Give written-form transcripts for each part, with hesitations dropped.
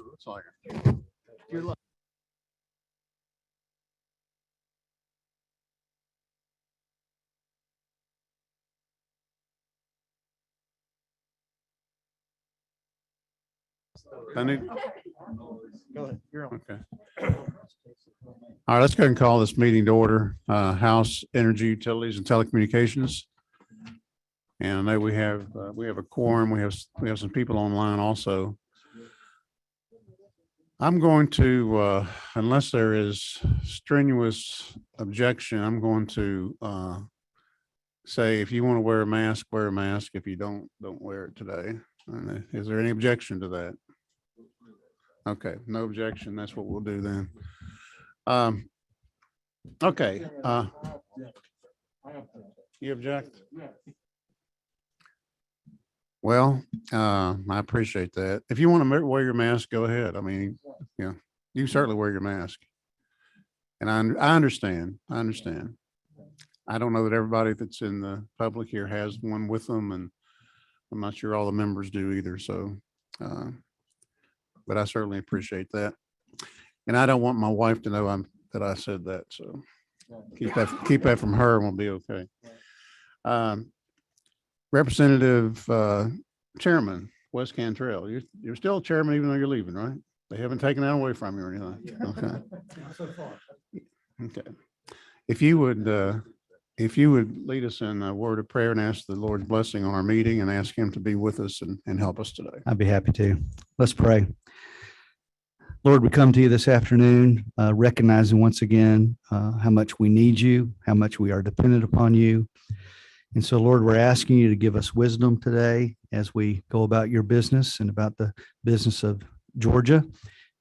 Looks like it. You're lucky. I need. Go ahead. You're on. Okay. All right, let's go ahead and call this meeting to order. House Energy, Utilities, and Telecommunications. And I know we have a quorum. We have some people online also. I'm going to, unless there is strenuous objection, I'm going to say if you want to wear a mask, wear a mask. If you don't wear it today. Is there any objection to that? Okay, no objection. That's what we'll do then. Okay. You object? Well, I appreciate that. If you want to wear your mask, go ahead. I mean, yeah, you certainly wear your mask. And I understand. I understand. I don't know that everybody that's in the public here has one with them, and I'm not sure all the members do either. So, but I certainly appreciate that. And I don't want my wife to know that I said that. So keep that from her and we'll be okay. Representative Chairman Wes Cantrell, you're still chairman even though you're leaving, right? They haven't taken that away from you or anything. Okay. So far. Okay. If you would lead us in a word of prayer and ask the Lord's blessing on our meeting and ask him to be with us and help us today. I'd be happy to. Let's pray. Lord, we come to you this afternoon, recognizing once again how much we need you, how much we are dependent upon you. And so, Lord, we're asking you to give us wisdom today as we go about your business and about the business of Georgia.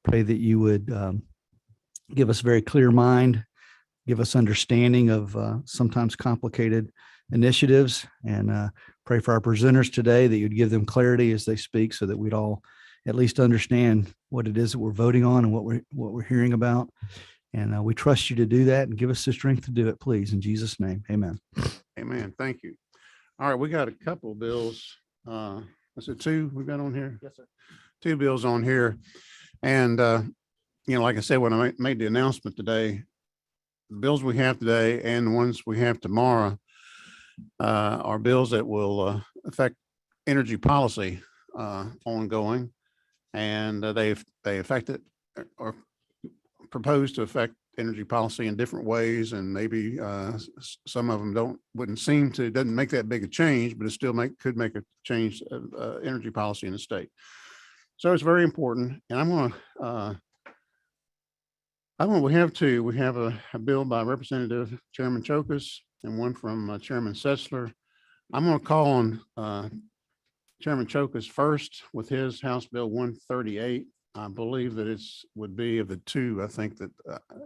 Pray that you would give us a very clear mind, give us understanding of sometimes complicated initiatives, and pray for our presenters today that you'd give them clarity as they speak so that we'd all at least understand what it is that we're voting on and what we're hearing about. And we trust you to do that and give us the strength to do it, please. In Jesus' name, amen. Amen. Thank you. All right, we got a couple of bills. Is it two we've got on here? Yes, sir. Two bills on here. And, like I said, when I made the announcement today, the bills we have today and the ones we have tomorrow are bills that will affect energy policy ongoing. And they affect it or propose to affect energy policy in different ways. And maybe some of them doesn't make that big a change, but it still could make a change of energy policy in the state. So it's very important. And we have two. We have a bill by Representative Chairman Chokas and one from Chairman Setzler. I'm going to call on Chairman Chokas first with his House Bill 138. I believe that would be of the two. I think that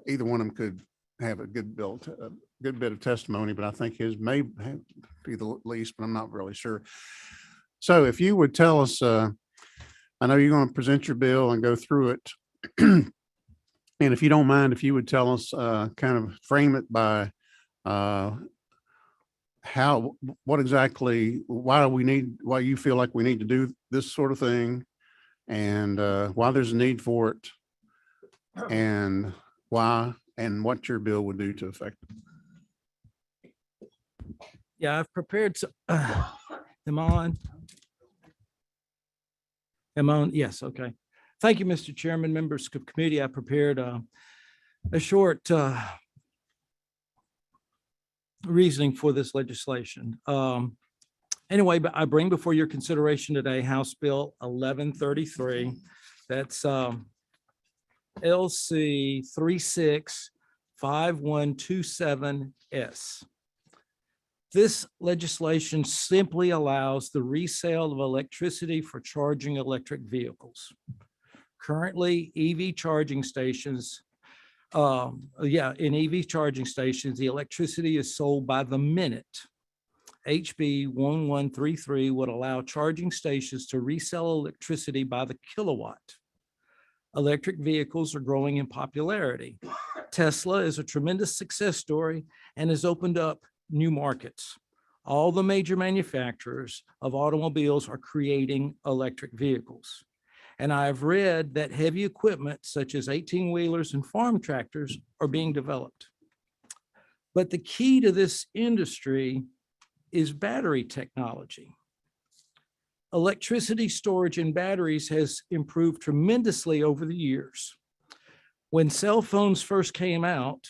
either one of them could have a good bit of testimony, but I think his may be the least, but I'm not really sure. So if you would tell us, I know you're going to present your bill and go through it. And if you don't mind, if you would tell us, kind of frame it by what exactly, why you feel like we need to do this sort of thing, and why there's a need for it, and why, and what your bill would do to affect it. Yeah, I've prepared. Am I on? Yes. Okay. Thank you, Mr. Chairman, members of committee. I prepared a short reasoning for this legislation. Anyway, but I bring before your consideration today House Bill 1133. That's LC 365127S. This legislation simply allows the resale of electricity for charging electric vehicles. Currently, EV charging stations, in EV charging stations, the electricity is sold by the minute. HB 1133 would allow charging stations to resell electricity by the kilowatt. Electric vehicles are growing in popularity. Tesla is a tremendous success story and has opened up new markets. All the major manufacturers of automobiles are creating electric vehicles. And I've read that heavy equipment such as 18-wheelers and farm tractors are being developed. But the key to this industry is battery technology. Electricity storage in batteries has improved tremendously over the years. When cell phones first came out,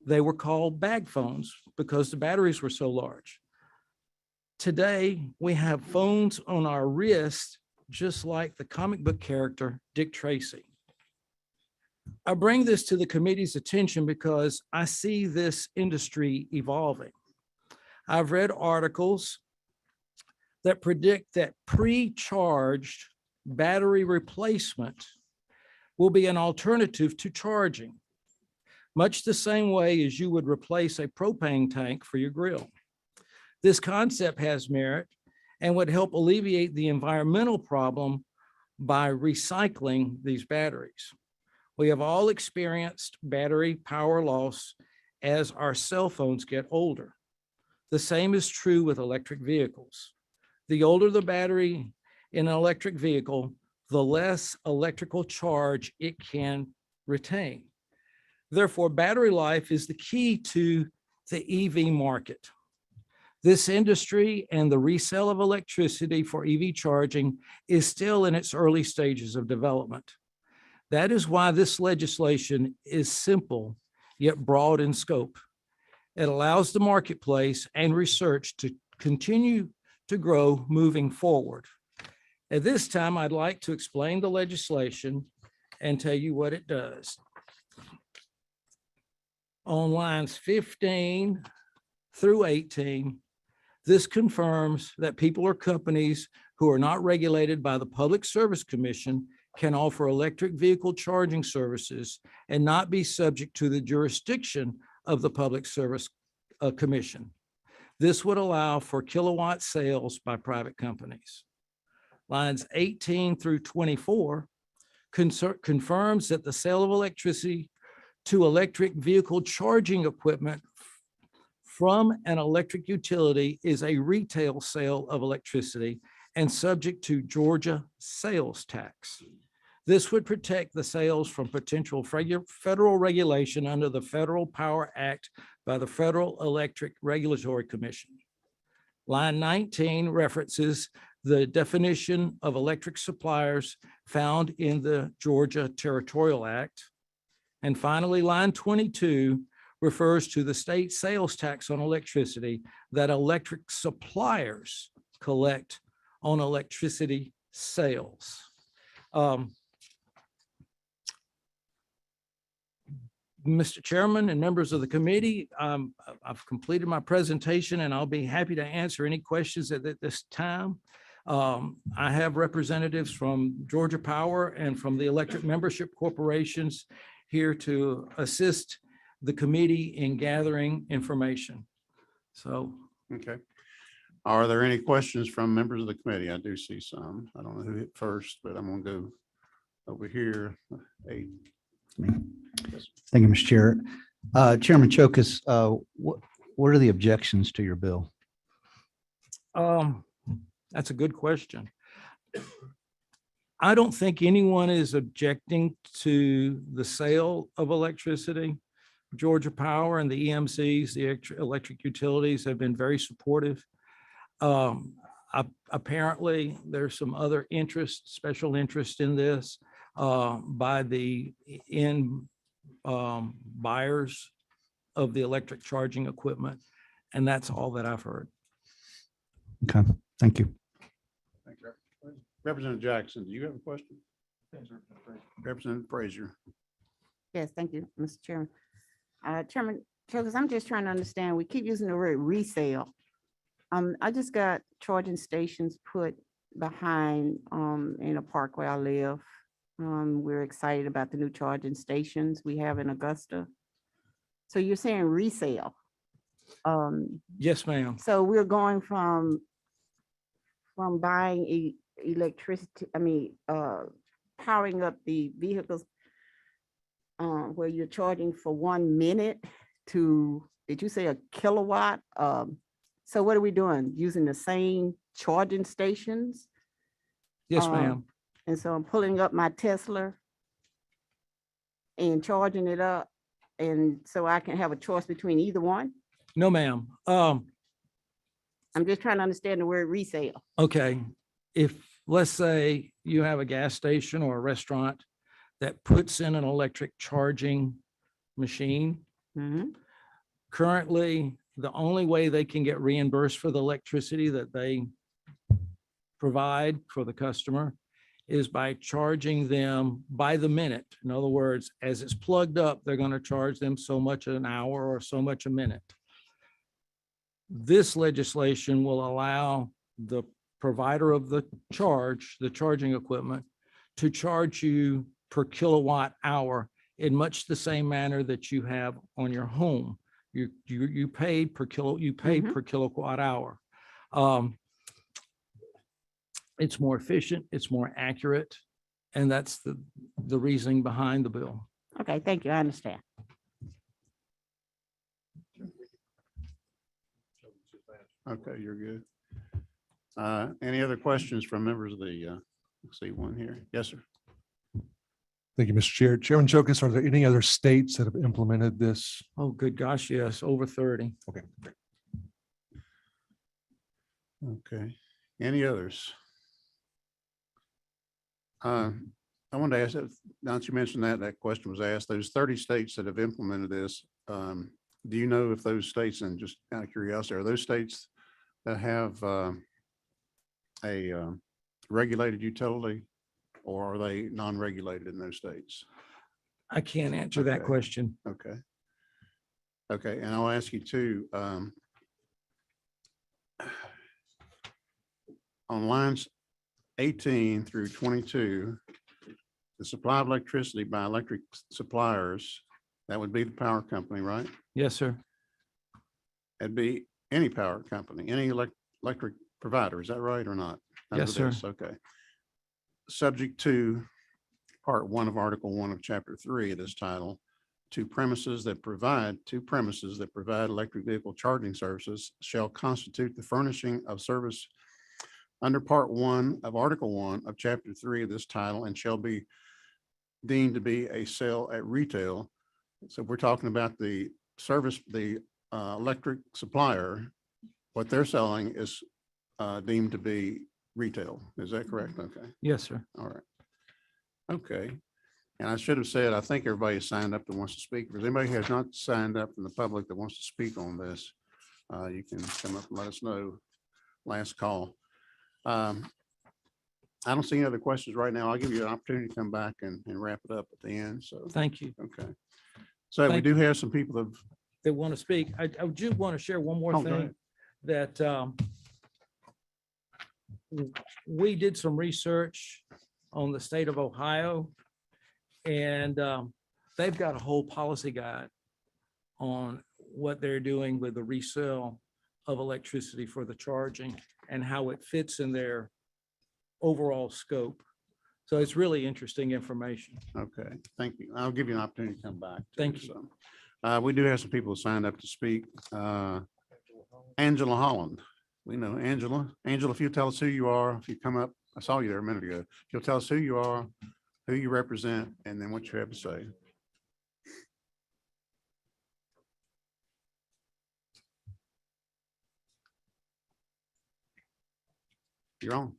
they were called bag phones because the batteries were so large. Today, we have phones on our wrist, just like the comic book character Dick Tracy. I bring this to the committee's attention because I see this industry evolving. I've read articles that predict that pre-charged battery replacement will be an alternative to charging, much the same way as you would replace a propane tank for your grill. This concept has merit and would help alleviate the environmental problem by recycling these batteries. We have all experienced battery power loss as our cell phones get older. The same is true with electric vehicles. The older the battery in an electric vehicle, the less electrical charge it can retain. Therefore, battery life is the key to the EV market. This industry and the resale of electricity for EV charging is still in its early stages of development. That is why this legislation is simple, yet broad in scope. It allows the marketplace and research to continue to grow moving forward. At this time, I'd like to explain the legislation and tell you what it does. On lines 15 through 18, this confirms that people or companies who are not regulated by the Public Service Commission can offer electric vehicle charging services and not be subject to the jurisdiction of the Public Service Commission. This would allow for kilowatt sales by private companies. Lines 18 through 24 confirms that the sale of electricity to electric vehicle charging equipment from an electric utility is a retail sale of electricity and subject to Georgia sales tax. This would protect the sales from potential federal regulation under the Federal Power Act by the Federal Electric Regulatory Commission. Line 19 references the definition of electric suppliers found in the Georgia Territorial Act. And finally, line 22 refers to the state sales tax on electricity that electric suppliers collect on electricity sales. Mr. Chairman and members of the committee, I've completed my presentation and I'll be happy to answer any questions at this time. I have representatives from Georgia Power and from the electric membership corporations here to assist the committee in gathering information. So. Okay. Are there any questions from members of the committee? I do see some. I don't know who hit first, but I'm going to go over here. Hey. Thank you, Mr. Chair. Chairman Chokas, what are the objections to your bill? That's a good question. I don't think anyone is objecting to the sale of electricity. Georgia Power and the EMCs, the electric utilities, have been very supportive. Apparently, there's some other interest, special interest in this by the end buyers of the electric charging equipment. And that's all that I've heard. Okay, thank you. Thank you. Representative Jackson, do you have a question? Representative Frazier. Yes, thank you, Mr. Chairman. Chairman Chokas, I'm just trying to understand, we keep using the word resale. I just got charging stations put behind in a park where I live. We're excited about the new charging stations we have in Augusta. So you're saying resale? Yes, ma'am. So we're going from buying electricity, powering up the vehicles where you're charging for 1 minute to, did you say a kilowatt So what are we doing? Using the same charging stations? Yes, Um, ma'am. And so I'm pulling up my Tesla and charging it up. And so I can have a choice between either one. No, ma'am. I'm just trying to understand the word resale. Okay, if, let's say you have a gas station or a restaurant that puts in an electric charging machine, Mhm. currently, the only way they can get reimbursed for the electricity that they provide for the customer is by charging them by the minute. In other words, as it's plugged up, they're going to charge them so much an hour or so much a minute. This legislation will allow the provider of the charging equipment, to charge you per kilowatt hour in much the same manner that you have on your home. You pay per kilowatt hour. It's more efficient, it's more accurate, and that's the reasoning behind the bill. Okay, thank you. I understand. Okay, you're good. Any other questions from members of the, let's see one here. Yes, sir. Thank you, Mr. Chair. Chairman Chokus, are there any other states that have implemented this? Oh, good gosh, yes, over 30. Okay. Okay. Any others? I wanted to ask, now that you mentioned that, that question was asked, those 30 states that have implemented this, do you know if those states, and just out of curiosity, are those states that have a regulated utility, or are they non-regulated in those states? I can't answer that Okay. question. Okay. Okay, and I'll ask you too, on lines 18 through 22, the supply of electricity by electric suppliers, that would be the power company, right? Yes, sir. It'd be any power company, any electric provider, is that right or not? Under Yes, sir. this, okay. Subject to Part 1 of Article 1 of Chapter 3 of this title, two premises that provide electric vehicle charging services shall constitute the furnishing of service under Part 1 of Article 1 of Chapter 3 of this title, and shall be deemed to be a sale at retail. So we're talking about the service, the electric supplier, what they're selling is deemed to be retail. Is that correct? Okay, Yes, sir. all right. Okay. And I should have said, I think everybody has signed up that wants to speak. If there's anybody who has not signed up from the public that wants to speak on this, you can come up and let us know. Last call. I don't see any other questions right now. I'll give you an opportunity to come back and wrap it up at the end. So, Thank you. okay. So we Thank do have some people that, They want to speak. I do want to share one more Oh, go thing, ahead. that we did some research on the state of Ohio, and they've got a whole policy guide on what they're doing with the resale of electricity for the charging and how it fits in their overall scope. So it's really interesting information. okay, thank you. I'll give you an opportunity to come back. too, Thank you. So, we do have some people signed up to speak. Angela Holland. We know Angela. Angela, if you tell us who you are, if you come up, I saw you there a minute ago. If you'll tell us who you are, who you represent, and then what you have to say. You're on.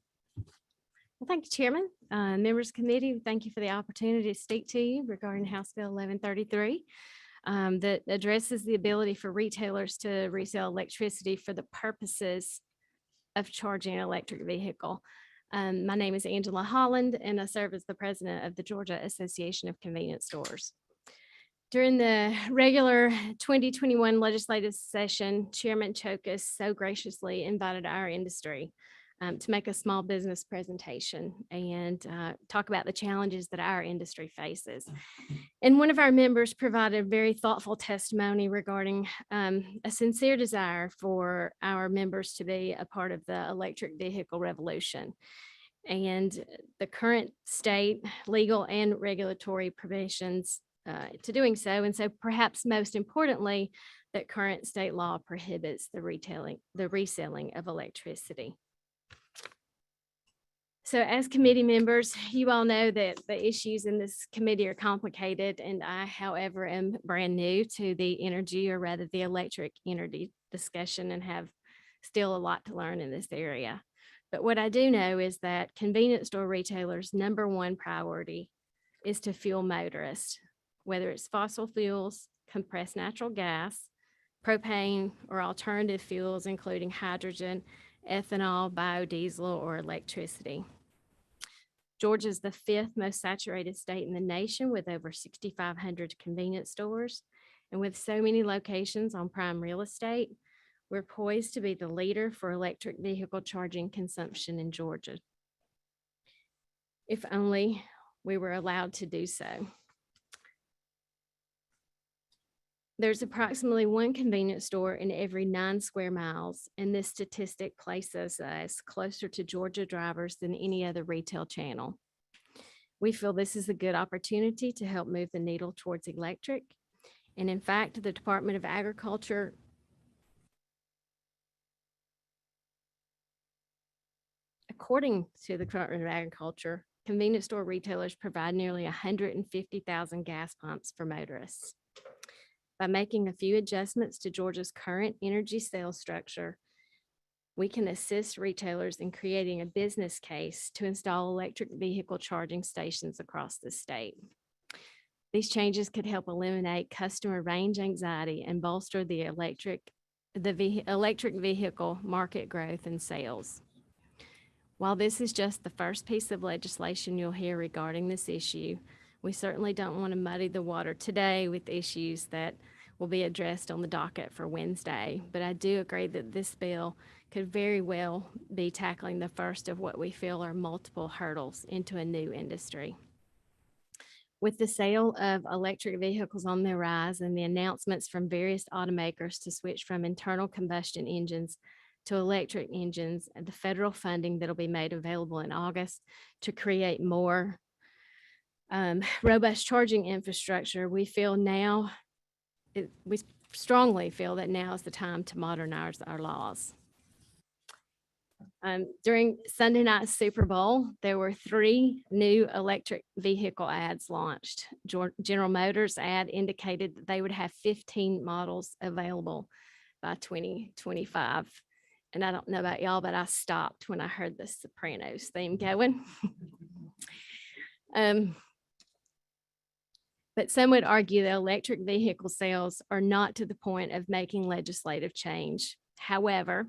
Well, thank you, Chairman. Members of the committee, thank you for the opportunity to speak to you regarding House Bill 1133 that addresses the ability for retailers to resell electricity for the purposes of charging an electric vehicle. My name is Angela Holland, and I serve as the president of the Georgia Association of Convenience Stores. During the regular 2021 legislative session, Chairman Chokus so graciously invited our industry to make a small business presentation and talk about the challenges that our industry faces. And one of our members provided very thoughtful testimony regarding a sincere desire for our members to be a part of the electric vehicle revolution and the current state legal and regulatory provisions to doing so. And so perhaps most importantly, that current state law prohibits the reselling of electricity. So as committee members, you all know that the issues in this committee are complicated, and I, however, am brand new to the energy, or rather the electric energy discussion, and have still a lot to learn in this area. But what I do know is that convenience store retailers' number one priority is to fuel motorists, whether it's fossil fuels, compressed natural gas, propane, or alternative fuels, including hydrogen, ethanol, biodiesel, or electricity. Georgia is the 5th most saturated state in the nation with over 6,500 convenience stores. And with so many locations on prime real estate, we're poised to be the leader for electric vehicle charging consumption in Georgia. If only we were allowed to do so. There's approximately one convenience store in every 9 square miles, and this statistic places us closer to Georgia drivers than any other retail channel. We feel this is a good opportunity to help move the needle towards electric. And in fact, the Department of Agriculture according to the Department of Agriculture, convenience store retailers provide nearly 150,000 gas pumps for motorists. By making a few adjustments to Georgia's current energy sales structure, we can assist retailers in creating a business case to install electric vehicle charging stations across the state. These changes could help eliminate customer range anxiety and bolster the electric vehicle market growth and sales. While this is just the first piece of legislation you'll hear regarding this issue, we certainly don't want to muddy the water today with issues that will be addressed on the docket for Wednesday. But I do agree that this bill could very well be tackling the first of what we feel are multiple hurdles into a new industry. With the sale of electric vehicles on the rise and the announcements from various automakers to switch from internal combustion engines to electric engines, and the federal funding that'll be made available in August to create more robust charging infrastructure, we strongly feel that now is the time to modernize our laws. During Sunday night's Super Bowl, there were 3 new electric vehicle ads launched. General Motors ad indicated that they would have 15 models available by 2025. And I don't know about y'all, but I stopped when I heard the Sopranos theme going. But some would argue that electric vehicle sales are not to the point of making legislative change. However,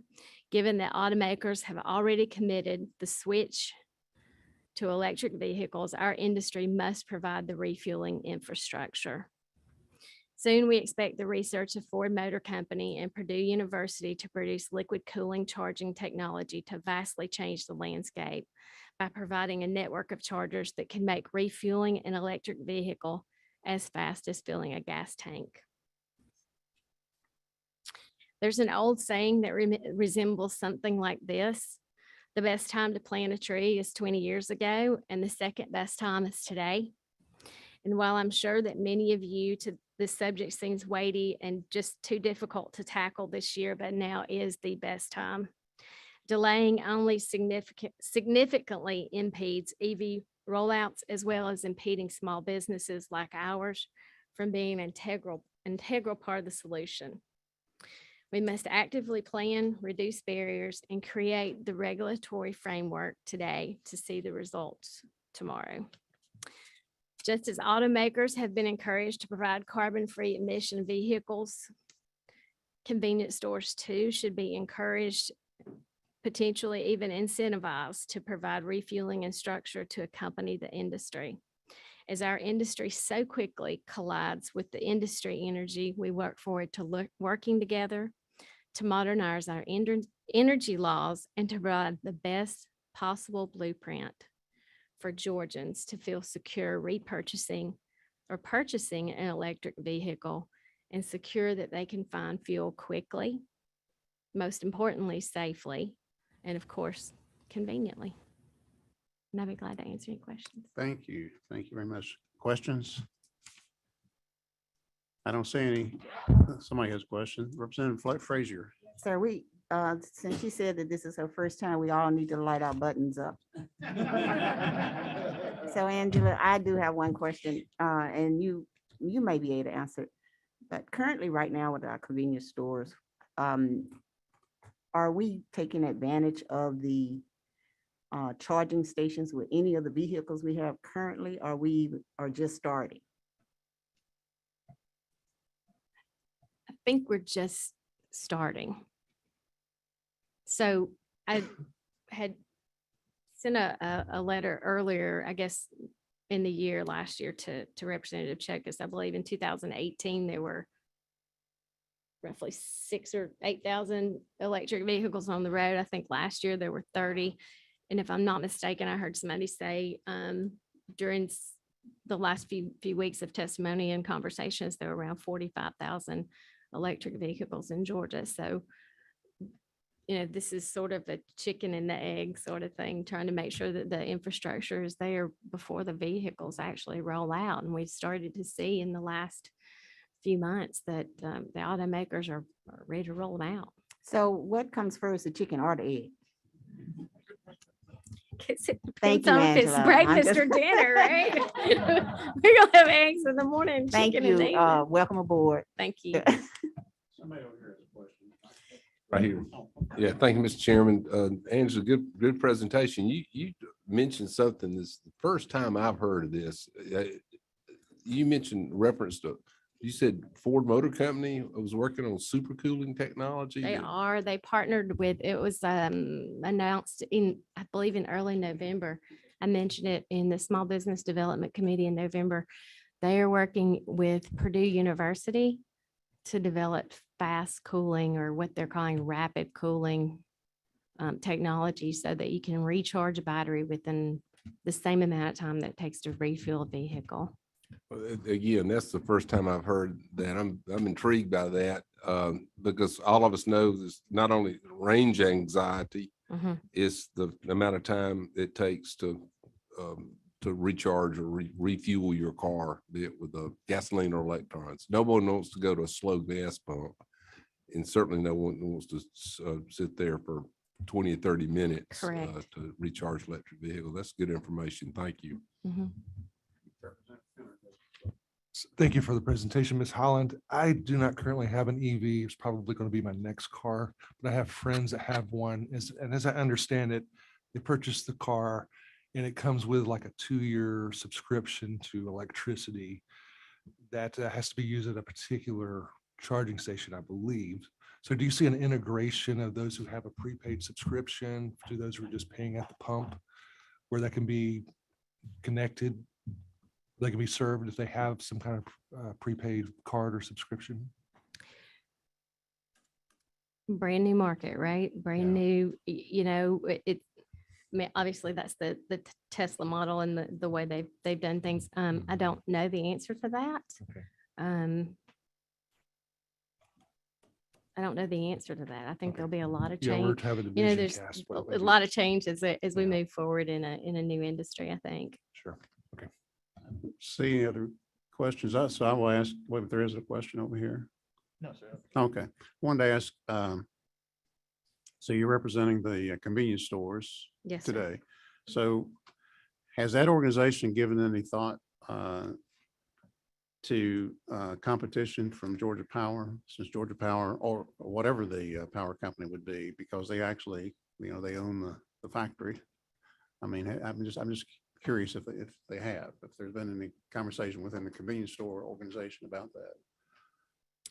given that automakers have already committed the switch to electric vehicles, our industry must provide the refueling infrastructure. Soon, we expect the research of Ford Motor Company and Purdue University to produce liquid cooling charging technology to vastly change the landscape by providing a network of chargers that can make refueling an electric vehicle as fast as filling a gas tank. There's an old saying that resembles something like this: the best time to plant a tree is 20 years ago, and the second best time is today. And while I'm sure that many of you this subject seems weighty and just too difficult to tackle this year, but now is the best time. Delaying only significantly impedes EV rollouts, as well as impeding small businesses like ours from being an integral part of the solution. We must actively plan, reduce barriers, and create the regulatory framework today to see the results tomorrow. Just as automakers have been encouraged to provide carbon-free emission vehicles, convenience stores too should be encouraged, potentially even incentivized, to provide refueling and structure to accompany the industry. As our industry so quickly collides with the industry energy, we work forward to working together to modernize our energy laws and to provide the best possible blueprint for Georgians to feel secure repurchasing or purchasing an electric vehicle, and secure that they can find fuel quickly, most importantly, safely, and of course, conveniently. And I'd be glad to answer any questions. Thank you. Thank you very much. Questions? I don't see any. Somebody has a question. Representative Frazier. Sir, since you said that this is her first time, we all need to light our buttons up. So Angela, I do have one question, and you may be able to answer it. But currently, right now with our convenience stores, are we taking advantage of the charging stations with any of the vehicles we have currently, or we are just starting? I think we're just starting. So I had sent a letter earlier, I guess, in the year last year to Representative Chekas. I believe in 2018, there were roughly 6,000 or 8,000 electric vehicles on the road. I think last year there were 30. And if I'm not mistaken, I heard somebody say during the last few weeks of testimony and conversations, there were around 45,000 electric vehicles in Georgia. So, you know, this is sort of a chicken and the egg sort of thing, trying to make sure that the infrastructure is there before the vehicles actually roll out. And we've started to see in the last few months that the automakers are ready to roll them out. So what comes first, the chicken or the egg? Thank Thank you, if it's Angela. I'm breakfast just- or dinner, right? We're gonna have eggs in the morning. Thank chicken in the you. evening. Welcome aboard. Thank you. Somebody over here has a question. Right here. Yeah, thank you, Mr. Chairman. Angela, good presentation. You mentioned something, this the first time I've heard of this. You mentioned reference to, you said Ford Motor Company was working on supercooling technology. They partnered with, it was announced in, I believe in early November. I mentioned it in the Small Business Development Committee in November. They are working with Purdue University to develop fast cooling, or what they're calling rapid cooling technology, so that you can recharge a battery within the same amount of time that it takes to refuel a vehicle. Again, that's the first time I've heard that. I'm intrigued by that because all of us know this, not only range anxiety, Mhm. it's the amount of time it takes to recharge or refuel your car, be it with a gasoline or electrons. No one wants to go to a slow gas pump, and certainly no one wants to sit there for 20 or 30 minutes Correct. to recharge electric vehicle. That's good information. Thank you. Mhm. Thank you for the presentation, Ms. Holland. I do not currently have an EV. It's probably going to be my next car, but I have friends that have one. And as I understand it, they purchased the car and it comes with like a 2-year subscription to electricity that has to be used at a particular charging station, I believe. So do you see an integration of those who have a prepaid subscription to those who are just paying at the pump, where that can be connected? They can be served if they have some kind of prepaid card or subscription? Brand new market, right? Brand new, you know, I mean, obviously that's the Tesla model and the way they've done things. I don't know the answer to that. Okay. I don't know the answer to that. I think Okay. there'll be a lot of Yeah, we're change. having a You know, vision there's cast. a lot of change as we Yeah. move forward in a new industry, I think. Sure. See any other questions? So I will ask, wait, if there is a question over here. No, sir. Okay, wanted to ask, so you're representing the convenience stores Yes, sir. today. So has that organization given any thought to competition from Georgia Power, since Georgia Power or whatever the power company would be, because they actually, you know, they own the factory? I mean, I'm just curious if they have, if there's been any conversation within the convenience store organization about that.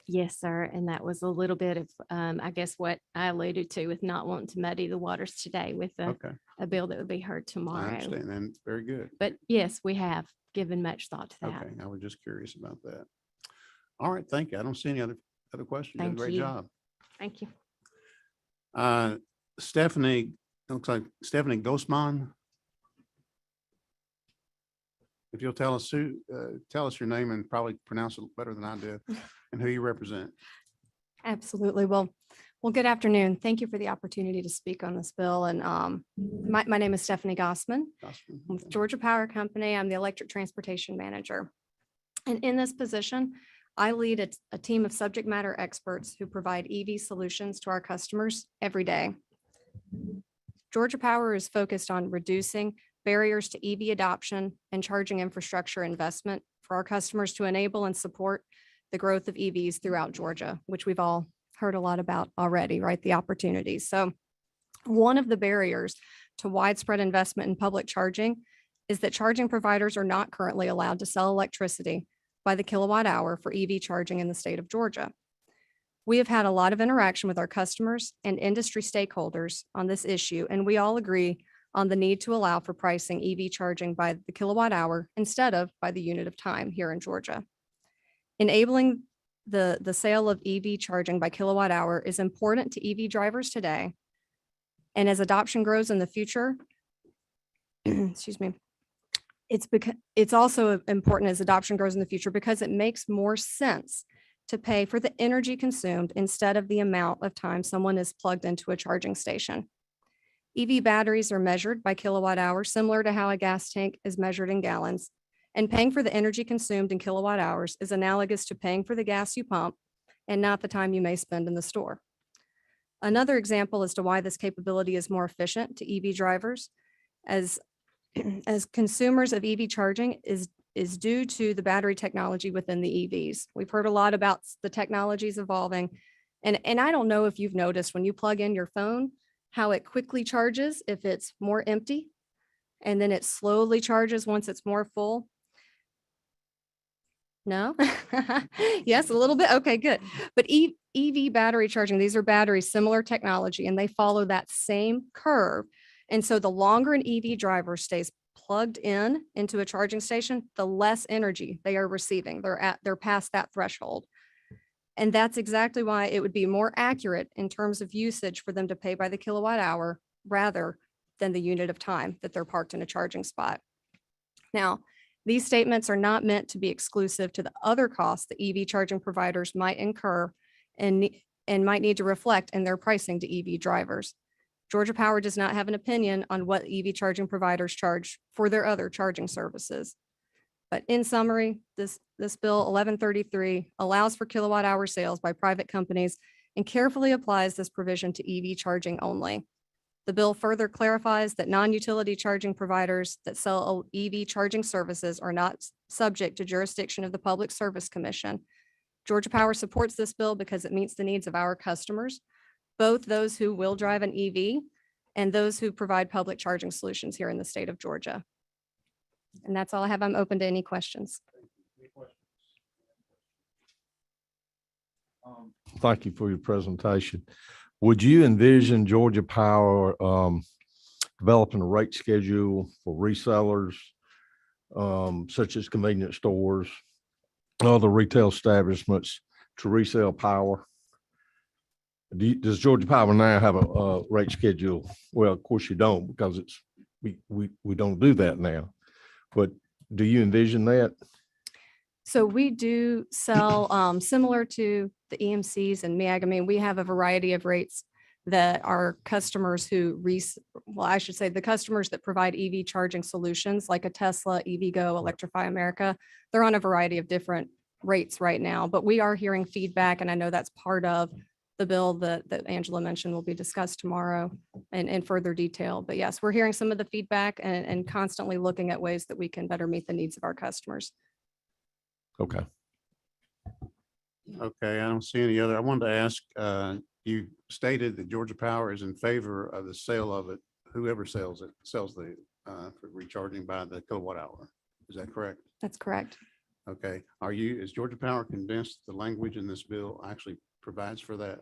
Yes, sir. And that was a little bit of, I guess, what I alluded to with not wanting to muddy the waters today with Okay, a bill that would be heard I tomorrow. understand, and very good. But yes, we have given much thought to that. Okay, I was just curious about that. All right, thank you. I don't see any other questions. You did a Thank great you. job. Thank you. Stephanie, looks like Stephanie Gosman. If you'll tell us your name and probably pronounce it better than I did, and who you represent. Absolutely. Well, good afternoon. Thank you for the opportunity to speak on this bill. And my name is Stephanie Gossman. Gossman, I'm with okay. Georgia Power Company. I'm the electric transportation manager. And in this position, I lead a team of subject matter experts who provide EV solutions to our customers every day. Georgia Power is focused on reducing barriers to EV adoption and charging infrastructure investment for our customers to enable and support the growth of EVs throughout Georgia, which we've all heard a lot about already, right? The opportunities. So one of the barriers to widespread investment in public charging is that charging providers are not currently allowed to sell electricity by the kilowatt hour for EV charging in the state of Georgia. We have had a lot of interaction with our customers and industry stakeholders on this issue, and we all agree on the need to allow for pricing EV charging by the kilowatt hour instead of by the unit of time here in Georgia. Enabling the sale of EV charging by kilowatt hour is important to EV drivers today. And as adoption grows in the future, excuse me, it's also important as adoption grows in the future because it makes more sense to pay for the energy consumed instead of the amount of time someone is plugged into a charging station. EV batteries are measured by kilowatt hour, similar to how a gas tank is measured in gallons. And paying for the energy consumed in kilowatt hours is analogous to paying for the gas you pump and not the time you may spend in the store. Another example as to why this capability is more efficient to EV drivers as consumers of EV charging is due to the battery technology within the EVs. We've heard a lot about the technologies evolving. And I don't know if you've noticed when you plug in your phone, how it quickly charges if it's more empty, and then it slowly charges once it's more full. No? Yes, a little bit. Okay, good. But EV battery charging, these are batteries, similar technology, and they follow that same curve. And so the longer an EV driver stays plugged into a charging station, the less energy they are receiving. They're past that threshold. And that's exactly why it would be more accurate in terms of usage for them to pay by the kilowatt hour rather than the unit of time that they're parked in a charging spot. Now, these statements are not meant to be exclusive to the other costs that EV charging providers might incur and might need to reflect in their pricing to EV drivers. Georgia Power does not have an opinion on what EV charging providers charge for their other charging services. But in summary, this bill 1133 allows for kilowatt hour sales by private companies and carefully applies this provision to EV charging only. The bill further clarifies that non-utility charging providers that sell EV charging services are not subject to jurisdiction of the Public Service Commission. Georgia Power supports this bill because it meets the needs of our customers, both those who will drive an EV and those who provide public charging solutions here in the state of Georgia. And that's all I have. I'm open to any questions. Thank you for your presentation. Would you envision Georgia Power developing a rate schedule for resellers such as convenience stores, other retail establishments to resell power? Does Georgia Power now have a rate schedule? Well, of course you don't, because we don't do that now. But do you envision that? So we do sell similar to the EMCs and MEAG. I mean, we have a variety of rates that our customers I should say the customers that provide EV charging solutions like a Tesla, EVgo, Electrify America, they're on a variety of different rates right now. But we are hearing feedback, and I know that's part of the bill that Angela mentioned will be discussed tomorrow in further detail. But yes, we're hearing some of the feedback and constantly looking at ways that we can better meet the needs of our customers. Okay. Okay, I don't see any other. I wanted to ask, you stated that Georgia Power is in favor of the sale of it. Whoever sells the for recharging by the kilowatt hour. Is that correct? That's correct. Okay. Is Georgia Power convinced the language in this bill actually provides for that?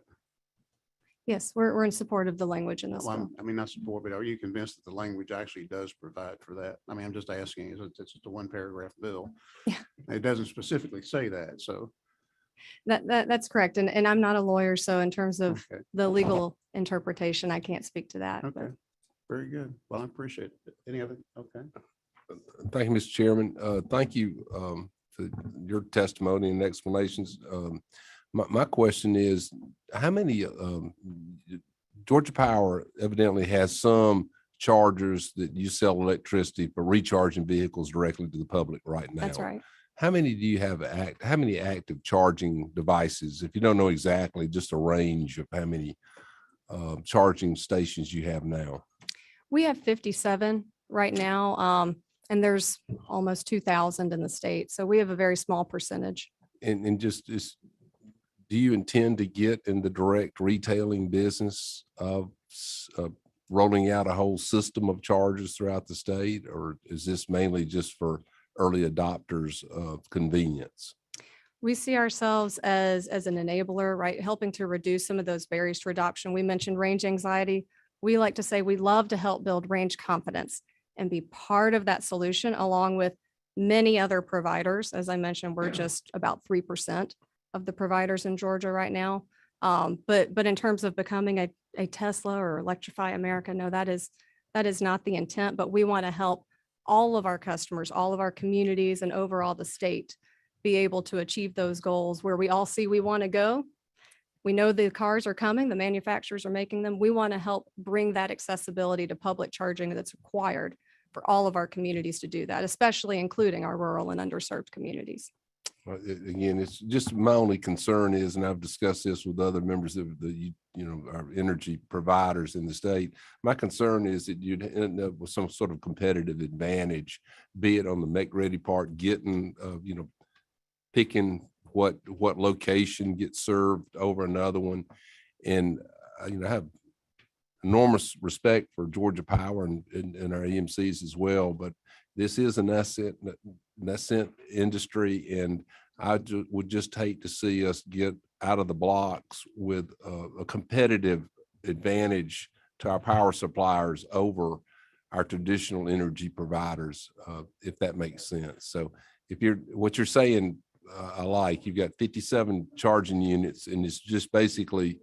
Yes, we're in support of the language in this Well, bill. I mean, not support, but are you convinced that the language actually does provide for that? I mean, I'm just asking, it's just a one paragraph bill. Yeah. It doesn't specifically say that, so. That's correct. And I'm not a lawyer, so in terms of Okay. the legal interpretation, I can't speak to that. Okay, but- very good. Well, I appreciate it. Any other? Okay. Thank you, Mr. Chairman. Thank you for your testimony and explanations. My question is, how many, Georgia Power evidently has some chargers that you sell electricity for recharging vehicles directly to the public right now. That's right. how many do you have how many active charging devices? If you don't know exactly, just a range of how many charging stations you have now. We have 57 right now, and there's almost 2,000 in the state. So we have a very small percentage. And just do you intend to get in the direct retailing business of rolling out a whole system of chargers throughout the state, or is this mainly just for early adopters of convenience? We see ourselves as an enabler, right? Helping to reduce some of those barriers to adoption. We mentioned range anxiety. We like to say we love to help build range confidence and be part of that solution along with many other providers. As I mentioned, we're just about 3% of the providers in Georgia right now. But in terms of becoming a Tesla or Electrify America, no, that is not the intent, but we want to help all of our customers, all of our communities, and overall the state be able to achieve those goals where we all see we want to go. We know the cars are coming, the manufacturers are making them. We want to help bring that accessibility to public charging that's required for all of our communities to do that, especially including our rural and underserved communities. Well, again, it's just my only concern is, and I've discussed this with other members of the, our energy providers in the state. My concern is that you'd end up with some sort of competitive advantage, be it on the make ready part, getting, picking what location gets served over another one. And, I have enormous respect for Georgia Power and our EMCs as well, but this is an nascent industry, and I would just hate to see us get out of the blocks with a competitive advantage to our power suppliers over our traditional energy providers, if that makes sense. So if what you're saying, I like, you've got 57 charging units, and it's just basically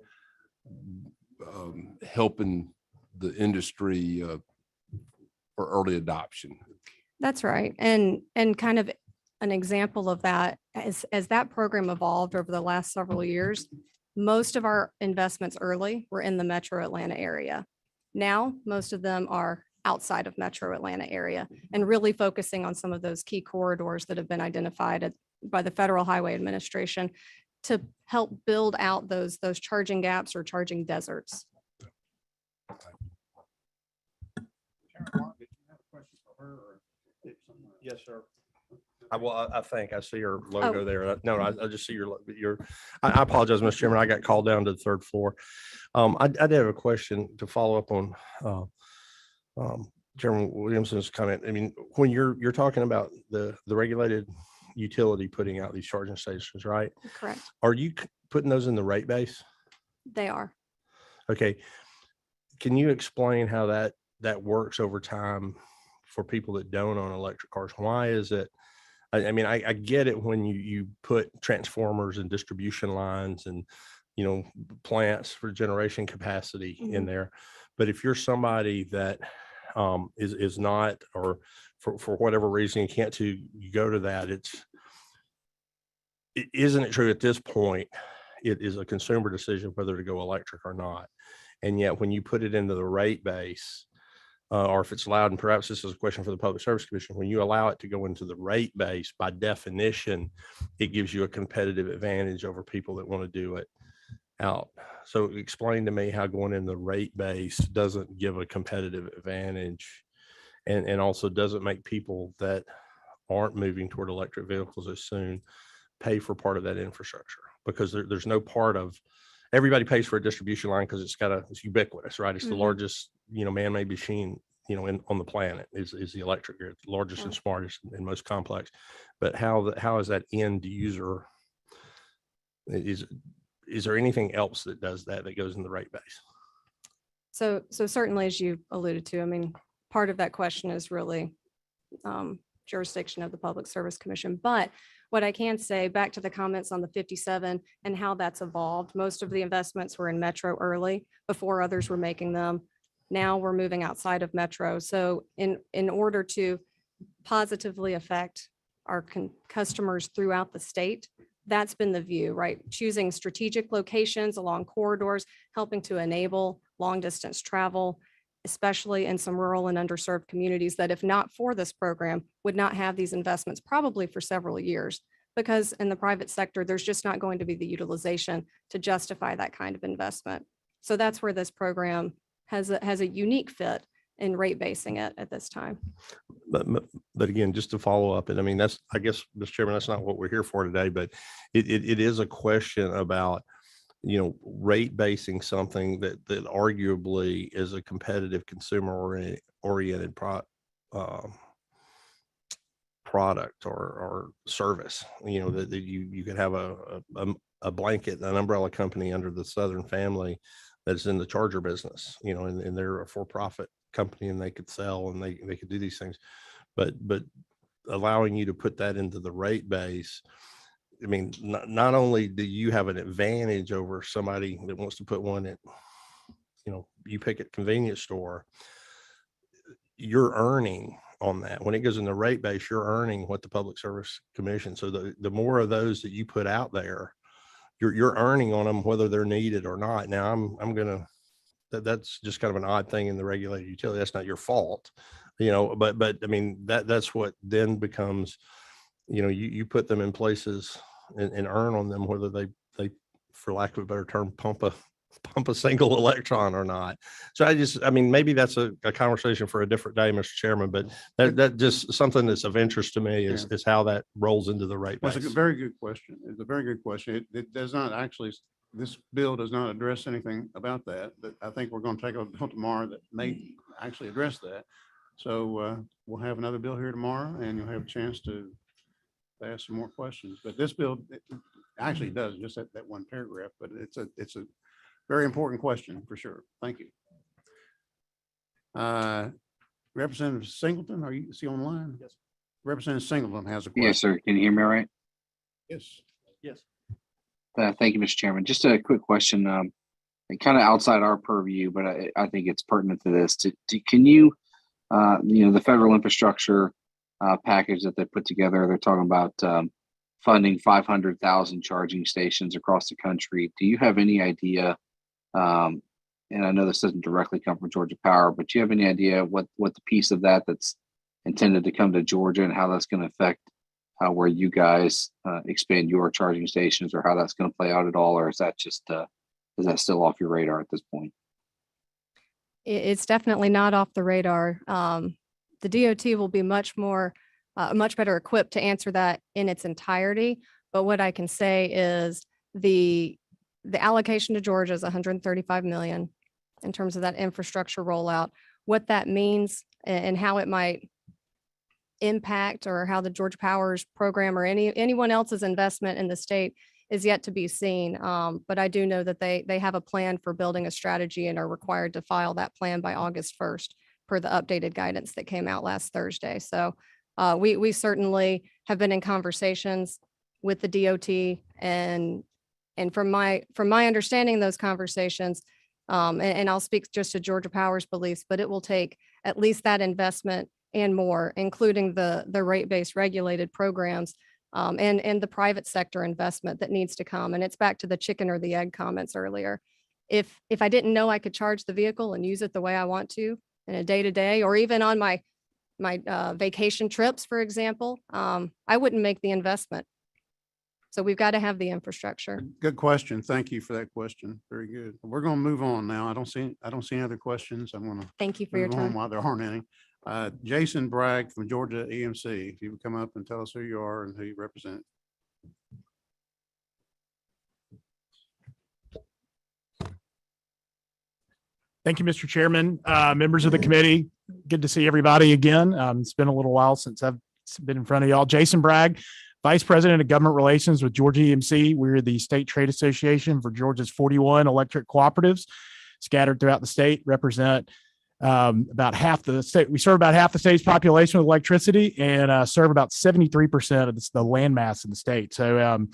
helping the industry for early adoption. That's right. And kind of an example of that, as that program evolved over the last several years, most of our investments early were in the metro Atlanta area. Now, most of them are outside of metro Atlanta area and really focusing on some of those key corridors that have been identified by the Federal Highway Administration to help build out those charging gaps or charging deserts. Yes, sir. I think I see your logo there. No, I just see I apologize, Mr. Chairman. I got called down to the third floor. I did have a question to follow up on Chairman Williamson's comment. I mean, when you're talking about the regulated utility putting out these charging stations, right? Correct. Are you putting those in the rate base? They are. Okay. Can you explain how that works over time for people that don't own electric cars? Why is it? I mean, I get it when you put transformers and distribution lines and, plants for generation capacity in there. But if you're somebody that is not, or for whatever reason you can't you go to that, isn't it true at this point, it is a consumer decision whether to go electric or not. And yet when you put it into the rate base, or if it's allowed, and perhaps this is a question for the Public Service Commission, when you allow it to go into the rate base, by definition, it gives you a competitive advantage over people that want to do it out. So explain to me how going in the rate base doesn't give a competitive advantage, and also doesn't make people that aren't moving toward electric vehicles as soon pay for part of that infrastructure, because there's no part of, everybody pays for a distribution line because it's ubiquitous, right? It's the largest, man-made machine, on the planet is the electric grid, largest and smartest and most complex. But how is that end user? Is there anything else that does that goes in the rate base? So certainly, as you alluded to, I mean, part of that question is really jurisdiction of the Public Service Commission. But what I can say, back to the comments on the 57 and how that's evolved, most of the investments were in metro early before others were making them. Now we're moving outside of metro. So in order to positively affect our customers throughout the state, that's been the view, right? Choosing strategic locations along corridors, helping to enable long distance travel, especially in some rural and underserved communities that if not for this program, would not have these investments probably for several years. Because in the private sector, there's just not going to be the utilization to justify that kind of investment. So that's where this program has a unique fit in rate basing it at this time. But again, just to follow up, and I mean, that's, I guess, Mr. Chairman, that's not what we're here for today, but it is a question about, rate basing something that arguably is a competitive consumer oriented product or service, that you could have a blanket, an umbrella company under the Southern family that's in the charger business, and they're a for-profit company and they could sell and they could do these things. But allowing you to put that into the rate base, I mean, not only do you have an advantage over somebody that wants to put one at, you pick at convenience store, you're earning on that. When it goes in the rate base, you're earning what the Public Service Commission. So the more of those that you put out there, you're earning on them, whether they're needed or not. Now that's just kind of an odd thing in the regulated utility. That's not your fault, but I mean, that's what then becomes, you put them in places and earn on them, whether they, for lack of a better term, pump a single electron or not. So I mean, maybe that's a conversation for a different day, Mr. Chairman, but that just something that's of interest to me is how that rolls into the rate base. That's a very good question. It's a very good question. It does not actually, this bill does not address anything about that, but I think we're going to take a bill tomorrow that may actually address that. So we'll have another bill here tomorrow and you'll have a chance to ask some more questions. But this bill actually does just that one paragraph, but it's a very important question for sure. Thank you. Representative Singleton, is he online? Yes. Representative Singleton has a question. Yes, sir. Can you hear me all right? Yes. Yes. Thank you, Mr. Chairman. Just a quick question, kind of outside our purview, but I think it's pertinent to this. Can you, the federal infrastructure package that they put together, they're talking about funding 500,000 charging stations across the country. Do you have any idea, and I know this doesn't directly come from Georgia Power, but do you have any idea what the piece of that's intended to come to Georgia and how that's going to affect where you guys expand your charging stations, or how that's going to play out at all? Or is that just, is that still off your radar at this point? It's definitely not off the radar. The DOT will be much better equipped to answer that in its entirety. But what I can say is the allocation to Georgia is 135 million in terms of that infrastructure rollout. What that means and how it might impact, or how the Georgia Power's program or anyone else's investment in the state is yet to be seen. But I do know that they have a plan for building a strategy and are required to file that plan by August 1st per the updated guidance that came out last Thursday. So we certainly have been in conversations with the DOT, and from my understanding of those conversations, and I'll speak just to Georgia Power's beliefs, but it will take at least that investment and more, including the rate-based regulated programs and the private sector investment that needs to come. And it's back to the chicken or the egg comments earlier. If I didn't know I could charge the vehicle and use it the way I want to in a day-to-day, or even on my vacation trips, for example, I wouldn't make the investment. So we've got to have the infrastructure. Good question. Thank you for that question. Very good. We're going to move on now. I don't see any other questions. I'm going to Thank you for your move on time. while there aren't any. Jason Bragg from Georgia EMC, if you would come up and tell us who you are and who you represent. Thank you, Mr. Chairman, members of the committee. Good to see everybody again. It's been a little while since I've been in front of y'all. Jason Bragg, Vice President of Government Relations with Georgia EMC. We're the state trade association for Georgia's 41 electric cooperatives scattered throughout the state, represent about half the state. We serve about half the state's population with electricity and serve about 73% of the land mass in the state. So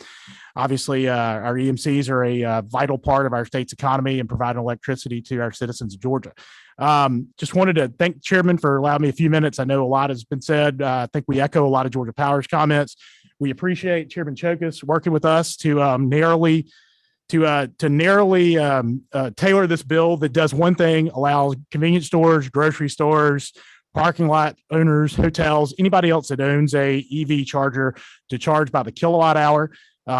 obviously our EMCs are a vital part of our state's economy and providing electricity to our citizens of Georgia. Just wanted to thank the chairman for allowing me a few minutes. I know a lot has been said. I think we echo a lot of Georgia Power's comments. We appreciate Chairman Chokas working with us to narrowly to narrowly tailor this bill that does one thing, allows convenience stores, grocery stores, parking lot owners, hotels, anybody else that owns a EV charger to charge by the kilowatt hour.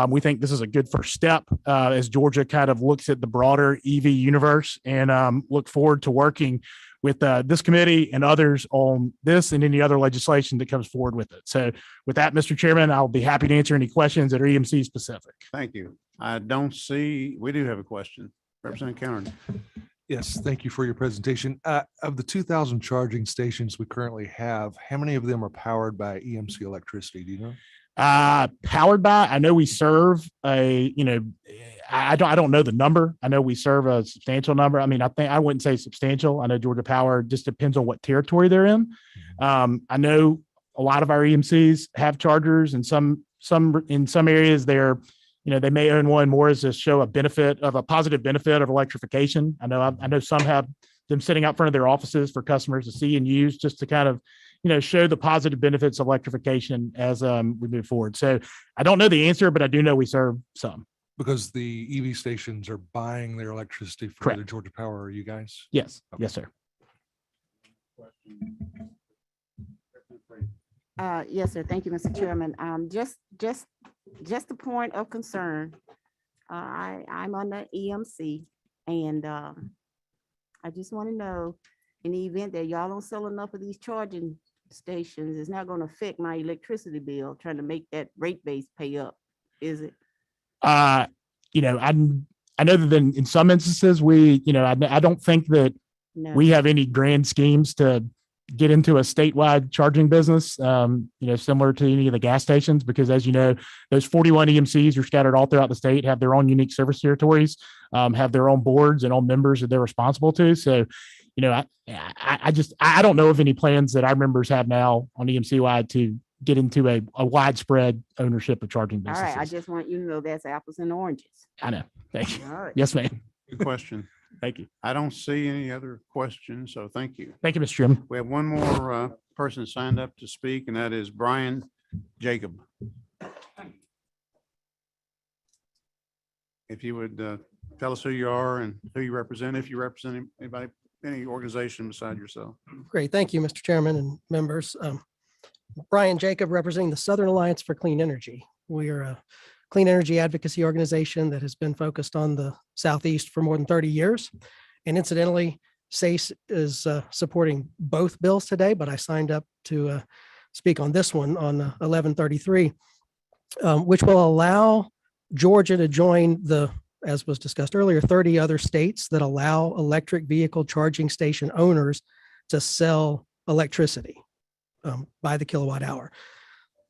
We think this is a good first step as Georgia kind of looks at the broader EV universe, and look forward to working with this committee and others on this and any other legislation that comes forward with it. So with that, Mr. Chairman, I'll be happy to answer any questions that are EMC specific. Thank you. I don't see, we do have a question. Representative Kennard. Yes, thank you for your presentation. Of the 2,000 charging stations we currently have, how many of them are powered by EMC electricity? Do you know? Powered by, I know we serve I don't know the number. I know we serve a substantial number. I mean, I wouldn't say substantial. I know Georgia Power just depends on what territory they're in. I know a lot of our EMCs have chargers, and some in some areas they're, they may own one more as to show a positive benefit of electrification. I know some have them sitting out front of their offices for customers to see and use, just to kind of, show the positive benefits of electrification as we move forward. So I don't know the answer, but I do know we serve some. Because the EV stations are buying their electricity from Correct. the Georgia Power, are you guys? Yes. Okay. Yes, sir. Yes, sir. Thank you, Mr. Chairman. Just a point of concern. I'm on the EMC, and I just want to know, in the event that y'all don't sell enough of these charging stations, it's not going to affect my electricity bill, trying to make that rate base pay up, is it? I know that in some instances I don't think that No. we have any grand schemes to get into a statewide charging business, similar to any of the gas stations, because as you know, those 41 EMCs are scattered all throughout the state, have their own unique service territories, have their own boards and own members that they're responsible to. So, I don't know of any plans that our members have now on EMC wide to get into a widespread ownership of charging All businesses. right, I just want you to know that's apples and oranges. I know. Thank you. All right. Yes, ma'am. Good question. Thank you. I don't see any other questions, so thank you. Thank you, Mr. Chairman. We have one more person signed up to speak, and that is Brian Jacob. If you would tell us who you are and who you represent, if you represent anybody, any organization beside yourself. Great. Thank you, Mr. Chairman and members. Brian Jacob, representing the Southern Alliance for Clean Energy. We are a clean energy advocacy organization that has been focused on the Southeast for more than 30 years. And incidentally, SACE is supporting both bills today, but I signed up to speak on this one on 1133, which will allow Georgia to join the, as was discussed earlier, 30 other states that allow electric vehicle charging station owners to sell electricity by the kilowatt hour.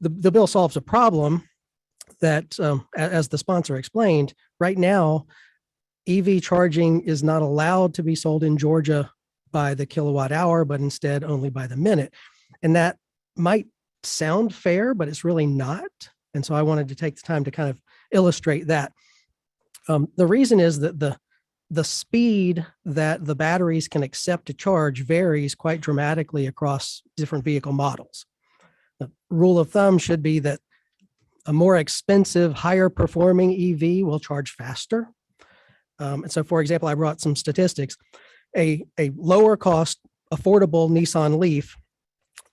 The bill solves a problem that, as the sponsor explained, right now, EV charging is not allowed to be sold in Georgia by the kilowatt hour, but instead only by the minute. And that might sound fair, but it's really not. And so I wanted to take the time to kind of illustrate that. The reason is that the speed that the batteries can accept to charge varies quite dramatically across different vehicle models. The rule of thumb should be that a more expensive, higher performing EV will charge faster. And so, for example, I brought some statistics. A lower cost, affordable Nissan Leaf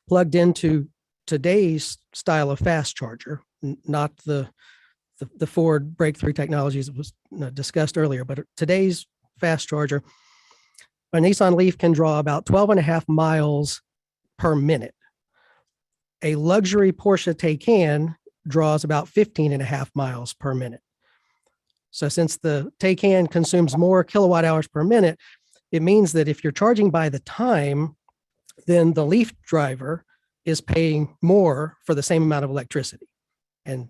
plugged into today's style of fast charger, not the Ford breakthrough technologies that was discussed earlier, but today's fast charger, a Nissan Leaf can draw about 12.5 miles per minute. A luxury Porsche Taycan draws about 15.5 miles per minute. So since the Taycan consumes more kilowatt hours per minute, it means that if you're charging by the time, then the Leaf driver is paying more for the same amount of electricity. And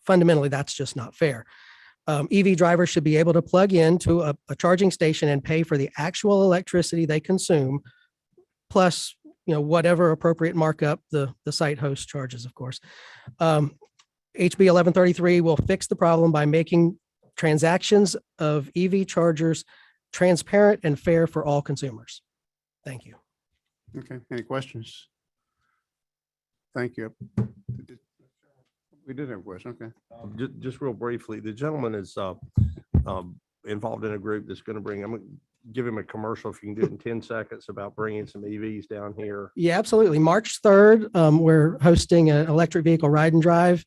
fundamentally, that's just not fair. EV drivers should be able to plug into a charging station and pay for the actual electricity they consume, plus whatever appropriate markup the site host charges, of course. HB 1133 will fix the problem by making transactions of EV chargers transparent and fair for all consumers. Thank you. Okay, any questions? Thank you. We did have a question, okay. Just real briefly, the gentleman is involved in a group that's going to bring, I'm going to give him a commercial if you can do it in 10 seconds about bringing some EVs down here. Yeah, absolutely. March 3rd, we're hosting an electric vehicle ride and drive.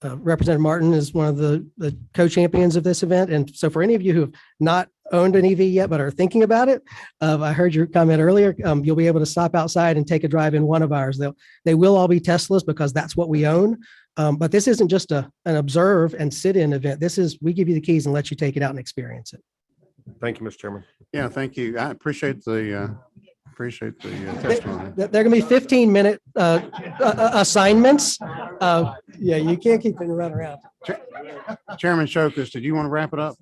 Representative Martin is one of the co-champions of this event. And so for any of you who have not owned an EV yet, but are thinking about it, I heard your comment earlier, you'll be able to stop outside and take a drive in one of ours. They will all be Teslas because that's what we own. But this isn't just an observe and sit in event. This is, we give you the keys and let you take it out and experience it. Thank you, Mr. Chairman. Yeah, thank you. I appreciate the testimony. They're going to be 15-minute assignments. Yeah, you can't keep it running around. Chairman Shokus, did you want to wrap it up?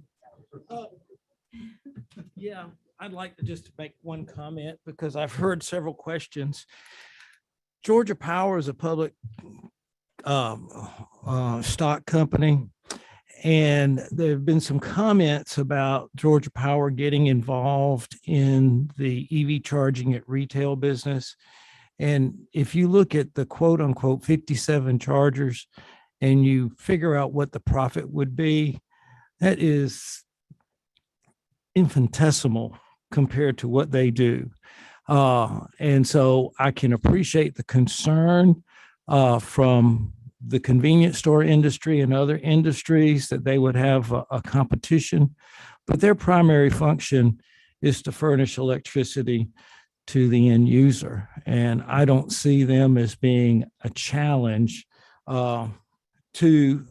Yeah, I'd like to just make one comment because I've heard several questions. Georgia Power is a public stock company. And there have been some comments about Georgia Power getting involved in the EV charging at retail business. And if you look at the quote unquote 57 chargers and you figure out what the profit would be, that is infinitesimal compared to what they do. And so I can appreciate the concern from the convenience store industry and other industries that they would have a competition, but their primary function is to furnish electricity to the end user. And I don't see them as being a challenge to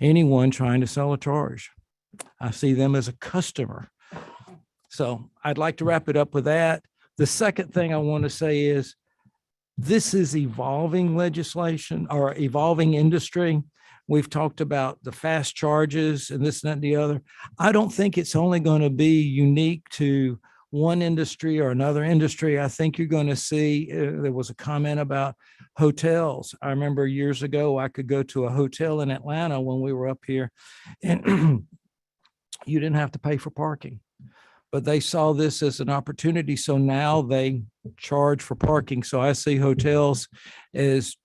anyone trying to sell a charge. I see them as a customer. So I'd like to wrap it up with that. The second thing I want to say is, this is evolving legislation or evolving industry. We've talked about the fast charges and this, that, and the other. I don't think it's only going to be unique to one industry or another industry. I think you're going to see, there was a comment about hotels. I remember years ago, I could go to a hotel in Atlanta when we were up here and you didn't have to pay for parking. But they saw this as an opportunity. So now they charge for parking. So I see hotels as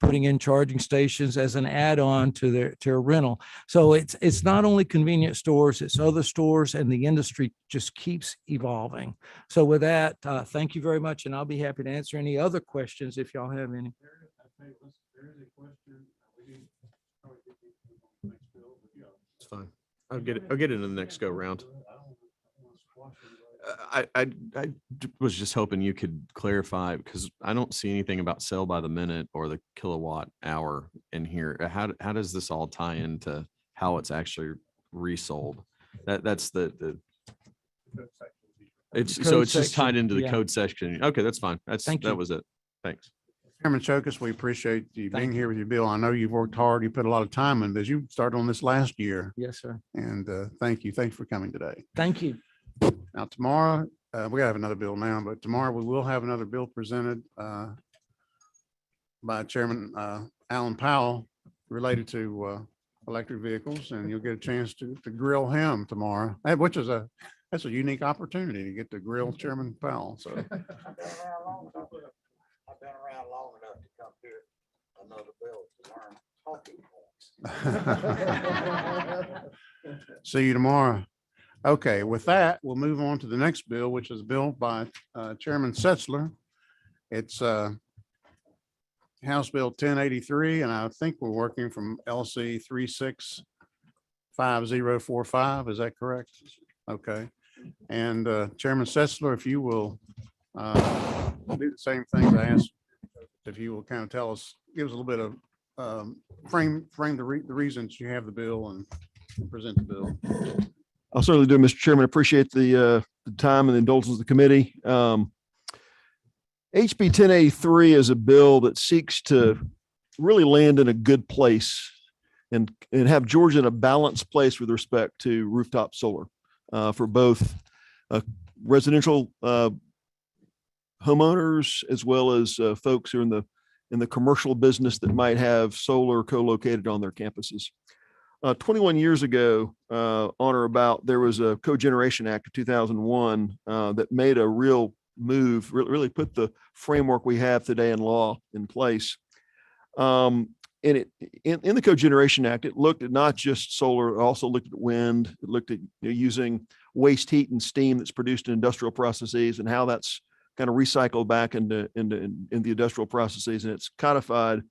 putting in charging stations as an add-on to their rental. So it's not only convenience stores, it's other stores, and the industry just keeps evolving. So with that, thank you very much. And I'll be happy to answer any other questions if y'all have any. It's fine. I'll get it in the next go round. I was just hoping you could clarify, because I don't see anything about sell by the minute or the kilowatt hour in here. How does this all tie into how it's actually resold? That's it's just tied into the code section. Okay, that's fine. That was it. Thanks. Chairman Shokus, we appreciate you being here with your bill. I know you've worked hard. You put a lot of time in this. You started on this last year. Yes, sir. And thank you. Thanks for coming today. Thank you. Now tomorrow, we gotta have another bill now, but tomorrow we will have another bill presented by Chairman Alan Powell related to electric vehicles, and you'll get a chance to grill him tomorrow, which is that's a unique opportunity to get to grill Chairman Powell. So. I've been around long enough to come here another bill to learn talking points. See you tomorrow. Okay, with that, we'll move on to the next bill, which is a bill by Chairman Setzler. It's House Bill 1083, and I think we're working from LC 365045. Is that correct? Okay. And Chairman Setzler, if you will do the same thing I asked, if you will kind of tell us, give us a little bit of frame the reasons you have the bill and present the bill. I'll certainly do, Mr. Chairman. Appreciate the time and the indulgence of the committee. HB 1083 is a bill that seeks to really land in a good place and have Georgia in a balanced place with respect to rooftop solar for both residential homeowners as well as folks who are in the commercial business that might have solar co-located on their campuses. 21 years ago, on or about, there was a Cogeneration Act of 2001 that made a real move, really put the framework we have today in law in place. and in the Cogeneration Act, it looked at not just solar, it also looked at wind. It looked at using waste heat and steam that's produced in industrial processes and how that's kind of recycled back into the industrial processes, and it's codified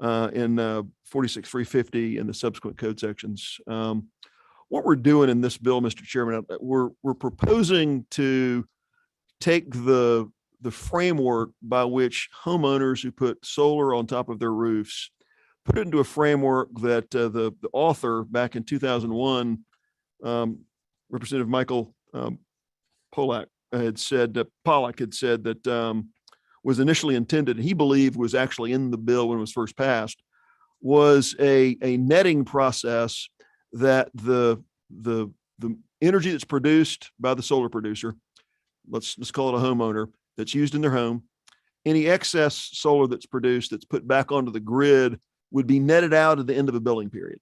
in 46350 and the subsequent code sections. What we're doing in this bill, Mr. Chairman, we're proposing to take the framework by which homeowners who put solar on top of their roofs, put it into a framework that the author back in 2001, Representative Michael Pollock had said that was initially intended, he believed was actually in the bill when it was first passed, was a netting process that the energy that's produced by the solar producer, let's call it a homeowner, that's used in their home, any excess solar that's produced that's put back onto the grid would be netted out at the end of a billing period.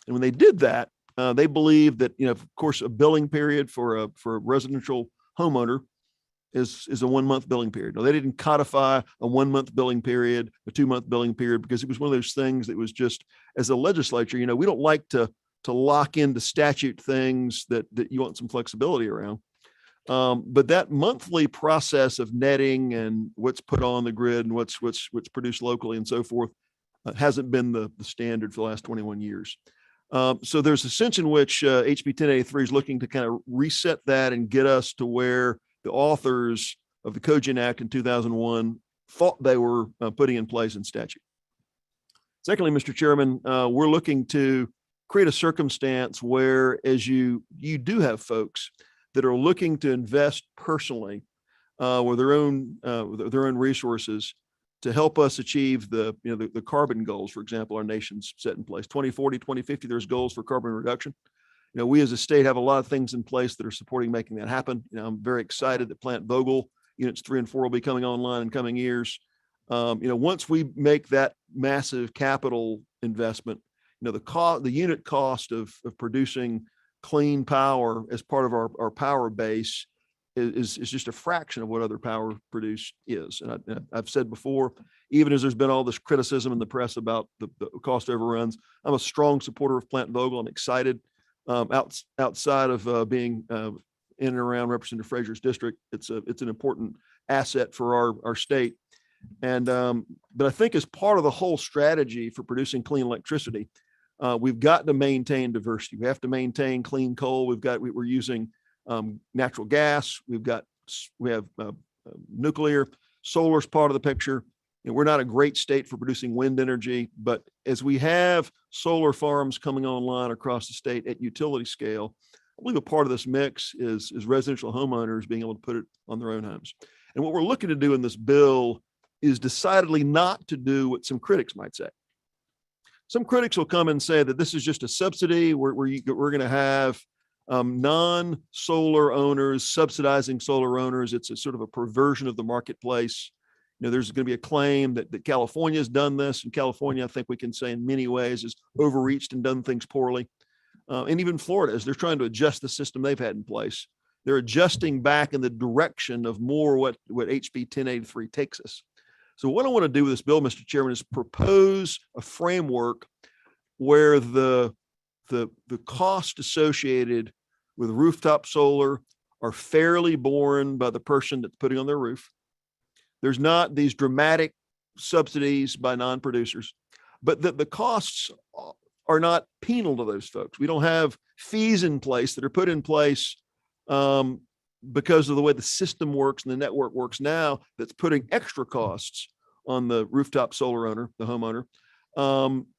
And when they did that, they believed that, of course, a billing period for a residential homeowner is a 1 month billing period. No, they didn't codify a 1 month billing period, a 2 month billing period, because it was one of those things that was just, as a legislature, we don't like to lock into statute things that you want some flexibility around. But that monthly process of netting and what's put on the grid and what's produced locally and so forth hasn't been the standard for the last 21 years. So there's a sense in which HB 1083 is looking to kind of reset that and get us to where the authors of the Cogen Act in 2001 thought they were putting in place in statute. Secondly, Mr. Chairman, we're looking to create a circumstance where, as you do have folks that are looking to invest personally with their own resources to help us achieve the carbon goals, for example, our nation's set in place. 2040, 2050, there's goals for carbon reduction. We as a state have a lot of things in place that are supporting making that happen. I'm very excited that Plant Vogtle units 3 and 4 will be coming online in coming years. Once we make that massive capital investment, the unit cost of producing clean power as part of our power base is just a fraction of what other power produced is. And I've said before, even as there's been all this criticism in the press about the cost overruns, I'm a strong supporter of Plant Vogtle. I'm excited. Outside of being in and around Representative Frazier's district, it's an important asset for our state. And but I think as part of the whole strategy for producing clean electricity, we've got to maintain diversity. We have to maintain clean coal. We're using natural gas. We have nuclear. Solar is part of the picture. We're not a great state for producing wind energy, but as we have solar farms coming online across the state at utility scale, I believe a part of this mix is residential homeowners being able to put it on their own homes. And what we're looking to do in this bill is decidedly not to do what some critics might say. Some critics will come and say that this is just a subsidy where we're going to have non-solar owners subsidizing solar owners. It's a sort of a perversion of the marketplace. There's going to be a claim that California has done this, and California, I think we can say in many ways, has overreached and done things poorly. And even Florida, as they're trying to adjust the system they've had in place, they're adjusting back in the direction of more what HB 1083 takes us. So what I want to do with this bill, Mr. Chairman, is propose a framework where the cost associated with rooftop solar are fairly borne by the person that's putting on their roof. There's not these dramatic subsidies by non-producers, but that the costs are not penal to those folks. We don't have fees in place that are put in place because of the way the system works and the network works now, that's putting extra costs on the rooftop solar owner, the homeowner,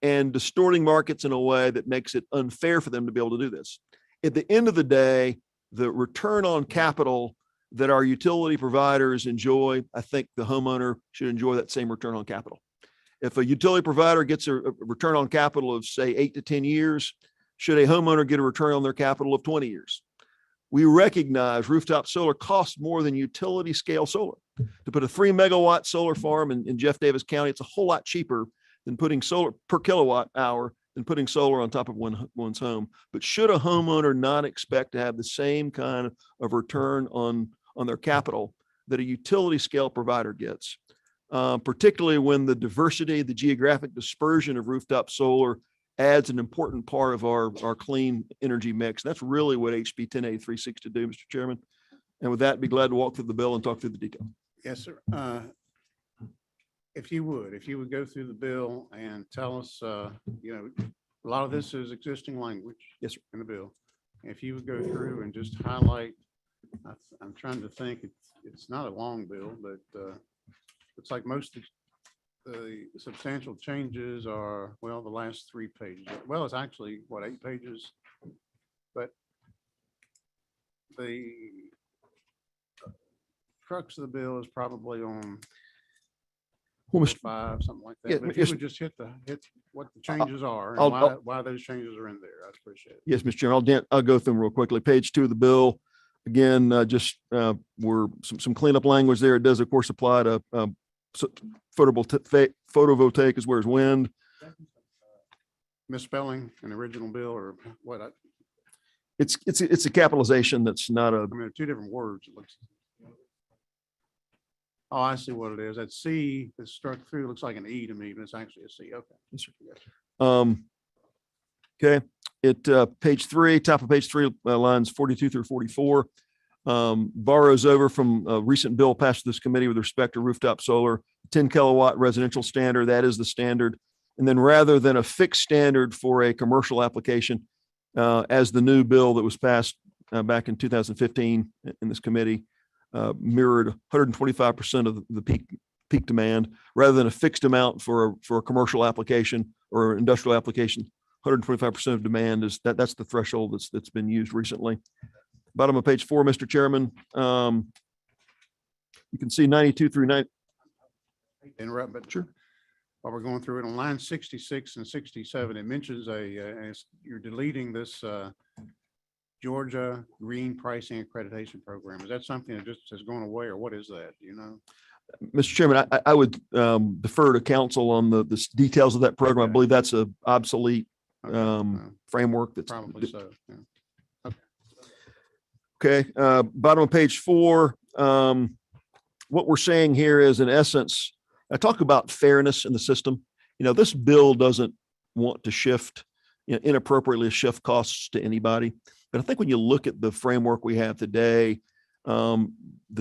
and distorting markets in a way that makes it unfair for them to be able to do this. At the end of the day, the return on capital that our utility providers enjoy, I think the homeowner should enjoy that same return on capital. If a utility provider gets a return on capital of, say, 8 to 10 years, should a homeowner get a return on their capital of 20 years? We recognize rooftop solar costs more than utility scale solar. To put a 3 megawatt solar farm in Jeff Davis County, it's a whole lot cheaper than putting solar per kilowatt hour than putting solar on top of one's home. But should a homeowner not expect to have the same kind of return on their capital that a utility scale provider gets? particularly when the diversity, the geographic dispersion of rooftop solar adds an important part of our clean energy mix. That's really what HB 1083 seeks to do, Mr. Chairman. And with that, be glad to walk through the bill and talk through the detail. Yes, sir. If you would go through the bill and tell us, you know, a lot of this is existing language. Yes, sir. In the bill. If you would go through and just highlight, I'm trying to think, it's not a long bill, but it's like most of the substantial changes are, well, the last 3 pages. Well, it's actually, what, 8 pages? But the crux of the bill is probably on Well, 5, something like Yeah, that. But if you yes. would just hit what the changes are I'll- and why those changes are in there, I'd appreciate it. Yes, Mr. Chairman, I'll go through them real quickly. Page 2 of the bill. Again, we're some cleanup language there. It does, of course, apply to photovoltaic as well as wind. Misspelling an original bill or what? I It's a capitalization that's not a, mean, they're 2 different words. It looks. Oh, I see what it is. That C that's struck through looks like an E to me, but it's actually a C. Okay. Yes, sir. Okay, page 3, top of page 3, lines 42 through 44, borrows over from a recent bill passed this committee with respect to rooftop solar, 10 kilowatt residential standard. That is the standard. And then rather than a fixed standard for a commercial application, as the new bill that was passed back in 2015 in this committee mirrored 125% of the peak demand, rather than a fixed amount for a commercial application or industrial application. 125% of demand is that's the threshold that's been used recently. Bottom of page 4, Mr. Chairman. You can see 92 through 9. Interrupt, but Sure. While we're going through it on line 66 and 67, it mentions you're deleting this Georgia Green Pricing Accreditation Program. Is that something that just has gone away, or what is that? Do you know? Mr. Chairman, I would defer to council on the details of that program. I Okay. believe that's a obsolete Okay. framework that's Probably so. Yeah. okay. Bottom of page 4. What we're saying here is, in essence, I talk about fairness in the system. You know, this bill doesn't want to shift, inappropriately shift costs to anybody. But I think when you look at the framework we have today, the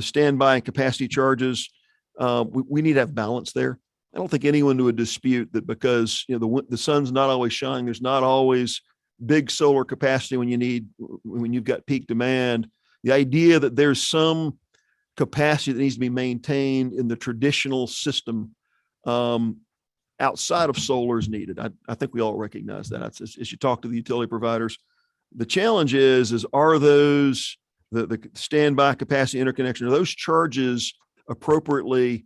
standby and capacity charges, we need to have balance there. I don't think anyone would dispute that because the sun's not always shining. There's not always big solar capacity when you've got peak demand. The idea that there's some capacity that needs to be maintained in the traditional system outside of solar is needed. I think we all recognize that as you talk to the utility providers. The challenge is are those the standby capacity interconnection, are those charges appropriately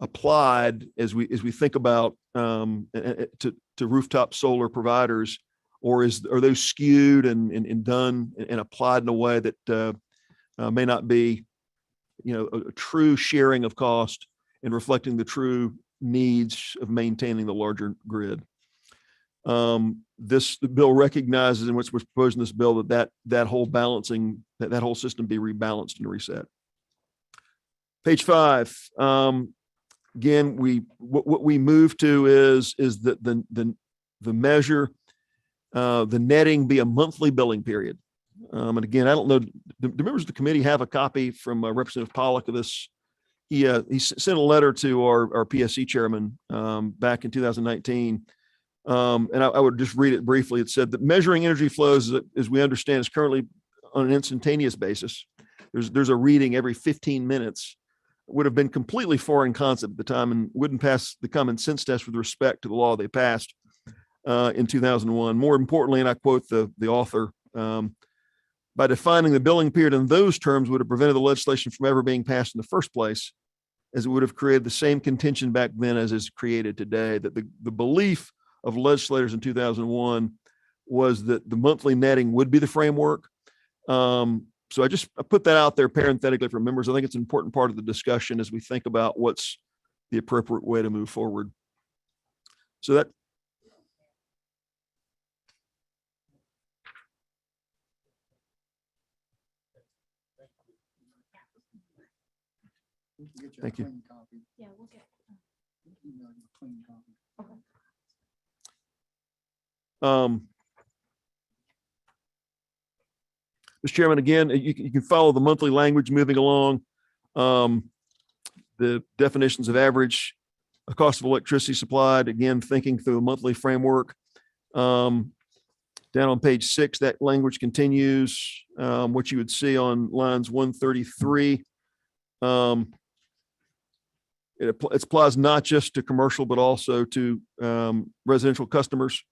applied as we think about to rooftop solar providers, or are those skewed and done and applied in a way that may not be a true sharing of cost and reflecting the true needs of maintaining the larger grid. This bill recognizes, in which we're proposing this bill, that whole balancing, that whole system be rebalanced and reset. Page 5. Again, what we move to is that the measure, the netting be a monthly billing period. And again, I don't know, do members of the committee have a copy from Representative Pollock of this? He sent a letter to our PSC chairman back in 2019. And I would just read it briefly. It said that measuring energy flows, as we understand, is currently on an instantaneous basis. There's a reading every 15 minutes. It would have been completely foreign concept at the time and wouldn't pass the common sense test with respect to the law they passed in 2001. More importantly, and I quote the author, by defining the billing period in those terms would have prevented the legislation from ever being passed in the first place, as it would have created the same contention back then as is created today. That the belief of legislators in 2001 was that the monthly netting would be the framework. So I put that out there parenthetically for members. I think it's an important part of the discussion as we think about what's the appropriate way to move forward. So that. Thank you. Yeah, we'll get. Mr. Chairman, again, you can follow the monthly language moving along. The definitions of average cost of electricity supplied, again, thinking through a monthly framework. Down on page 6, that language continues, what you would see on lines 133. It applies not just to commercial, but also to residential customers.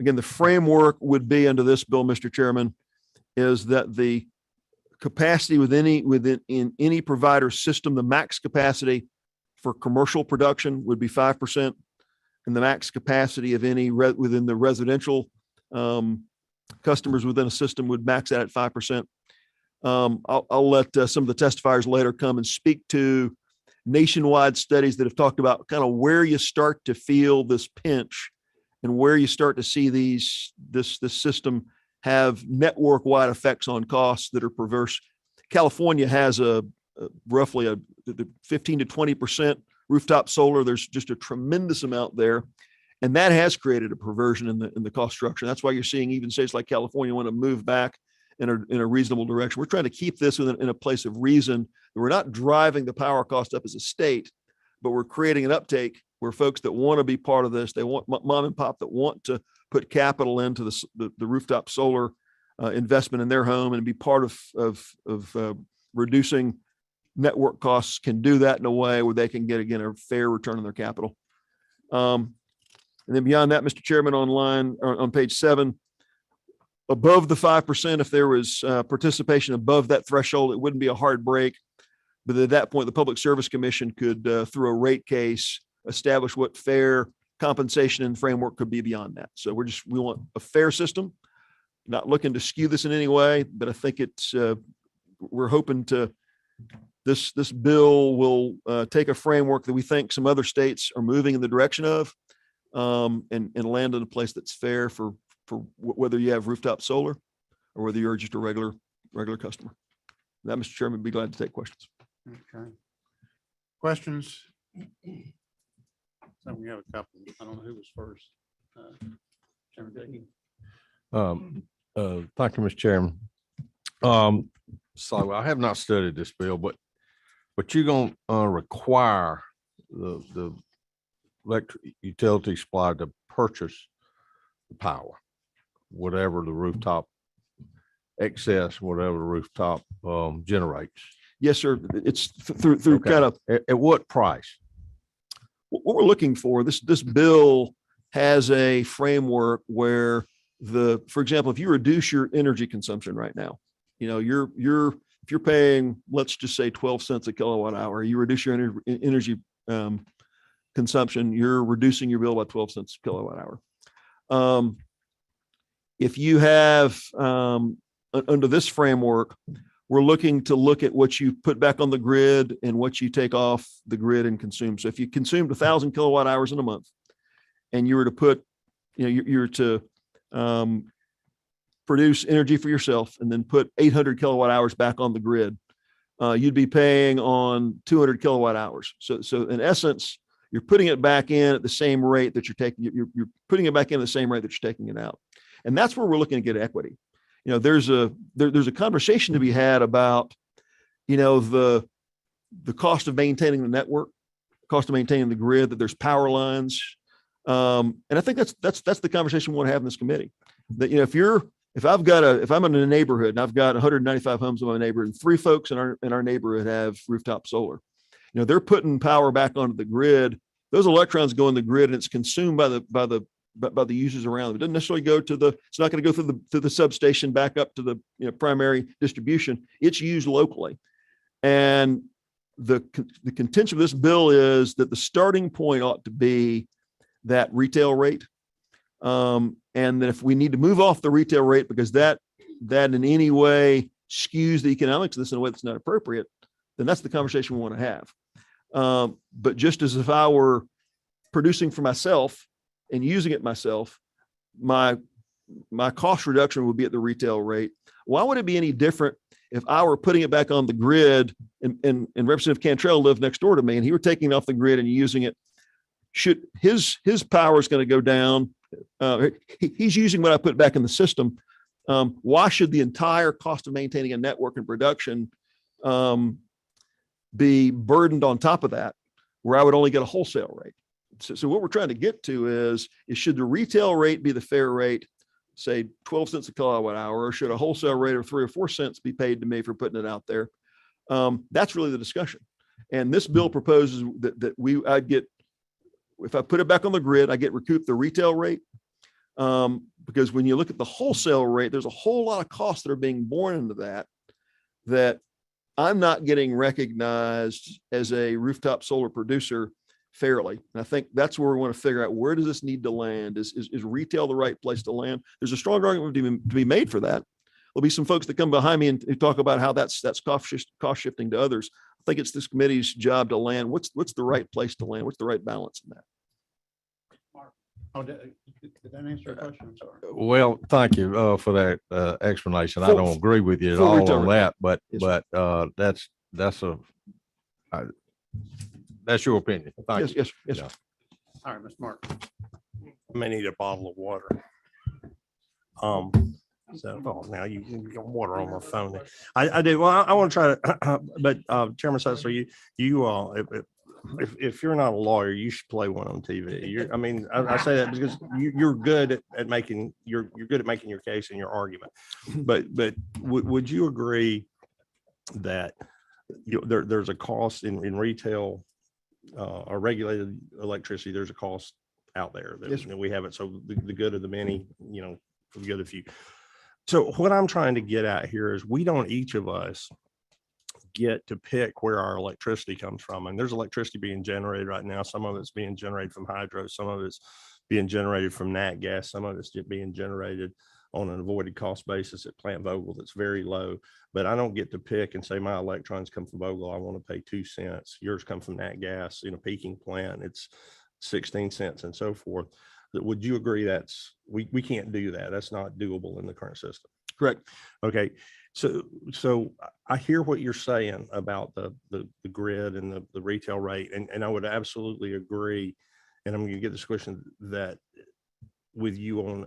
Again, the framework would be under this bill, Mr. Chairman, is that the capacity within any provider system, the max capacity for commercial production would be 5%, and the max capacity of any within the residential customers within a system would max out at 5%. I'll let some of the testifiers later come and speak to nationwide studies that have talked about kind of where you start to feel this pinch and where you start to see this system have network-wide effects on costs that are perverse. California has roughly a 15 to 20% rooftop solar. There's just a tremendous amount there. And that has created a perversion in the cost structure. That's why you're seeing even states like California want to move back in a reasonable direction. We're trying to keep this in a place of reason. We're not driving the power cost up as a state, but we're creating an uptake where folks that want to be part of this, they want mom and pop that want to put capital into the rooftop solar investment in their home and be part of reducing network costs, can do that in a way where they can get, again, a fair return on their capital. And then beyond that, Mr. Chairman, on page 7, above the 5%, if there was participation above that threshold, it wouldn't be a hard break. But at that point, the Public Service Commission could, through a rate case, establish what fair compensation and framework could be beyond that. So we want a fair system, not looking to skew this in any way, but I think we're hoping this bill will take a framework that we think some other states are moving in the direction of, and land in a place that's fair for whether you have rooftop solar or whether you're just a regular customer. That, Mr. Chairman, be glad to take questions. Okay. Questions? So we have a couple. I don't know who was first. Chairman Dickey. Thank you, Mr. Chairman. So I have not studied this bill, but you're going to require the electric utility supply to purchase the power, whatever the rooftop excess, whatever the rooftop generates. Yes, sir. It's through Okay. kind of At what price? what we're looking for. This bill has a framework where for example, if you reduce your energy consumption right now, if you're paying, let's just say 12 cents a kilowatt hour, you reduce your energy consumption, you're reducing your bill by 12 cents a kilowatt hour. If you have, under this framework, we're looking to look at what you put back on the grid and what you take off the grid and consume. So if you consumed 1,000 kilowatt hours in a month and you were to put, you're to produce energy for yourself and then put 800 kilowatt hours back on the grid, you'd be paying on 200 kilowatt hours. So in essence, you're putting it back in at the same rate that you're taking, you're putting it back in the same rate that you're taking it out. And that's where we're looking to get equity. There's a conversation to be had about, the cost of maintaining the network, cost of maintaining the grid, that there's power lines. And I think that's the conversation we want to have in this committee. That, if I'm in a neighborhood and I've got 195 homes in my neighborhood and 3 folks in our neighborhood have rooftop solar, they're putting power back onto the grid. Those electrons go in the grid and it's consumed by the users around them. It doesn't necessarily go it's not going to go through the substation back up to the primary distribution. It's used locally. And the contention of this bill is that the starting point ought to be that retail rate. And that if we need to move off the retail rate because that in any way skews the economics of this in a way that's not appropriate, then that's the conversation we want to have. But just as if I were producing for myself and using it myself, my cost reduction would be at the retail rate. Why would it be any different if I were putting it back on the grid and Representative Cantrell lived next door to me and he were taking it off the grid and using it? should his power is going to go down. He's using what I put back in the system. Why should the entire cost of maintaining a network and production be burdened on top of that, where I would only get a wholesale rate? So what we're trying to get to is should the retail rate be the fair rate, say 12 cents a kilowatt hour, or should a wholesale rate of 3 or 4 cents be paid to me for putting it out there? That's really the discussion. And this bill proposes that I'd get, if I put it back on the grid, I get recouped the retail rate. Because when you look at the wholesale rate, there's a whole lot of costs that are being borne into that I'm not getting recognized as a rooftop solar producer fairly. And I think that's where we want to figure out, where does this need to land? Is retail the right place to land? There's a strong argument to be made for that. There'll be some folks that come behind me and talk about how that's cost shifting to others. I think it's this committee's job to land. What's the right place to land? What's the right balance in that? Oh, did that answer your question? I'm sorry. Well, thank you for that explanation. I Full- don't agree with you at full all retail on rate. that, but Yes, that's your opinion. Thank you. Yes. Yeah. All right, Mr. Mark. I may need a bottle of water. So, oh, now you got water on my phone. There. I do. Well, I want to try to, but Chairman Sessler, if you're not a lawyer, you should play one on TV. I mean, I say that because you're good at making you're good at making your case and your argument. But would you agree that there's a cost in retail or regulated electricity? There's a cost out there that Yes, we haven't. So the good of the many, for the good of the few. So what I'm trying to get at here is we don't each of us get to pick where our electricity comes from. And there's electricity being generated right now. Some of it's being generated from hydro, some of it's being generated from nat gas, some of it's being generated on an avoided cost basis at Plant Vogtle that's very low. But I don't get to pick and say my electrons come from Vogtle, I want to pay 2 cents. Yours come from nat gas in a peaking plant, it's 16 cents and so forth. Would you agree we can't do that? That's not doable in the current system. correct. Okay. So I hear what you're saying about the grid and the retail rate, and I would absolutely agree. And I'm going to get this question that with you on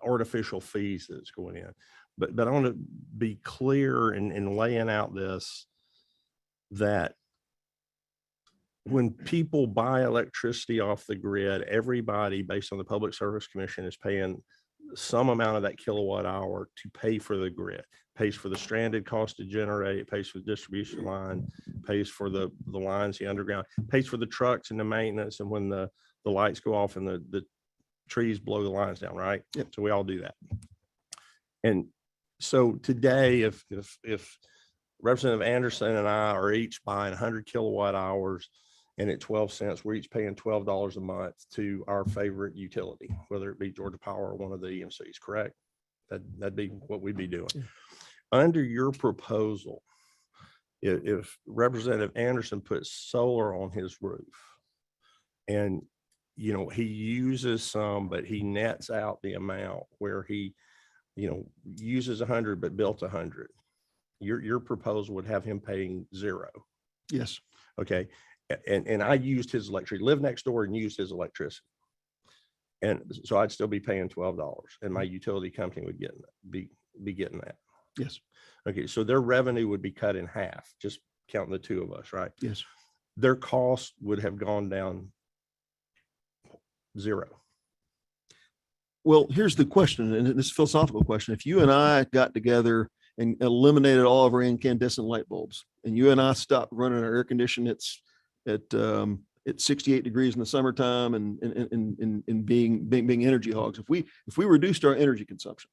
artificial fees that's going in, but I want to be clear in laying out this, that when people buy electricity off the grid, everybody based on the Public Service Commission is paying some amount of that kilowatt hour to pay for the grid, pays for the stranded cost to generate, pays for the distribution line, pays for the lines, the underground, pays for the trucks and the maintenance. And when the lights go off and the trees blow the lines down, right? Yep. So we all do that. And so today, if Representative Anderson and I are each buying 100 kilowatt hours, and at 12 cents, we're each paying $12 a month to our favorite utility, whether it be Georgia Power or one of the EMCs, correct? That'd be what we'd be doing. Yeah. Under your proposal, if Representative Anderson puts solar on his roof and, he uses some, but he nets out the amount where he, uses 100, but built 100, your proposal would have him paying 0. Yes. Okay. And I used his electricity, lived next door and used his electricity. And so I'd still be paying $12 and my utility company would be getting that. Yes. Okay. So their revenue would be cut in half, just counting the two of us, right? Yes. Their cost would have gone down 0. Well, here's the question, and this is a philosophical question. If you and I got together and eliminated all of our incandescent light bulbs, and you and I stopped running our air conditioning at 68 degrees in the summertime and being energy hogs, if we reduced our energy consumption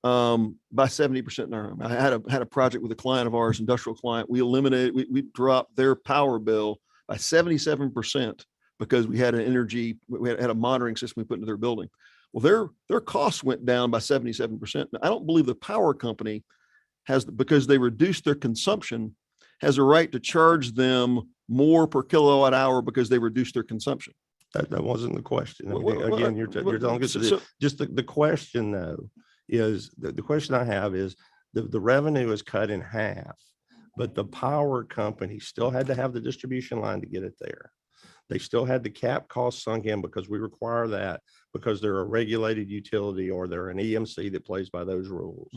by 70% in our home. I had a project with a client of ours, industrial client. We dropped their power bill by 77% because we had had a monitoring system we put into their building. Well, their costs went down by 77%. Now, I don't believe the power company because they reduced their consumption, has a right to charge them more per kilowatt hour because they reduced their consumption. That wasn't the question. Again, you're telling us just the question though is the question I have is the revenue is cut in half, but the power company still had to have the distribution line to get it there. They still had the cap cost sunk in because we require that because they're a regulated utility or they're an EMC that plays by those rules.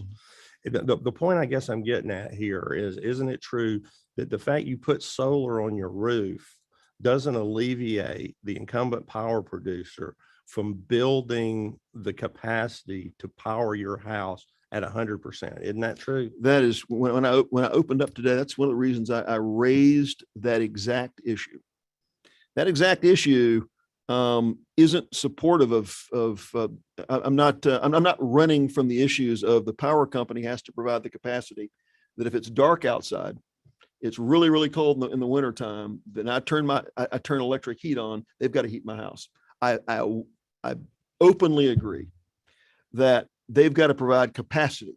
The point I guess I'm getting at here is, isn't it true that the fact you put solar on your roof doesn't alleviate the incumbent power producer from building the capacity to power your house at 100%? Isn't that true? That is, when I opened up today, that's one of the reasons I raised that exact issue. That exact issue isn't supportive I'm not running from the issues of the power company has to provide the capacity, that if it's dark outside, it's really, really cold in the winter time, then I turn electric heat on, they've got to heat my house. I openly agree that they've got to provide capacity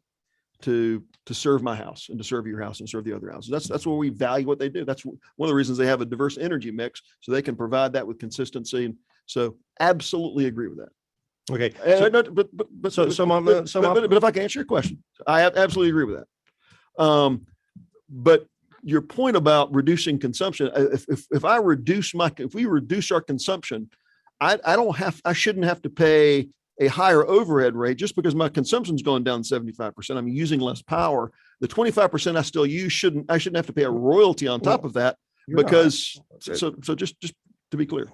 to serve my house and to serve your house and serve the other houses. That's where we value what they do. That's one of the reasons they have a diverse energy mix, so they can provide that with consistency. And so absolutely agree with that. Okay. But if I can answer your question, I absolutely agree with that. But your point about reducing consumption, if we reduce our consumption, I shouldn't have to pay a higher overhead rate just because my consumption's going down 75%. I'm using less power. The 25% I still use I shouldn't have to pay a royalty on top of that because so just to be clear.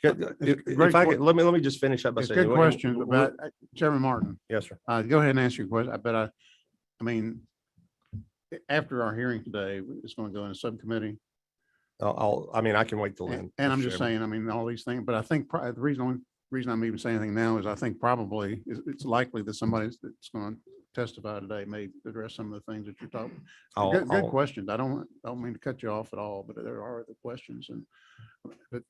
If I could, let me just finish up by It's a saying. good question, but Chairman Martin, Yes, sir. go ahead and answer your question. I mean, after our hearing today, it's going to go in a subcommittee. I can wait till then. And I'm Mr. just Chairman. saying, I mean, all these things, but I think the reason I'm even saying anything now is I think probably it's likely that somebody that's going to testify today may address some of the things that you're talking. Good questions. I don't mean to cut you off at all, but there are other questions. But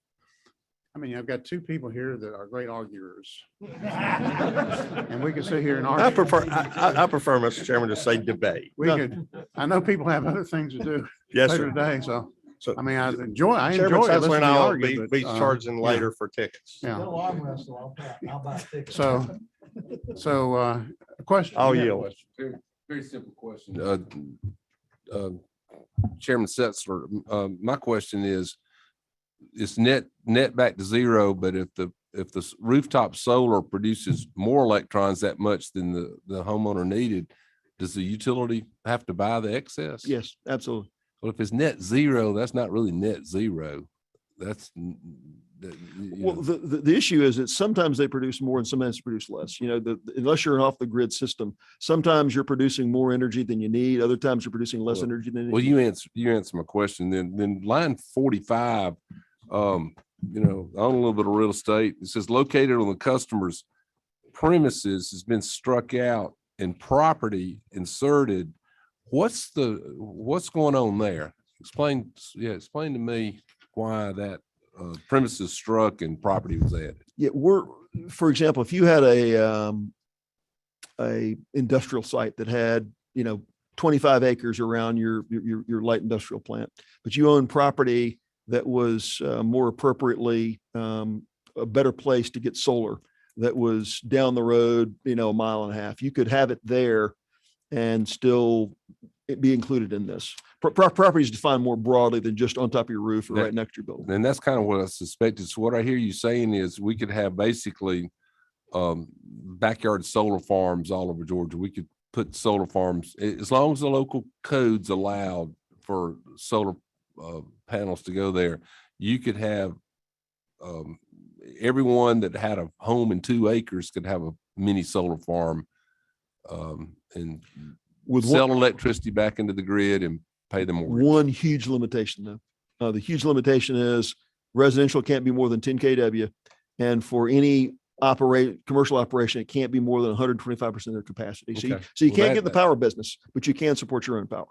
I mean, I've got two people here that are great arguers. And we can sit here and argue. I prefer, Mr. Chairman, to say debate. I know people have other things to do Yes, later sir. today, so. I mean, I enjoy Chairman listening Sessler and to you I will argue, be but, charging yeah. later for tickets. Yeah. I'll buy tickets. So a question. I'll You had a yield. question. Very, very simple question. Chairman Setzler, my question is, it's net back to zero, but if the rooftop solar produces more electrons that much than the homeowner needed, does the utility have to buy the excess? Yes, absolutely. Well, if it's net zero, that's not really net zero. That's Well, the issue is that sometimes they produce more and sometimes they produce less. Unless you're an off the grid system, sometimes you're producing more energy than you need. Other times you're producing less energy than you need. Well, you answer my question. Then line 45, I own a little bit of real estate. It says located on the customer's premises has been struck out and property inserted. What's going on there? Explain to me why that premises struck and property was added. Yeah, for example, if you had a industrial site that had 25 acres around your light industrial plant, but you own property that was more appropriately a better place to get solar, that was down the road, a mile and a half, you could have it there and still be included in this. Property is defined more broadly than just on top of your roof or right next to your building. And that's kind of what I suspected. So what I hear you saying is we could have basically backyard solar farms all over Georgia. We could put solar farms, as long as the local codes allowed for solar panels to go there. You could have everyone that had a home in 2 acres could have a mini solar farm and sell electricity back into the grid and pay the mortgage. One huge limitation though. The huge limitation is residential can't be more than 10 kW. And for any commercial operation, it can't be more than 125% of their capacity. So you can't get in the power business, but you can support your own power.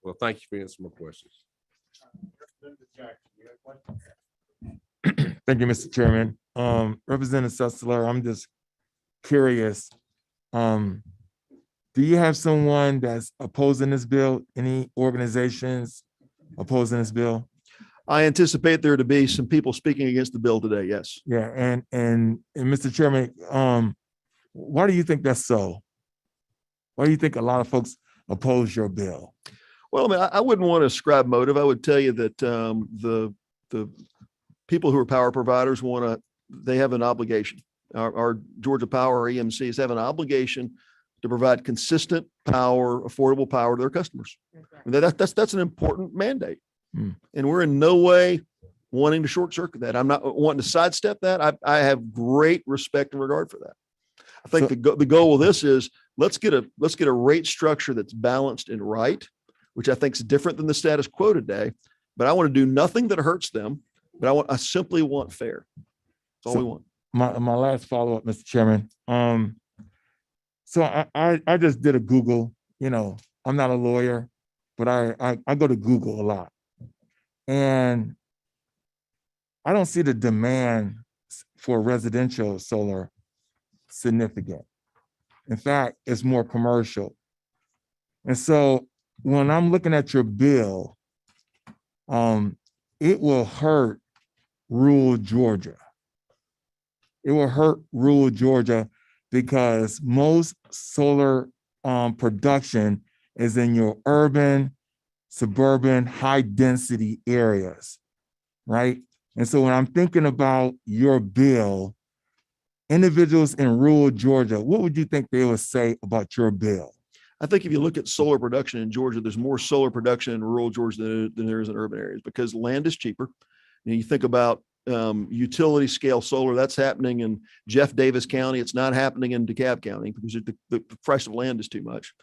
Well, thank you for answering my questions. Thank you, Mr. Chairman. Representative Sessler, I'm just curious. Do you have someone that's opposing this bill? Any organizations opposing this bill? I anticipate there to be some people speaking against the bill today. Yes. Yeah, and Mr. Chairman, why do you think that's so? Why do you think a lot of folks oppose your bill? Well, I mean, I wouldn't want to ascribe motive. I would tell you that the people who are power providers they have an obligation. Our Georgia Power, our EMCs have an obligation to provide consistent power, affordable power to their customers. And that's an important mandate. And we're in no way wanting to short circuit that. I'm not wanting to sidestep that. I have great respect and regard for that. I think the goal of this is let's get a rate structure that's balanced and right, which I think is different than the status quo today. But I want to do nothing that hurts them. But I simply want fair. That's all we want. My last follow-up, Mr. Chairman. So I just did a Google, I'm not a lawyer, but I go to Google a lot. And I don't see the demand for residential solar significant. In fact, it's more commercial. And so when I'm looking at your bill, it will hurt rural Georgia. It will hurt rural Georgia because most solar production is in your urban, suburban, high density areas, right? And so when I'm thinking about your bill, individuals in rural Georgia, what would you think they would say about your bill? I think if you look at solar production in Georgia, there's more solar production in rural Georgia than there is in urban areas because land is cheaper. You think about utility scale solar, that's happening in Jeff Davis County. It's not happening in DeKalb County because the price of land is too much.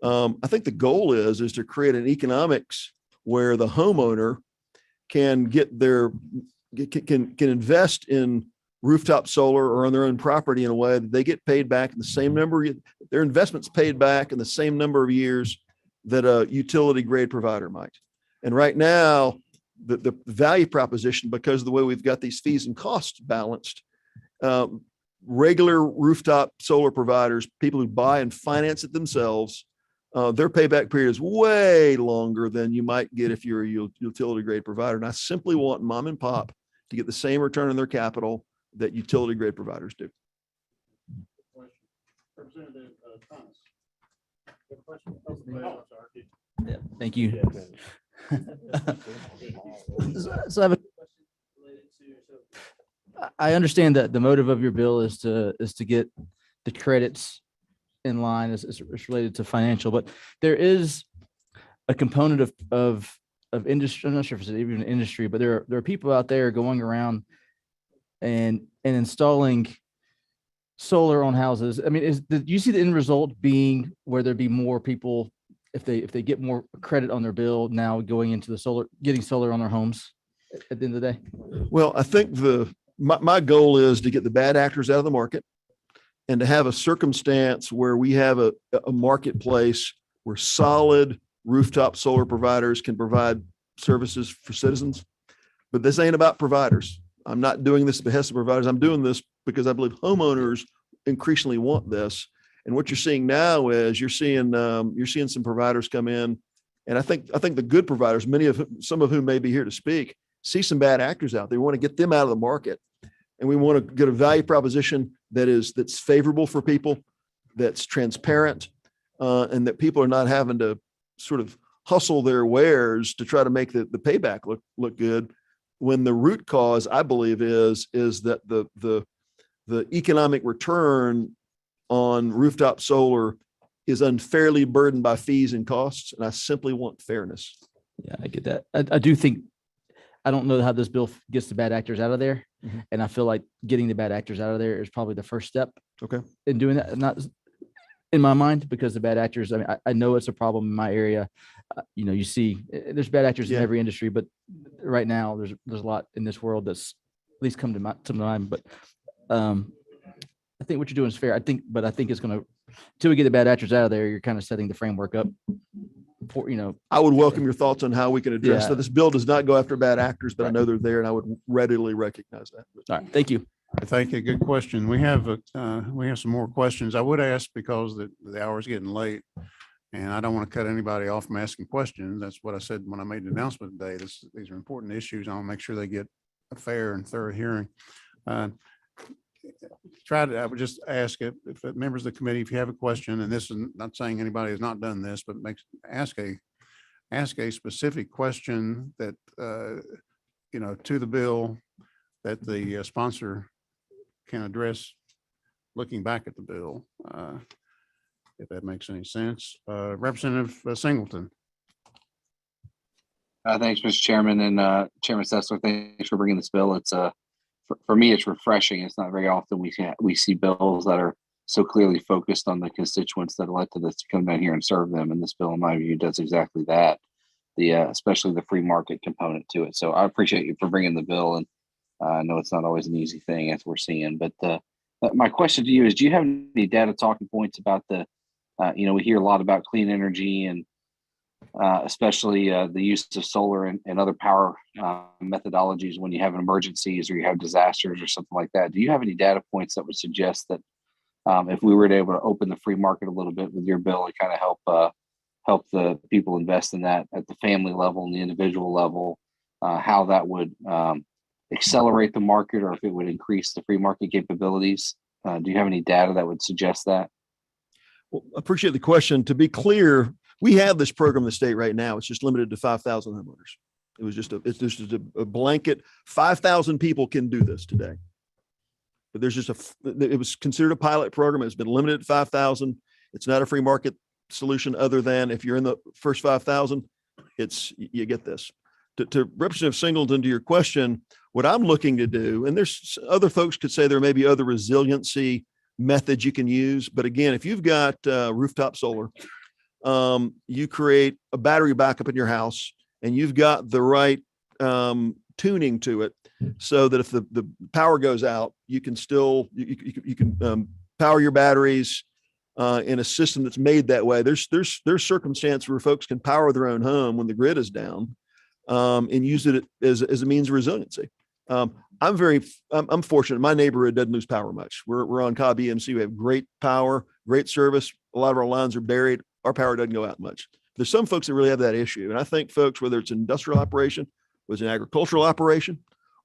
I think the goal is to create an economics where the homeowner can can invest in rooftop solar or on their own property in a way that they get paid back in the same number, their investments paid back in the same number of years that a utility grade provider might. And right now, the value proposition, because of the way we've got these fees and costs balanced, regular rooftop solar providers, people who buy and finance it themselves, their payback period is way longer than you might get if you're a utility grade provider. And I simply want mom and pop to get the same return on their capital that utility grade providers do. Yeah, thank you. So I have I understand that the motive of your bill is to get the credits in line as it's related to financial, but there is a component of industry. I'm not sure if it's even an industry, but there are people out there going around and installing solar on houses. I mean, do you see the end result being where there'd be more people if they get more credit on their bill now going into the getting solar on their homes at the end of the day? Well, I think my goal is to get the bad actors out of the market and to have a circumstance where we have a marketplace where solid rooftop solar providers can provide services for citizens. But this ain't about providers. I'm not doing this at the behest of providers. I'm doing this because I believe homeowners increasingly want this. And what you're seeing now is you're seeing some providers come in, and I think the good providers, some of whom may be here to speak, see some bad actors out there. We want to get them out of the market, and we want to get a value proposition that's favorable for people, that's transparent, and that people are not having to sort of hustle their wares to try to make the payback look good. When the root cause, I believe, is that the economic return on rooftop solar is unfairly burdened by fees and costs, and I simply want fairness. Yeah, I get that. I do think, I don't know how this bill gets the bad actors out of there. Mm-hmm. And I feel like getting the bad actors out of there is probably the first step. Okay. In doing that, not in my mind, because the bad actors, I mean, I know it's a problem in my area. You see, there's bad actors in every industry, but right now there's a lot in this world that's at least come to mind. But I think what you're doing is fair. I think it's going to, until we get the bad actors out of there, you're kind of setting the framework up for, I would welcome your thoughts on how we can address that. This bill does not go after bad actors, but I know they're there, and I would readily recognize that. All right. Thank you. Thank you. Good question. We have some more questions. I would ask, because the hour is getting late, and I don't want to cut anybody off from asking questions. That's what I said when I made the announcement today. These are important issues. I want to make sure they get a fair and thorough hearing. I would just ask if members of the committee, if you have a question, and this is not saying anybody has not done this, but ask ask a specific question that, to the bill that the sponsor can address looking back at the bill, if that makes any sense. Representative Singleton. Thanks, Mr. Chairman, and Chairman Sessler, thanks for bringing this bill. It's for me, it's refreshing. It's not very often we see bills that are so clearly focused on the constituents that elected us to come down here and serve them. And this bill, in my view, does exactly that. Especially the free market component to it. So I appreciate you for bringing the bill, and I know it's not always an easy thing as we're seeing. But my question to you is: do you have any data talking points about we hear a lot about clean energy and especially the use of solar and other power methodologies when you have emergencies or you have disasters or something like that. Do you have any data points that would suggest that if we were able to open the free market a little bit with your bill and kind of help the people invest in that at the family level and the individual level, how that would accelerate the market, or if it would increase the free market capabilities? Do you have any data that would suggest that? Well, I appreciate the question. To be clear, we have this program in the state right now. It's just limited to 5,000 homeowners. It's just a blanket. 5,000 people can do this today. But there's just it was considered a pilot program. It's been limited to 5,000. It's not a free market solution other than if you're in the first 5,000, you get this. To Representative Singleton, to your question, what I'm looking to do, and there's other folks could say there may be other resiliency methods you can use. But again, if you've got rooftop solar, you create a battery backup in your house, and you've got the right tuning to it, so that if the power goes out, you can still you can power your batteries in a system that's made that way. There's circumstances where folks can power their own home when the grid is down, and use it as a means of resiliency. I'm fortunate. My neighborhood doesn't lose power much. We're on Cobb EMC. We have great power, great service. A lot of our lines are buried. Our power doesn't go out much. There's some folks that really have that issue. And I think folks, whether it's an industrial operation, whether it's an agricultural operation,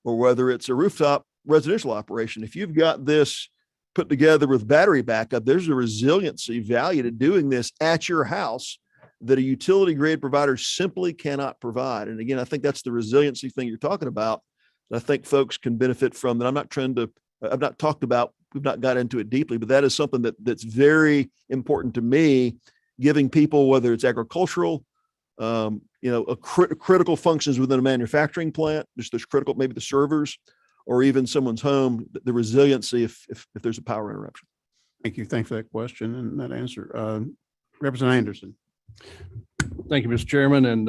or whether it's a rooftop residential operation, if you've got this put together with battery backup, there's a resiliency value to doing this at your house that a utility grade provider simply cannot provide. And again, I think that's the resiliency thing you're talking about that I think folks can benefit from. That I've not talked about, we've not got into it deeply, but that is something that's very important to me, giving people, whether it's agricultural, critical functions within a manufacturing plant, just those critical, maybe the servers, or even someone's home, the resiliency if there's a power interruption. Thank you. Thanks for that question and that answer. Representative Anderson. Thank you, Mr. Chairman, and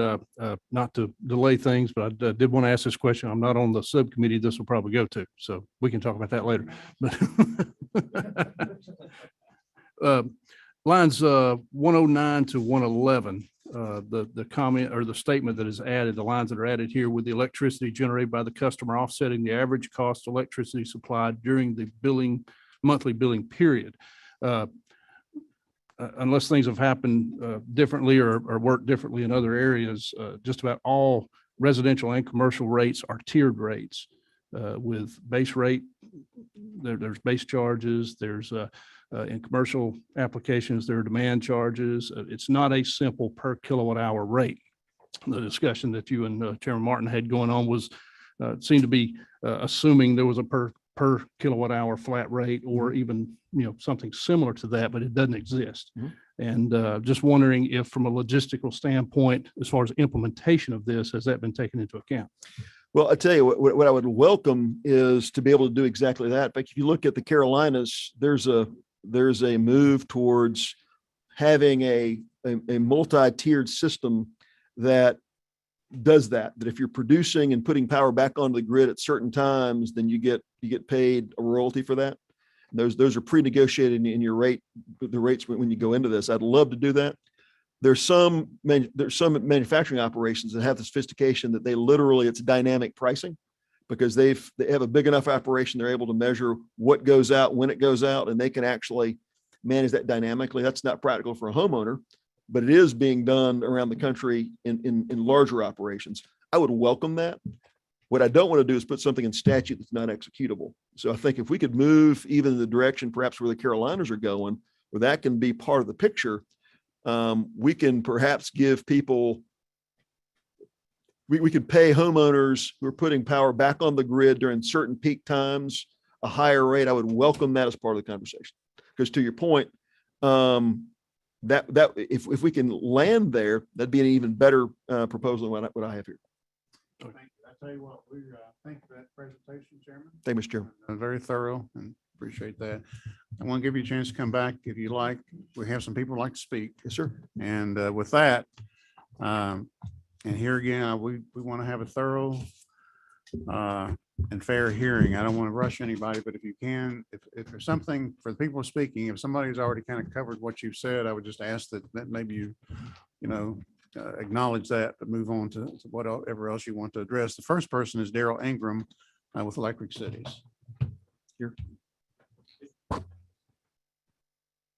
not to delay things, but I did want to ask this question. I'm not on the subcommittee this will probably go to, so we can talk about that later. But lines 109 to 111, the comment or the statement that is added, the lines that are added here, with the electricity generated by the customer offsetting the average cost of electricity supplied during the monthly billing period. Unless things have happened differently or work differently in other areas, just about all residential and commercial rates are tiered rates with base rate. There's base charges. There's in commercial applications, there are demand charges. It's not a simple per kilowatt hour rate. The discussion that you and Chairman Martin had going on was seemed to be assuming there was a per kilowatt hour flat rate, or even something similar to that, but it doesn't exist. And just wondering if, from a logistical standpoint, as far as implementation of this, has that been taken into account? Well, I tell you what I would welcome is to be able to do exactly that. But if you look at the Carolinas, there's a move towards having a multi-tiered system that does that if you're producing and putting power back onto the grid at certain times, then you get paid a royalty for that. And those are pre-negotiated in your rate, the rates when you go into this. I'd love to do that. There's some manufacturing operations that have the sophistication that it's dynamic pricing, because they have a big enough operation. They're able to measure what goes out, when it goes out, and they can actually manage that dynamically. That's not practical for a homeowner, but it is being done around the country in larger operations. I would welcome that. What I don't want to do is put something in statute that's not executable. So I think if we could move even in the direction perhaps where the Carolinas are going, where that can be part of the picture, we can perhaps give people we could pay homeowners who are putting power back on the grid during certain peak times a higher rate. I would welcome that as part of the conversation. Because to your point, that if we can land there, that'd be an even better proposal than what I have here. I tell you what, we thank you for that presentation, Chairman. Thank you, Mr. Chairman. Very thorough and appreciate that. I want to give you a chance to come back if you like. We have some people who like to speak. Yes, sir. And with that, and here again, we want to have a thorough and fair hearing. I don't want to rush anybody, but if you can, if there's something for the people speaking, if somebody's already kind of covered what you've said, I would just ask that maybe you acknowledge that, but move on to whatever else you want to address. The first person is Daryl Ingram with Electric Cities. Here.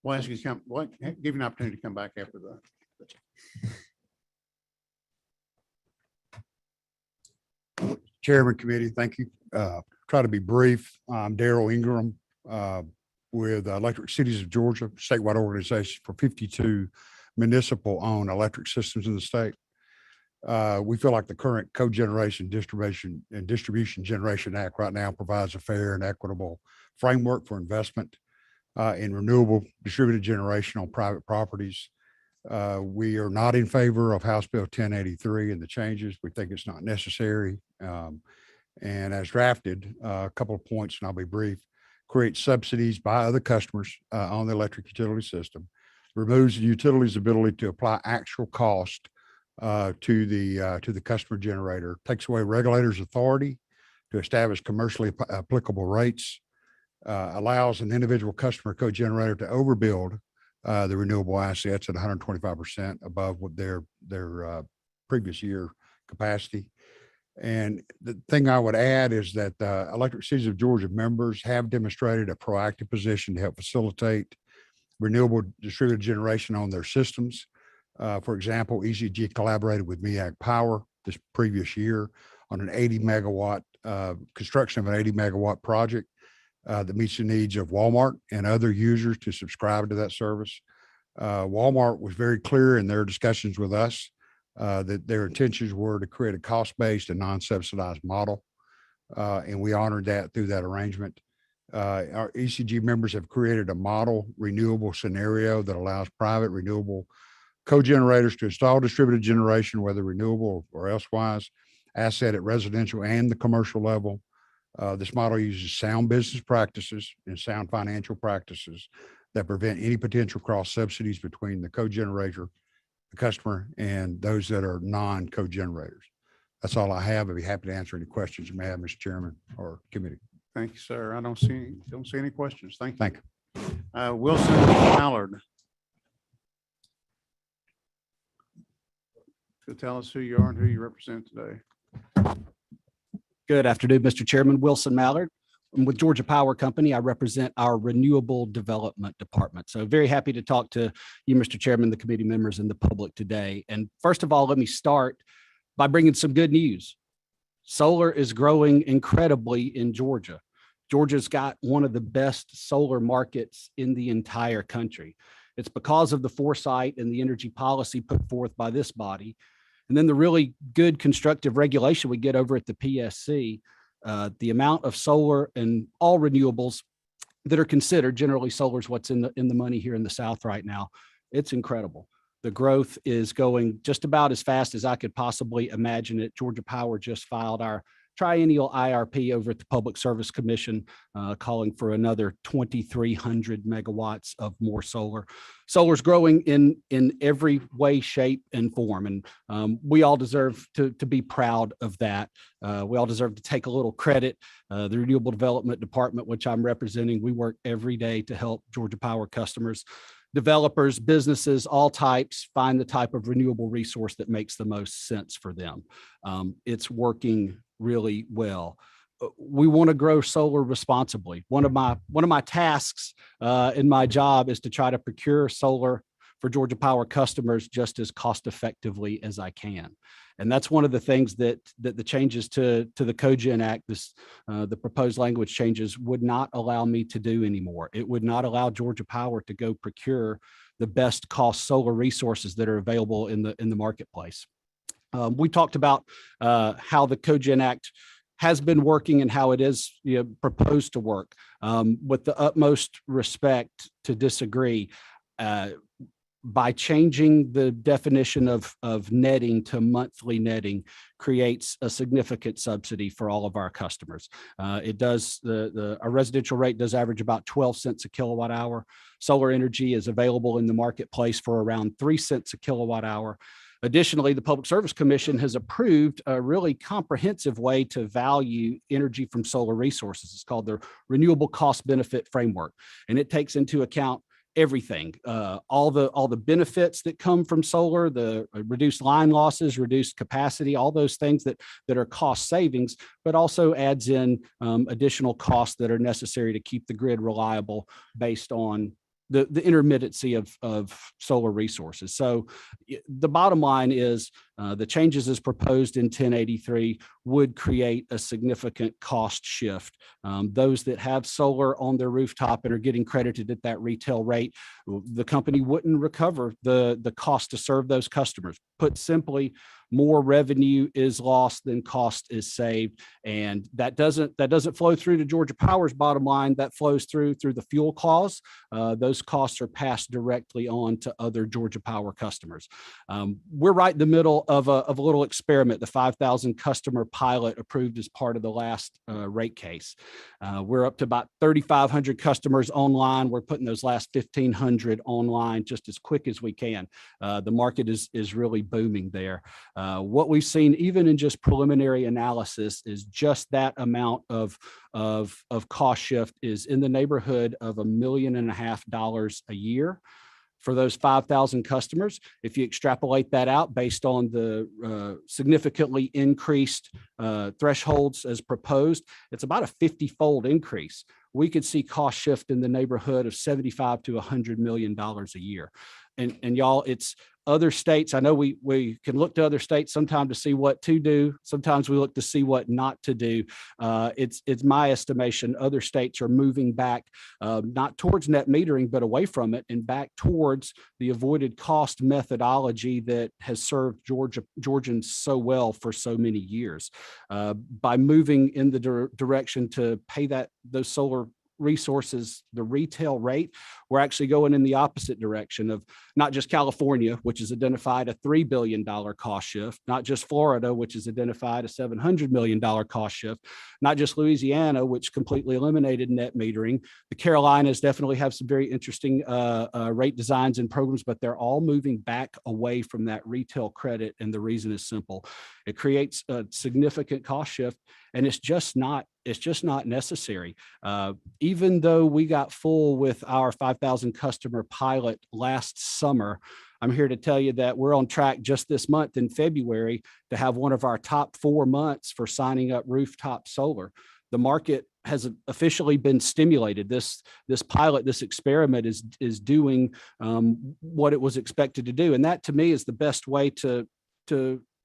We'll ask you to come, give you an opportunity to come back after the. Chairman Committee, thank you. Try to be brief. I'm Daryl Ingram with Electric Cities of Georgia, statewide organization for 52 municipal-owned electric systems in the state. We feel like the current Cogeneration Distribution Generation Act right now provides a fair and equitable framework for investment in renewable distributed generation on private properties. We are not in favor of House Bill 1083 and the changes. We think it's not necessary. And as drafted, a couple of points, and I'll be brief, create subsidies by other customers on the electric utility system, removes the utility's ability to apply actual cost to the customer generator, takes away regulators' authority to establish commercially applicable rates, allows an individual customer cogenerator to overbuild the renewable assets at 125% above what their previous year capacity. And the thing I would add is that Electric Cities of Georgia members have demonstrated a proactive position to help facilitate renewable distributed generation on their systems. For example, ECG collaborated with MEAG Power this previous year on an 80 megawatt construction of an 80 megawatt project that meets the needs of Walmart and other users to subscribe to that service. Walmart was very clear in their discussions with us that their intentions were to create a cost-based and non-subsidized model. And we honored that through that arrangement. Our ECG members have created a model renewable scenario that allows private renewable cogenerators to install distributed generation, whether renewable or elsewise, asset at residential and the commercial level. This model uses sound business practices and sound financial practices that prevent any potential cross subsidies between the cogenerator, the customer, and those that are non-cogenerators. That's all I have. I'd be happy to answer any questions you may have, Mr. Chairman or committee. Thank you, sir. I don't see any questions. Thank you. Thank you. Wilson Mallard. So tell us who you are and who you represent today. Good afternoon, Mr. Chairman. Wilson Mallard. I'm with Georgia Power Company. I represent our Renewable Development Department. So very happy to talk to you, Mr. Chairman, the committee members, and the public today. And first of all, let me start by bringing some good news. Solar is growing incredibly in Georgia. Georgia's got one of the best solar markets in the entire country. It's because of the foresight and the energy policy put forth by this body. And then the really good constructive regulation we get over at the PSC, the amount of solar and all renewables that are considered, generally solar is what's in the money here in the South right now. It's incredible. The growth is going just about as fast as I could possibly imagine it. Georgia Power just filed our triennial IRP over at the Public Service Commission, calling for another 2,300 megawatts of more solar. Solar's growing in every way, shape, and form, and we all deserve to be proud of that. We all deserve to take a little credit. The Renewable Development Department, which I'm representing, we work every day to help Georgia Power customers, developers, businesses, all types, find the type of renewable resource that makes the most sense for them. It's working really well. We want to grow solar responsibly. One of my tasks in my job is to try to procure solar for Georgia Power customers just as cost effectively as I can. And that's one of the things that the changes to the Cogen Act, the proposed language changes, would not allow me to do anymore. It would not allow Georgia Power to go procure the best cost solar resources that are available in the marketplace. We talked about how the Cogen Act has been working and how it is proposed to work. With the utmost respect to disagree, by changing the definition of netting to monthly netting creates a significant subsidy for all of our customers. It does, our residential rate does average about 12 cents a kilowatt hour. Solar energy is available in the marketplace for around 3 cents a kilowatt hour. Additionally, the Public Service Commission has approved a really comprehensive way to value energy from solar resources. It's called the Renewable Cost Benefit Framework, and it takes into account everything, all the benefits that come from solar, the reduced line losses, reduced capacity, all those things that are cost savings, but also adds in additional costs that are necessary to keep the grid reliable based on the intermittency of solar resources. So the bottom line is the changes as proposed in 1083 would create a significant cost shift. Those that have solar on their rooftop and are getting credited at that retail rate, the company wouldn't recover the cost to serve those customers. Put simply, more revenue is lost than cost is saved. And that doesn't flow through to Georgia Power's bottom line. That flows through the fuel clause. Those costs are passed directly on to other Georgia Power customers. We're right in the middle of a little experiment, the 5,000 customer pilot approved as part of the last rate case. We're up to about 3,500 customers online. We're putting those last 1,500 online just as quick as we can. The market is really booming there. What we've seen, even in just preliminary analysis, is just that amount of cost shift is in the neighborhood of $1.5 million a year for those 5,000 customers. If you extrapolate that out based on the significantly increased thresholds as proposed, it's about a 50-fold increase. We could see cost shift in the neighborhood of $75 to $100 million a year. And y'all, it's other states. I know we can look to other states sometimes to see what to do. Sometimes we look to see what not to do. It's my estimation other states are moving back, not towards net metering, but away from it and back towards the avoided cost methodology that has served Georgians so well for so many years. By moving in the direction to pay those solar resources the retail rate, we're actually going in the opposite direction of not just California, which has identified a $3 billion cost shift, not just Florida, which has identified a $700 million cost shift, not just Louisiana, which completely eliminated net metering. The Carolinas definitely have some very interesting rate designs and programs, but they're all moving back away from that retail credit. And the reason is simple. It creates a significant cost shift, and it's just not necessary. Even though we got full with our 5,000 customer pilot last summer, I'm here to tell you that we're on track just this month in February to have one of our top 4 months for signing up rooftop solar. The market has officially been stimulated. This pilot, this experiment is doing what it was expected to do. And that to me is the best way to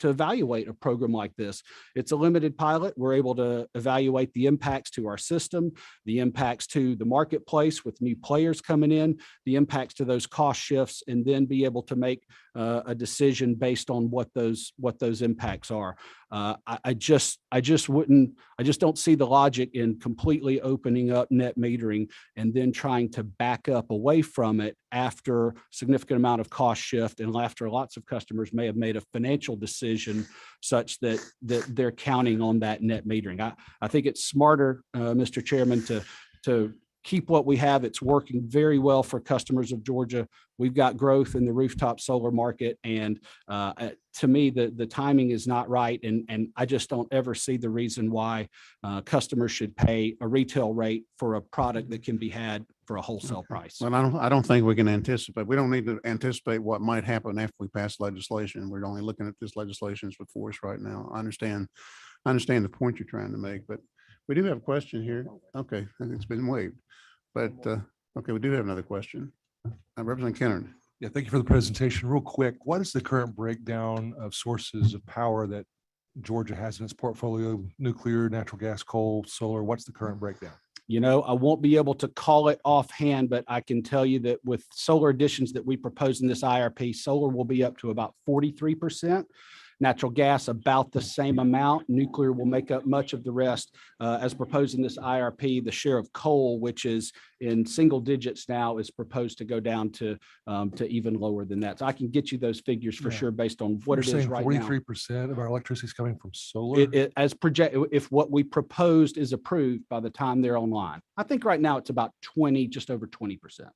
evaluate a program like this. It's a limited pilot. We're able to evaluate the impacts to our system, the impacts to the marketplace with new players coming in, the impacts to those cost shifts, and then be able to make a decision based on what those impacts are. I just don't see the logic in completely opening up net metering and then trying to back up away from it after significant amount of cost shift and after lots of customers may have made a financial decision such that they're counting on that net metering. I think it's smarter, Mr. Chairman, to keep what we have. It's working very well for customers of Georgia. We've got growth in the rooftop solar market. And to me, the timing is not right. And I just don't ever see the reason why customers should pay a retail rate for a product that can be had for a wholesale price. Well, I don't think we can anticipate. We don't need to anticipate what might happen after we pass legislation. We're only looking at this legislation is before us right now. I understand the point you're trying to make, but we do have a question here. Okay, it's been waived, but okay, we do have another question. Representative Kennard. Yeah, thank you for the presentation. Real quick, what is the current breakdown of sources of power that Georgia has in its portfolio? Nuclear, natural gas, coal, solar. What's the current breakdown? You know, I won't be able to call it offhand, but I can tell you that with solar additions that we propose in this IRP, solar will be up to about 43%. natural gas about the same amount. Nuclear will make up much of the rest. As proposed in this IRP, the share of coal, which is in single digits now, is proposed to go down to even lower than that. So I can get you those figures for Yeah. sure based on what You're it is saying right now. 43% of our electricity is coming from solar? As project, if what we proposed is approved by the time they're online. I think right now it's about 20, just over 20%.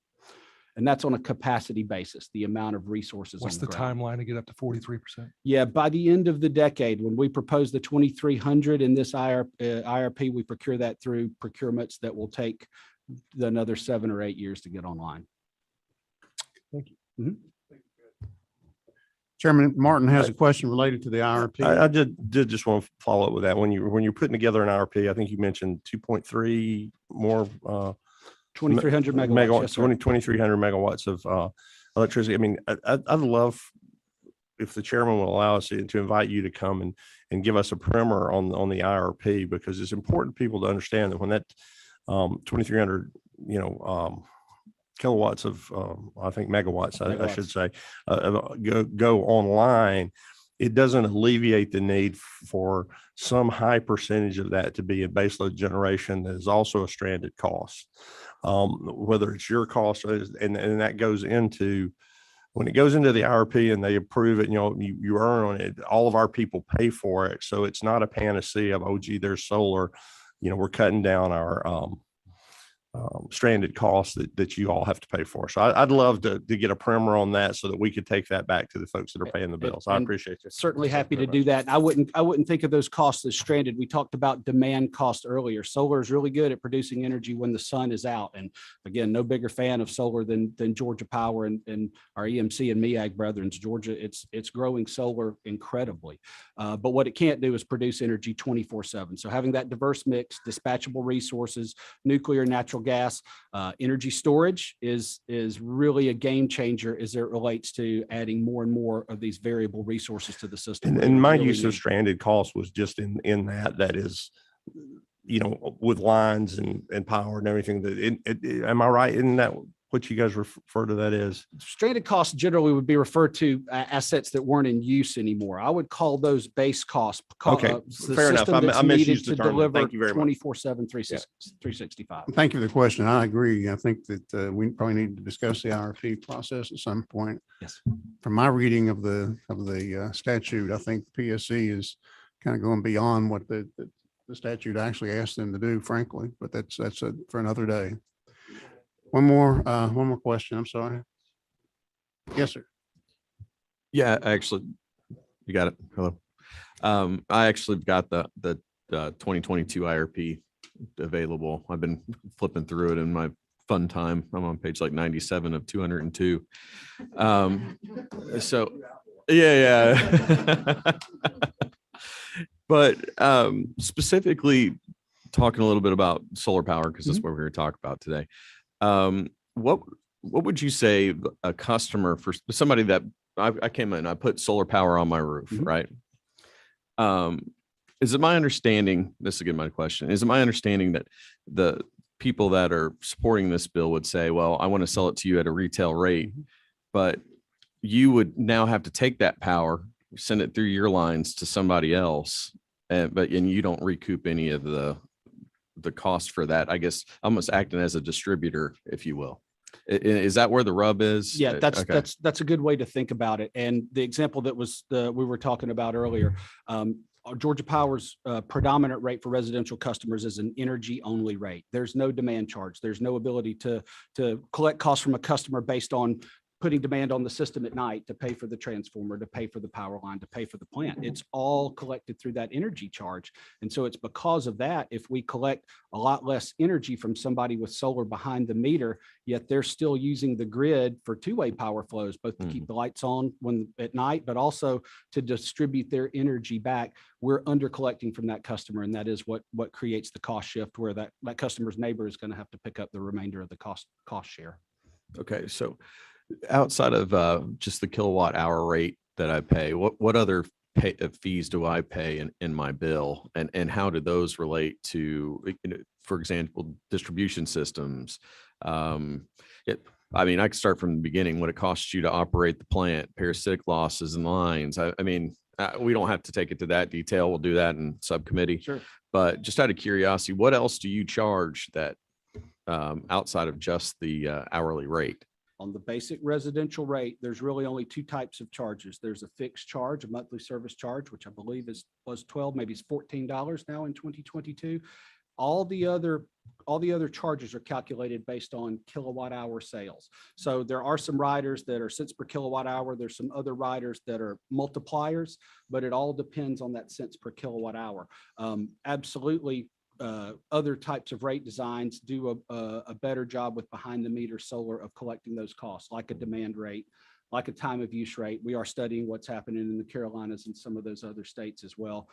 And that's on a capacity basis, the amount of resources. What's on the ground. timeline to get up to 43%? Yeah, by the end of the decade, when we propose the 2,300 in this IRP, we procure that through procurements that will take another 7 or 8 years to get online. Thank you. Mhm. Chairman Martin has a question related to the IRP. I did just want to follow up with that. When you're putting together an IRP, I think you mentioned 2.3 more 2,300 megawatts. Yes, sir. 2,300 megawatts of electricity. I mean, I'd love if the chairman will allow us to invite you to come and give us a primer on the IRP, because it's important people to understand that when that 2,300 kilowatts of I think megawatts, I should say, go online, it doesn't alleviate the need for some high percentage of that to be a baseload generation that is also a stranded cost. Whether it's your cost, and that goes into, when it goes into the IRP and they approve it, you earn on it, all of our people pay for it. So it's not a panacea of, oh, gee, there's solar, we're cutting down our stranded costs that you all have to pay for. So I'd love to get a primer on that so that we could take that back to the folks that are paying the bills. I And appreciate you. Certainly happy to do that. I wouldn't think of those costs as stranded. We talked about demand cost earlier. Solar is really good at producing energy when the sun is out. And again, no bigger fan of solar than Georgia Power and our EMC and MEAG brethren. Georgia, it's growing solar incredibly. But what it can't do is produce energy 24/7. So having that diverse mix, dispatchable resources, nuclear, natural gas, energy storage is really a game changer as it relates to adding more and more of these variable resources to the system. And my use of stranded costs was just in that is, with lines and power and everything. That am I right? Isn't that what you guys refer to that as? Stranded costs generally would be referred to assets that weren't in use anymore. I would call those base costs. Okay, fair enough. I misused the term. Thank you very much. 24/7, 365. Thank you for the question. I agree. I think that we probably need to discuss the IRP process at some point. Yes. From my reading of the statute, I think PSC is kind of going beyond what the statute actually asked them to do, frankly, but that's for another day. One more question. I'm sorry. Yes, sir. Yeah, actually, you got it. Hello. I actually got the 2022 IRP available. I've been flipping through it in my fun time. I'm on page like 97 of 202. So yeah. But specifically talking a little bit about solar power, because that's what we're going to talk about today. What would you say a customer, for somebody that I came in, I put solar power on my roof, right? Is it my understanding, this is again my question, is it my understanding that the people that are supporting this bill would say, well, I want to sell it to you at a retail rate, but you would now have to take that power, send it through your lines to somebody else, and you don't recoup any of the cost for that, I guess, almost acting as a distributor, if you will. Is that where the rub is? Yeah, Okay. that's a good way to think about it. And the example that was we were talking about earlier, Georgia Power's predominant rate for residential customers is an energy only rate. There's no demand charge. There's no ability to collect costs from a customer based on putting demand on the system at night to pay for the transformer, to pay for the power line, to pay for the plant. It's all collected through that energy charge. And so it's because of that, if we collect a lot less energy from somebody with solar behind the meter, yet they're still using the grid for two-way power flows, both to keep the lights on at night, but also to distribute their energy back, we're under collecting from that customer. And that is what creates the cost shift, where that customer's neighbor is going to have to pick up the remainder of the cost share. Okay, so outside of just the kilowatt hour rate that I pay, what other fees do I pay in my bill, and how do those relate to, for example, distribution systems? I mean, I could start from the beginning, what it costs you to operate the plant, parasitic losses and lines. I mean, We don't have to take it to that detail. We'll do that in subcommittee. Sure. But just out of curiosity, what else do you charge that outside of just the hourly rate? On the basic residential rate, there's really only two types of charges. There's a fixed charge, a monthly service charge, which I believe was 12, maybe it's $14 now in 2022. All the other charges are calculated based on kilowatt hour sales. So there are some riders that are cents per kilowatt hour. There's some other riders that are multipliers, but it all depends on that cents per kilowatt hour. Absolutely. Other types of rate designs do a better job with behind the meter solar of collecting those costs, like a demand rate, like a time of use rate. We are studying what's happening in the Carolinas and some of those other states as well.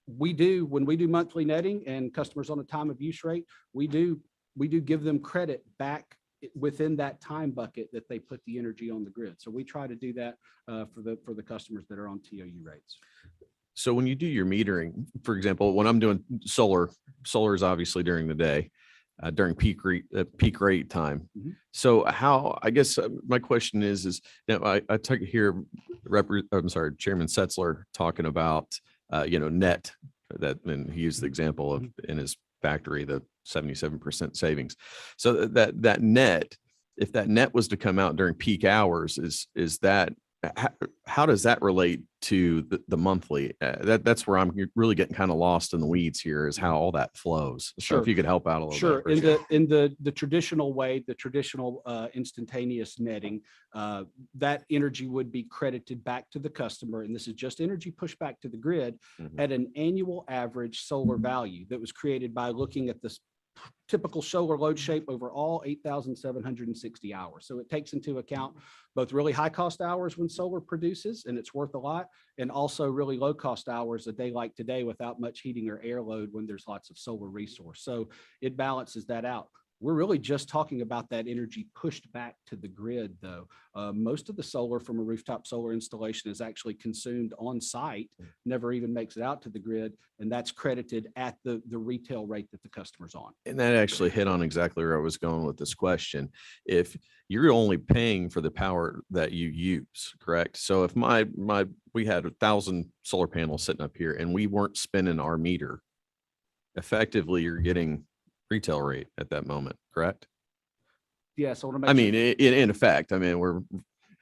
When we do monthly netting and customers on a time of use rate, we do give them credit back within that time bucket that they put the energy on the grid. So we try to do that for the customers that are on TOU rates. So when you do your metering, for example, when I'm doing solar is obviously during the day, during peak rate time. Mhm. So how, I guess my question is you know, I took here, Chairman Setzler talking about, net that, and he used the example of in his factory, the 77% savings. So that net, if that net was to come out during peak hours, is that, how does that relate to the monthly? That's where I'm really getting kind of lost in the weeds here, is how all that flows. So Sure. if you could help out a little Sure. bit. Appreciate it. In the traditional way, the traditional instantaneous netting, that energy would be credited back to the customer. And this is just energy pushed back to the grid Mhm. at an annual average solar value that was created by looking at this typical solar load shape over all 8,760 hours. So it takes into account both really high cost hours when solar produces and it's worth a lot, and also really low cost hours a day like today without much heating or air load when there's lots of solar resource. So it balances that out. We're really just talking about that energy pushed back to the grid, though. Most of the solar from a rooftop solar installation is actually consumed on site, never even makes it out to the grid, and that's credited at the retail rate that the customer's on. And that actually hit on exactly where I was going with this question. If you're only paying for the power that you use, correct? So if we had 1,000 solar panels sitting up here and we weren't spinning our meter, effectively you're getting retail rate at that moment, correct? Yes, I want to make I sure- mean, in effect, I mean,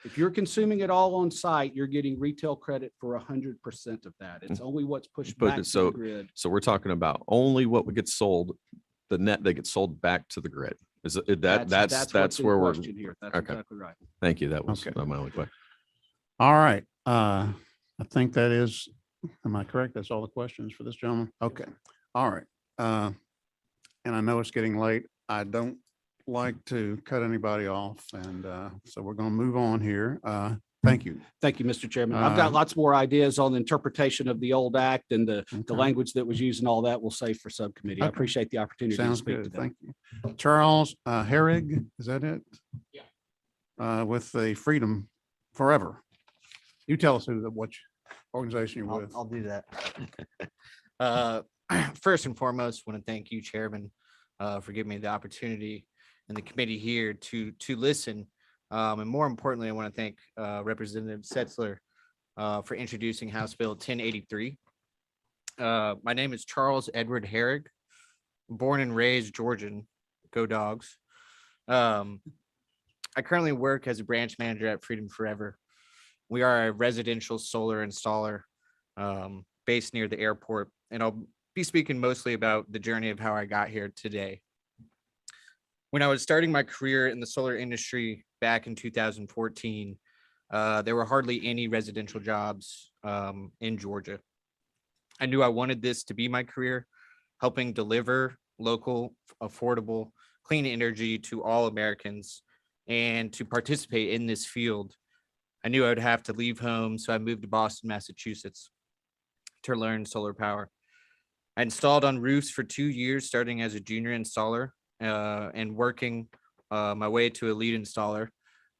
if you're consuming it all on site, you're getting retail credit for 100% of that. It's only what's pushed back to the grid. so we're talking about only what gets sold, the net that gets sold back to the grid. Is it what's that's in where we're, question here. That's okay. exactly right. Thank you. That was Okay. my only question. All right. I think that is, am I correct? That's all the questions for this gentleman? Okay. All right. And I know it's getting late. I don't like to cut anybody off. And so we're going to move on here. Thank you. Thank you, Mr. Chairman. I've got lots more ideas on the interpretation of the old act and the Okay. language that was used and all that we'll save for subcommittee. I Okay. appreciate the opportunity to Sounds speak to good. them. Thank you. Charles Herrig, is that it? Yeah. With the Freedom Forever. You tell us what organization you're with. I'll do that. First and foremost, want to thank you, Chairman, for giving me the opportunity and the committee here to listen. And more importantly, I want to thank Representative Setzler for introducing House Bill 1083. My name is Charles Edward Herrig, born and raised Georgian. Go Dogs. I currently work as a branch manager at Freedom Forever. We are a residential solar installer based near the airport, and I'll be speaking mostly about the journey of how I got here today. When I was starting my career in the solar industry back in 2014, there were hardly any residential jobs in Georgia. I knew I wanted this to be my career, helping deliver local, affordable, clean energy to all Americans. And to participate in this field, I knew I would have to leave home, so I moved to Boston, Massachusetts to learn solar power. I installed on roofs for 2 years, starting as a junior installer and working my way to a lead installer.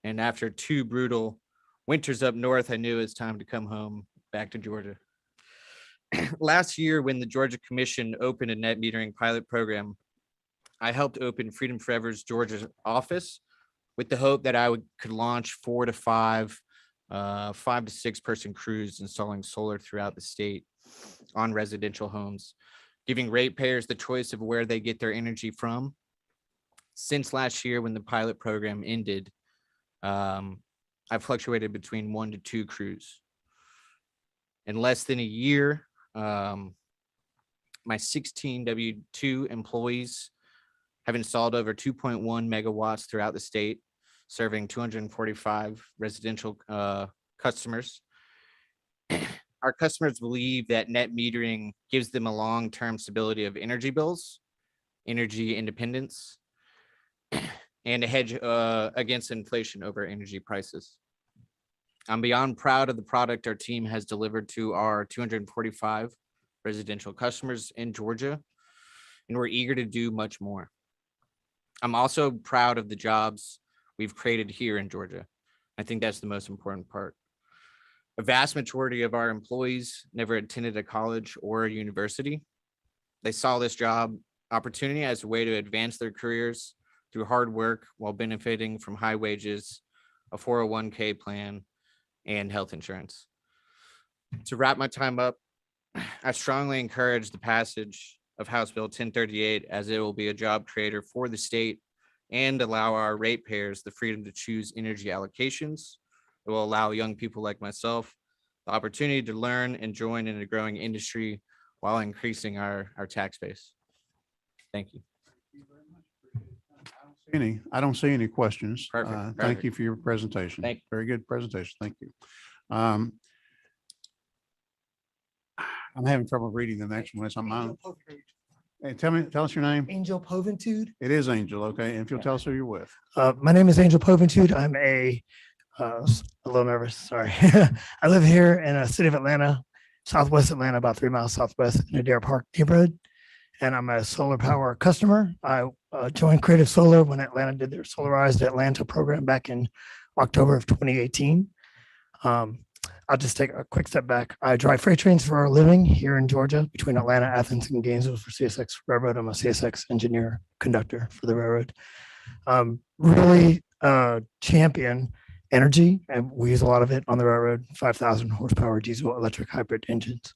And after 2 brutal winters up north, I knew it was time to come home back to Georgia. Last year, when the Georgia Commission opened a net metering pilot program, I helped open Freedom Forever's Georgia office with the hope that I could launch 4 to 5 5 to 6 person crews installing solar throughout the state on residential homes, giving ratepayers the choice of where they get their energy from. Since last year, when the pilot program ended, I've fluctuated between 1 to 2 crews. In less than a year, my 16 W-2 employees have installed over 2.1 megawatts throughout the state, serving 245 residential customers. Our customers believe that net metering gives them a long-term stability of energy bills, energy independence, and a hedge against inflation over energy prices. I'm beyond proud of the product our team has delivered to our 245 residential customers in Georgia, and we're eager to do much more. I'm also proud of the jobs we've created here in Georgia. I think that's the most important part. A vast majority of our employees never attended a college or a university. They saw this job opportunity as a way to advance their careers through hard work while benefiting from high wages, a 401k plan, and health insurance. To wrap my time up, I strongly encourage the passage of House Bill 1038, as it will be a job creator for the state and allow our ratepayers the freedom to choose energy allocations. It will allow young people like myself the opportunity to learn and join in a growing industry while increasing our tax base. Thank you. I don't see any questions. Perfect, Thank perfect. you for your presentation. Thank you. Very good presentation. Thank you. I'm having trouble reading the next one. It's on mine. Hey, tell us your name. Angel Povitude. It is Angel. Okay. And if you'll tell us who you're with. My name is Angel Povitude. I'm a little nervous. Sorry. I live here in a city of Atlanta, Southwest Atlanta, about 3 miles southwest in Adair Park neighborhood. And I'm a solar power customer. I joined Creative Solar when Atlanta did their Solarized Atlanta program back in October of 2018. I'll just take a quick step back. I drive freight trains for a living here in Georgia between Atlanta, Athens, and Gainesville for CSX Railroad. I'm a CSX engineer conductor for the railroad. Really champion energy, and we use a lot of it on the railroad, 5,000 horsepower diesel electric hybrid engines.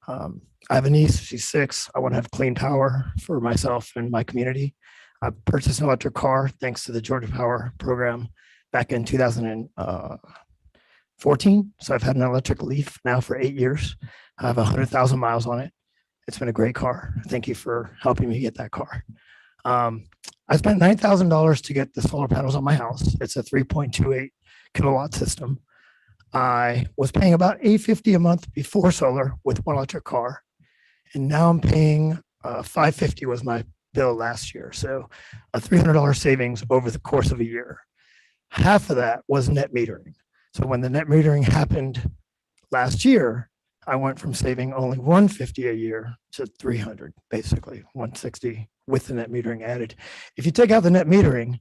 I have a niece, she's 6. I want to have clean power for myself and my community. I purchased an electric car thanks to the Georgia Power program back in 2014. So I've had an electric Leaf now for 8 years. I have 100,000 miles on it. It's been a great car. Thank you for helping me get that car. I spent $9,000 to get the solar panels on my house. It's a 3.28 kilowatt system. I was paying about $850 a month before solar with one electric car. And now I'm paying $550 was my bill last year. So a $300 savings over the course of a year. Half of that was net metering. So when the net metering happened last year, I went from saving only $150 a year to $300, basically $160 with the net metering added. If you take out the net metering,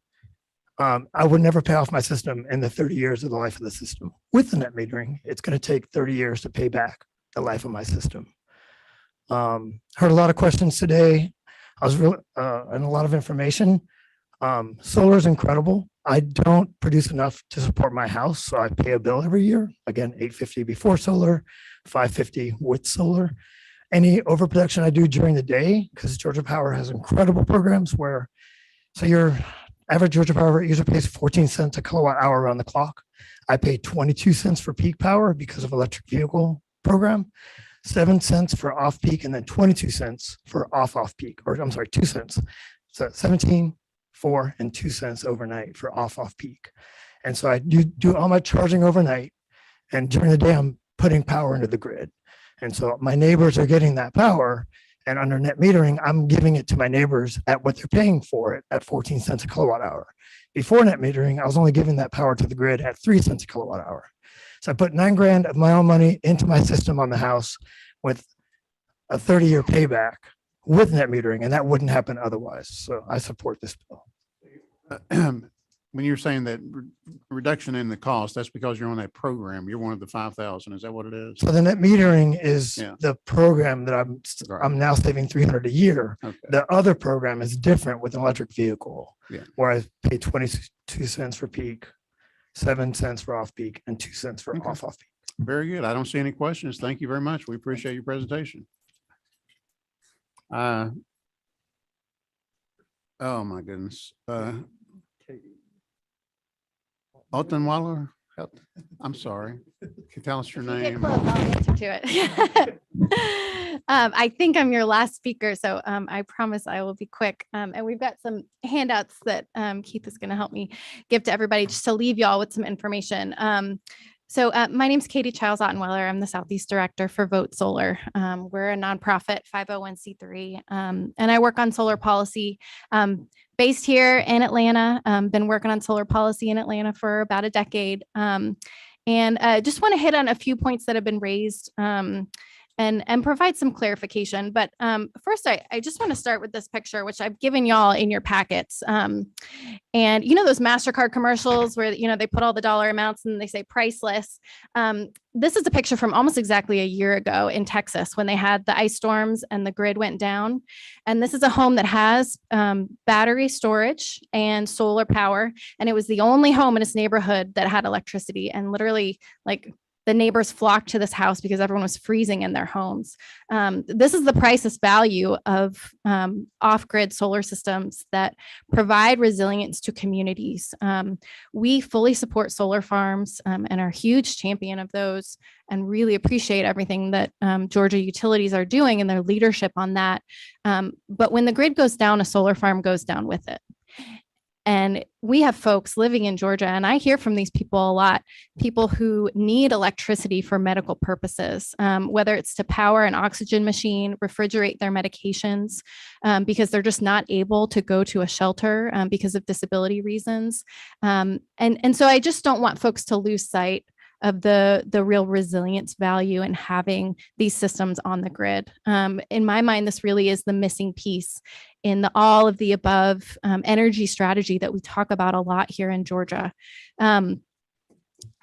I would never pay off my system in the 30 years of the life of the system. With the net metering, it's going to take 30 years to pay back the life of my system. Heard a lot of questions today. I was really and a lot of information. Solar is incredible. I don't produce enough to support my house, so I pay a bill every year. Again, $850 before solar, $550 with solar. Any overproduction I do during the day, because Georgia Power has incredible programs where, so your average Georgia Power user pays 14 cents a kilowatt hour around the clock. I pay 22 cents for peak power because of electric vehicle program, 7 cents for off peak, and then 22 cents for off peak, or I'm sorry, 2 cents. So 17, 4, and 2 cents overnight for off peak. And so I do all my charging overnight, and during the day I'm putting power into the grid. And so my neighbors are getting that power, and under net metering, I'm giving it to my neighbors at what they're paying for it at 14 cents a kilowatt hour. Before net metering, I was only giving that power to the grid at 3 cents a kilowatt hour. So I put $9,000 of my own money into my system on the house with a 30-year payback with net metering, and that wouldn't happen otherwise. So I support this bill. When you're saying that reduction in the cost, that's because you're on that program. You're one of the 5,000. Is that what it is? So the net metering is Yeah. the program that I'm now saving $300 a year. Okay. The other program is different with an electric vehicle, Yeah. where I pay 22 cents for peak, 7 cents for off peak and 2 cents for Okay. off peak. Very good. I don't see any questions. Thank you very much. We appreciate your presentation. Oh my goodness. Altonwaller, I'm sorry. Can you tell us your Get name? close, I'll answer to it. I think I'm your last speaker, so I promise I will be quick. And we've got some handouts that Keith is going to help me give to everybody just to leave y'all with some information. So my name's Katie Childs Ottenweiler. I'm the Southeast Director for Vote Solar. We're a nonprofit 501c3, and I work on solar policy based here in Atlanta. Been working on solar policy in Atlanta for about a decade. And just want to hit on a few points that have been raised and provide some clarification. But first, I just want to start with this picture, which I've given y'all in your packets. And you know those MasterCard commercials where they put all the dollar amounts and they say priceless. This is a picture from almost exactly a year ago in Texas when they had the ice storms and the grid went down. And this is a home that has battery storage and solar power. And it was the only home in its neighborhood that had electricity. And literally, like, the neighbors flocked to this house because everyone was freezing in their homes. This is the priceless value of off-grid solar systems that provide resilience to communities. We fully support solar farms and are a huge champion of those and really appreciate everything that Georgia utilities are doing and their leadership on that. But when the grid goes down, a solar farm goes down with it. And we have folks living in Georgia, and I hear from these people a lot, people who need electricity for medical purposes, whether it's to power an oxygen machine, refrigerate their medications, because they're just not able to go to a shelter because of disability reasons. And so I just don't want folks to lose sight of the real resilience value in having these systems on the grid. In my mind, this really is the missing piece in the all of the above energy strategy that we talk about a lot here in Georgia. I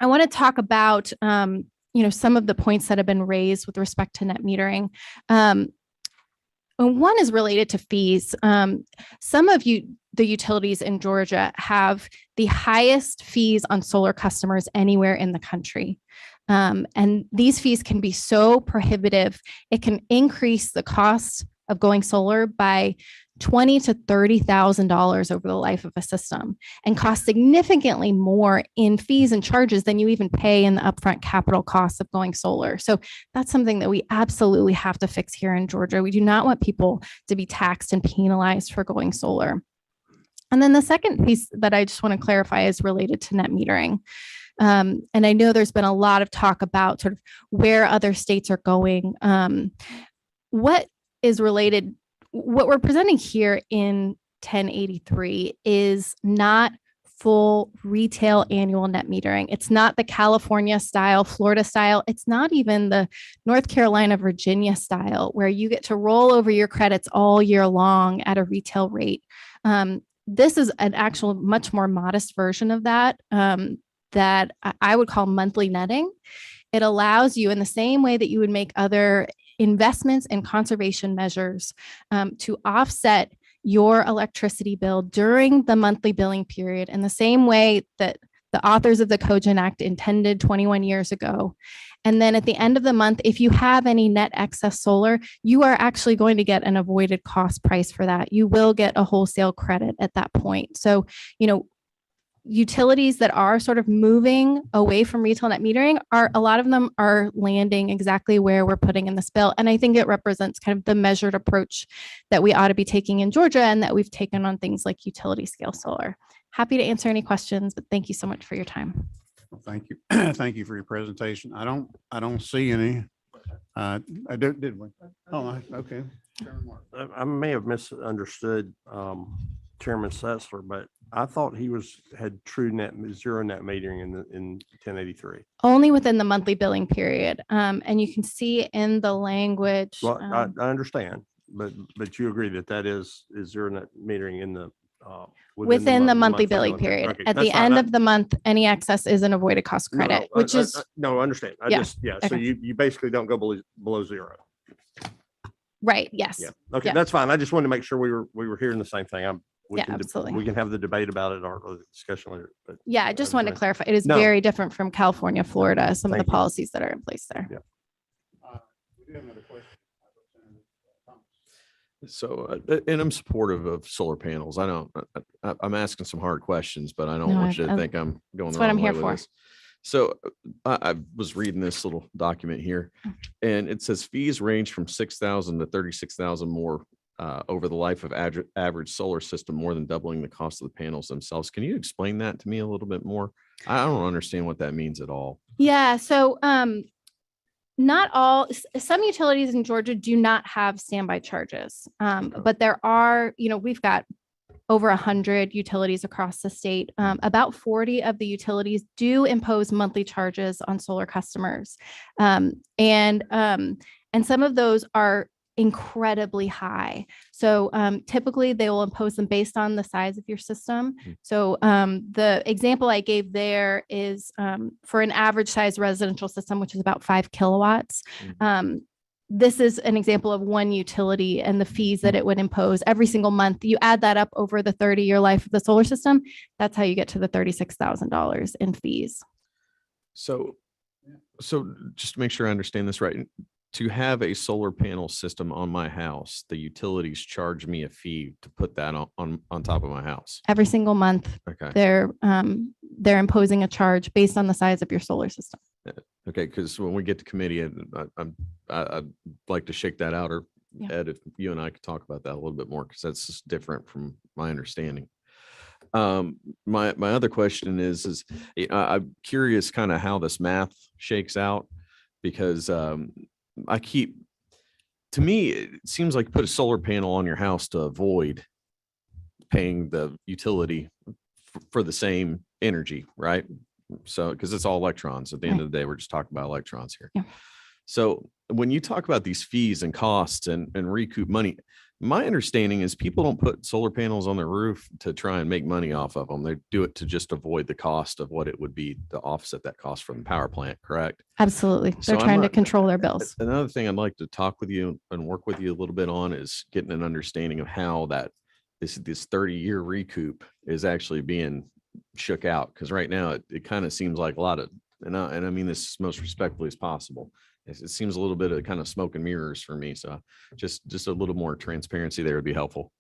want to talk about some of the points that have been raised with respect to net metering. And one is related to fees. Some of the utilities in Georgia have the highest fees on solar customers anywhere in the country. And these fees can be so prohibitive, it can increase the cost of going solar by $20,000 to $30,000 over the life of a system and cost significantly more in fees and charges than you even pay in the upfront capital costs of going solar. So that's something that we absolutely have to fix here in Georgia. We do not want people to be taxed and penalized for going solar. And then the second piece that I just want to clarify is related to net metering. And I know there's been a lot of talk about sort of where other states are going. What is related, what we're presenting here in 1083 is not full retail annual net metering. It's not the California style, Florida style. It's not even the North Carolina, Virginia style, where you get to roll over your credits all year long at a retail rate. This is an actual much more modest version of that, that I would call monthly netting. It allows you, in the same way that you would make other investments and conservation measures, to offset your electricity bill during the monthly billing period in the same way that the authors of the Cogen Act intended 21 years ago. And then at the end of the month, if you have any net excess solar, you are actually going to get an avoided cost price for that. You will get a wholesale credit at that point. So, utilities that are sort of moving away from retail net metering, a lot of them are landing exactly where we're putting in this bill. And I think it represents kind of the measured approach that we ought to be taking in Georgia and that we've taken on things like utility scale solar. Happy to answer any questions, but thank you so much for your time. Well, thank you. Thank you for your presentation. I don't see any. Did we? Oh, okay. I may have misunderstood Chairman Setzler, but I thought he had true zero net metering in 1083. Only within the monthly billing period. And you can see in the language. Well, I understand, but you agree that is zero net metering in the within the monthly billing period. Okay, At that's the fine. end of the month, any excess is an avoided cost credit, which is. No, I understand. Yeah. So Okay. you basically don't go below zero. Right. Yes. Yeah. Okay, Yeah. that's fine. I just wanted to make sure we were hearing the same thing. we Yeah, can, absolutely. we can have the debate about it or the discussion later. But Yeah, I just wanted to agree. clarify. It is No. very different from California, Florida, some of the Thank you. policies that are in place there. Yeah. We do have another question. So, and I'm supportive of solar panels. I don't, I'm asking some hard questions, but I don't No, want you to I- think I'm going that's the what I'm wrong way here with for. this. So I was reading this little document here and it says fees range from 6,000 to 36,000 more over the life of average solar system, more than doubling the cost of the panels themselves. Can you explain that to me a little bit more? I don't understand what that means at all. Yeah, so not all, some utilities in Georgia do not have standby charges. But there are, we've got over 100 utilities across the state. About 40 of the utilities do impose monthly charges on solar customers. And some of those are incredibly high. So typically they will impose them based on the size of your system. So the example I gave there is for an average size residential system, which is about 5 kilowatts. This is an example of one utility and the fees that it would impose every single month. You add that up over the 30-year life of the solar system. That's how you get to the $36,000 in fees. So just to make sure I understand this right, to have a solar panel system on my house, the utilities charge me a fee to put that on top of my house. Every single month, Okay. they're imposing a charge based on the size of your solar system. Okay, because when we get to committee, I'd like to shake that out, or Yeah. Ed, if you and I could talk about that a little bit more, because that's just different from my understanding. My other question is I'm curious kind of how this math shakes out, because to me, it seems like put a solar panel on your house to avoid paying the utility for the same energy, right? So, because it's all electrons. At the end of the day, we're just talking about electrons here. Yeah. So when you talk about these fees and costs and recoup money, my understanding is people don't put solar panels on their roof to try and make money off of them. They do it to just avoid the cost of what it would be to offset that cost from the power plant, correct? Absolutely. So They're I'm trying to not- control their bills. Another thing I'd like to talk with you and work with you a little bit on is getting an understanding of how this 30-year recoup is actually being shook out. Because right now it kind of seems like a lot of, and I mean this most respectfully as possible, it seems a little bit of kind of smoke and mirrors for me. So just a little more transparency there would be helpful.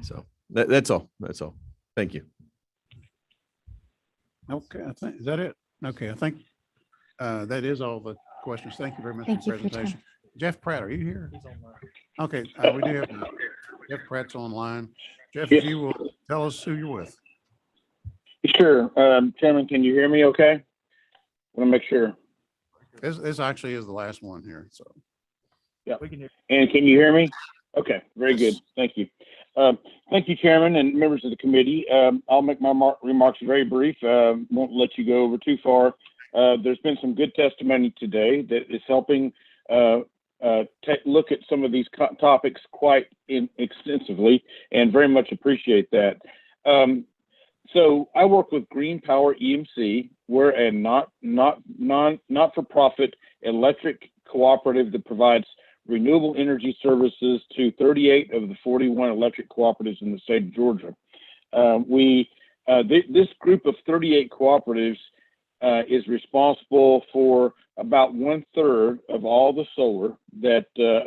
So that's all. Thank you. Okay, I think, is that it? Okay, I think that is all the questions. Thank you very much Thank for you the for your time. presentation. Jeff Pratt, are you here? Okay, we do have Jeff Pratt's online. Jeff, if you will tell us who you're with. Sure. Chairman, can you hear me okay? Want to make sure. This actually is the last one here, so. Yeah. And can you hear me? Okay, very good. Thank you. Thank you, Chairman and members of the committee. I'll make my remarks very brief. Won't let you go over too far. There's been some good testimony today that is helping look at some of these topics quite extensively, and very much appreciate that. So I work with Green Power EMC. We're a not-for-profit electric cooperative that provides renewable energy services to 38 of the 41 electric cooperatives in the state of Georgia. This group of 38 cooperatives is responsible for about 1/3 of all the solar that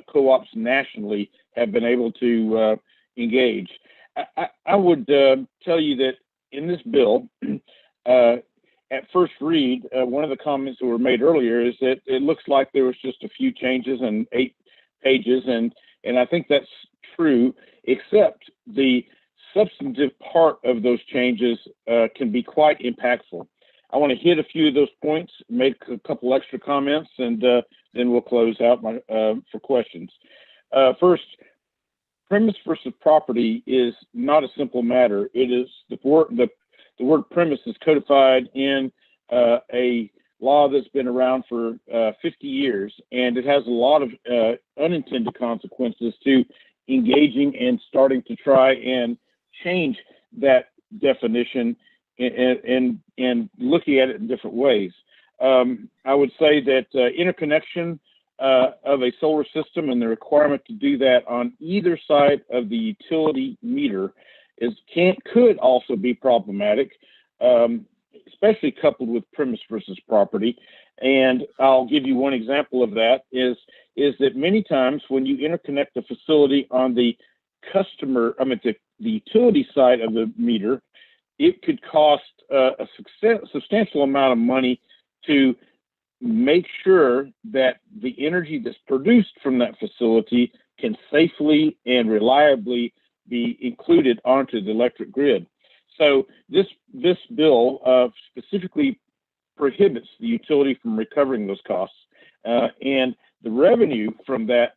co-ops nationally have been able to engage. I would tell you that in this bill, at first read, one of the comments that were made earlier is that it looks like there was just a few changes and 8 pages, and I think that's true, except the substantive part of those changes can be quite impactful. I want to hit a few of those points, make a couple extra comments, and then we'll close out for questions. First, premise versus property is not a simple matter. It is the word premise is codified in a law that's been around for 50 years, and it has a lot of unintended consequences to engaging and starting to try and change that definition and looking at it in different ways. I would say that interconnection of a solar system and the requirement to do that on either side of the utility meter could also be problematic, especially coupled with premise versus property. And I'll give you one example of that is that many times when you interconnect a facility on the the utility side of the meter, it could cost a substantial amount of money to make sure that the energy that's produced from that facility can safely and reliably be included onto the electric grid. So this bill specifically prohibits the utility from recovering those costs, and the revenue from that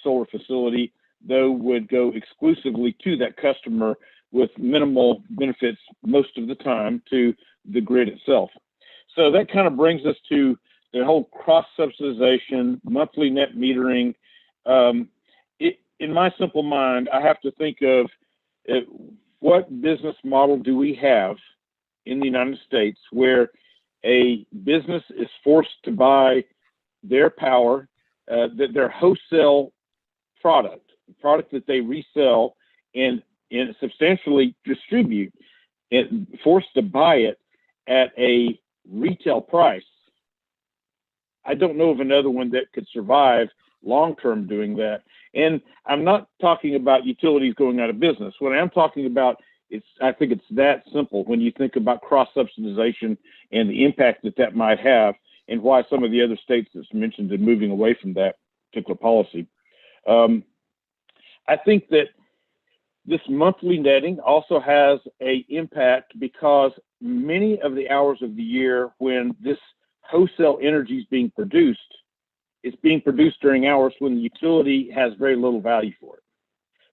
solar facility, though, would go exclusively to that customer with minimal benefits most of the time to the grid itself. So that kind of brings us to the whole cross-subsidization, monthly net metering. In my simple mind, I have to think of what business model do we have in the United States where a business is forced to buy their power, their wholesale product that they resell and substantially distribute, and forced to buy it at a retail price. I don't know of another one that could survive long-term doing that. And I'm not talking about utilities going out of business. What I'm talking about is, I think it's that simple when you think about cross-subsidization and the impact that might have, and why some of the other states that's mentioned are moving away from that particular policy. I think that this monthly netting also has an impact because many of the hours of the year when this wholesale energy is being produced, it's being produced during hours when the utility has very little value for it,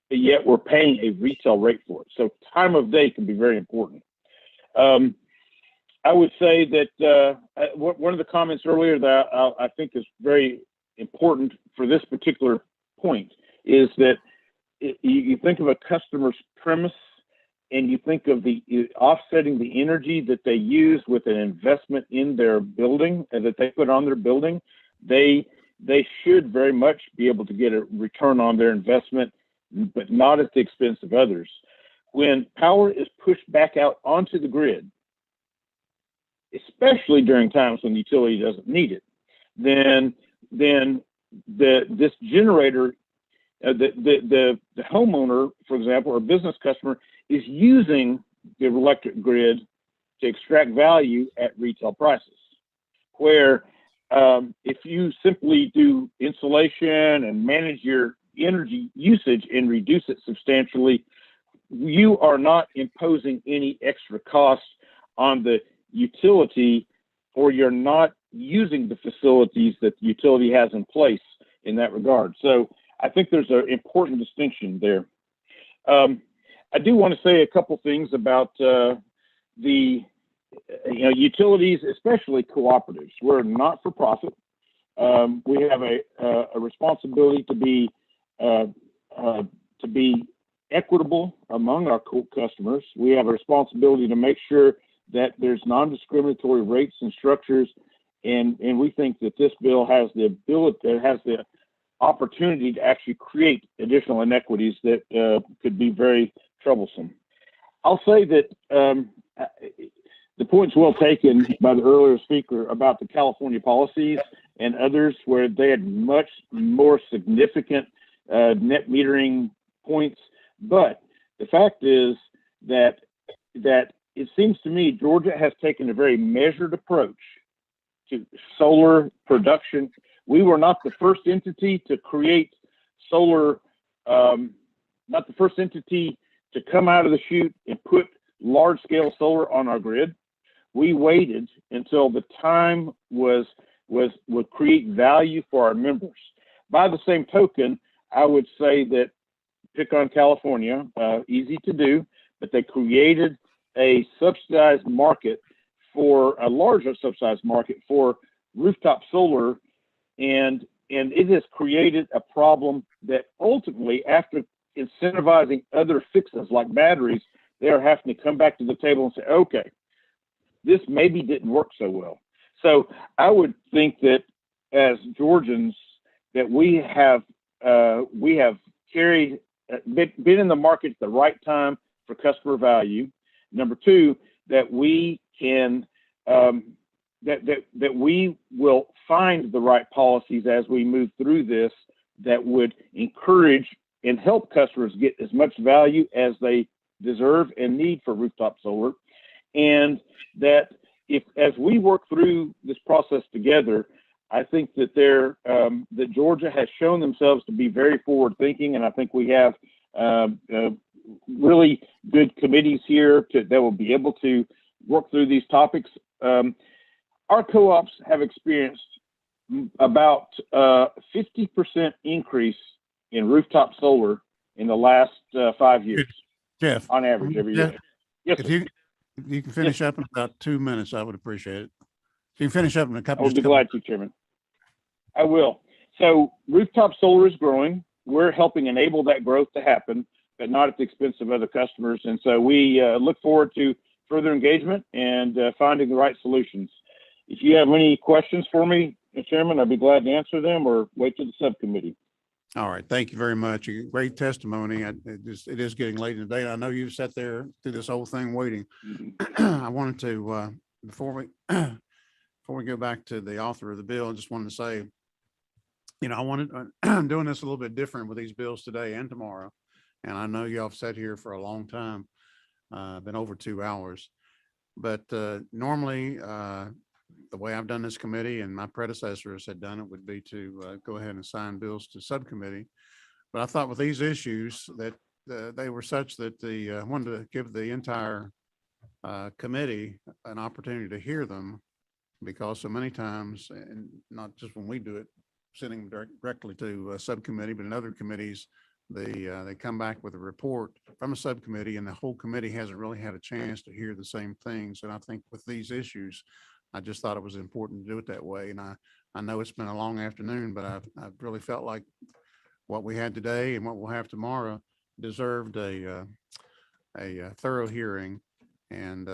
but yet we're paying a retail rate for it. So time of day can be very important. I would say that one of the comments earlier that I think is very important for this particular point is that you think of a customer's premise and you think of the offsetting the energy that they use with an investment in their building and that they put on their building, they should very much be able to get a return on their investment, but not at the expense of others. When power is pushed back out onto the grid, especially during times when the utility doesn't need it, then this generator, the homeowner, for example, or business customer, is using the electric grid to extract value at retail prices. Where if you simply do insulation and manage your energy usage and reduce it substantially, you are not imposing any extra costs on the utility, or you're not using the facilities that the utility has in place in that regard. So I think there's an important distinction there. I do want to say a couple things about the utilities, especially cooperatives. We're not for profit. We have a responsibility to be equitable among our customers. We have a responsibility to make sure that there's non-discriminatory rates and structures, and we think that this bill has the opportunity to actually create additional inequities that could be very troublesome. I'll say that the point's well taken by the earlier speaker about the California policies and others where they had much more significant net metering points. But the fact is that it seems to me Georgia has taken a very measured approach to solar production. We were not the first entity to create solar, not the first entity to come out of the chute and put large-scale solar on our grid. We waited until the time would create value for our members. By the same token, I would say that, pick on California, easy to do, but they created a subsidized market for a larger subsidized market for rooftop solar, and it has created a problem that ultimately, after incentivizing other fixes like batteries, they are having to come back to the table and say, okay, this maybe didn't work so well. So I would think that as Georgians, that we have been in the market at the right time for customer value. Number two, that we can that we will find the right policies as we move through this that would encourage and help customers get as much value as they deserve and need for rooftop solar. And that if, as we work through this process together, I think that that Georgia has shown themselves to be very forward thinking. And I think we have really good committees here that will be able to work through these topics. Our co-ops have experienced about 50% increase in rooftop solar in the last 5 years. Jeff, on average every year. Yes, if you can finish up in about 2 minutes, I would appreciate it. If you can finish up in a couple. I would be glad to, Chairman. I will. So rooftop solar is growing. We're helping enable that growth to happen, but not at the expense of other customers. And so we look forward to further engagement and finding the right solutions. If you have any questions for me, Chairman, I'd be glad to answer them or wait to the subcommittee. All right. Thank you very much. Great testimony. It is getting late in the day. I know you've sat there through this whole thing waiting. I wanted to, before we go back to the author of the bill, I just wanted to say, I'm doing this a little bit different with these bills today and tomorrow. And I know y'all have sat here for a long time, been over 2 hours, but normally the way I've done this committee and my predecessors had done it would be to go ahead and assign bills to subcommittee. But I thought with these issues that they were such that I wanted to give the entire committee an opportunity to hear them, because so many times, and not just when we do it, sending directly to a subcommittee, but in other committees, they come back with a report from a subcommittee and the whole committee hasn't really had a chance to hear the same things. And I think with these issues, I just thought it was important to do it that way. And I know it's been a long afternoon, but I've really felt like what we had today and what we'll have tomorrow deserved a thorough hearing. And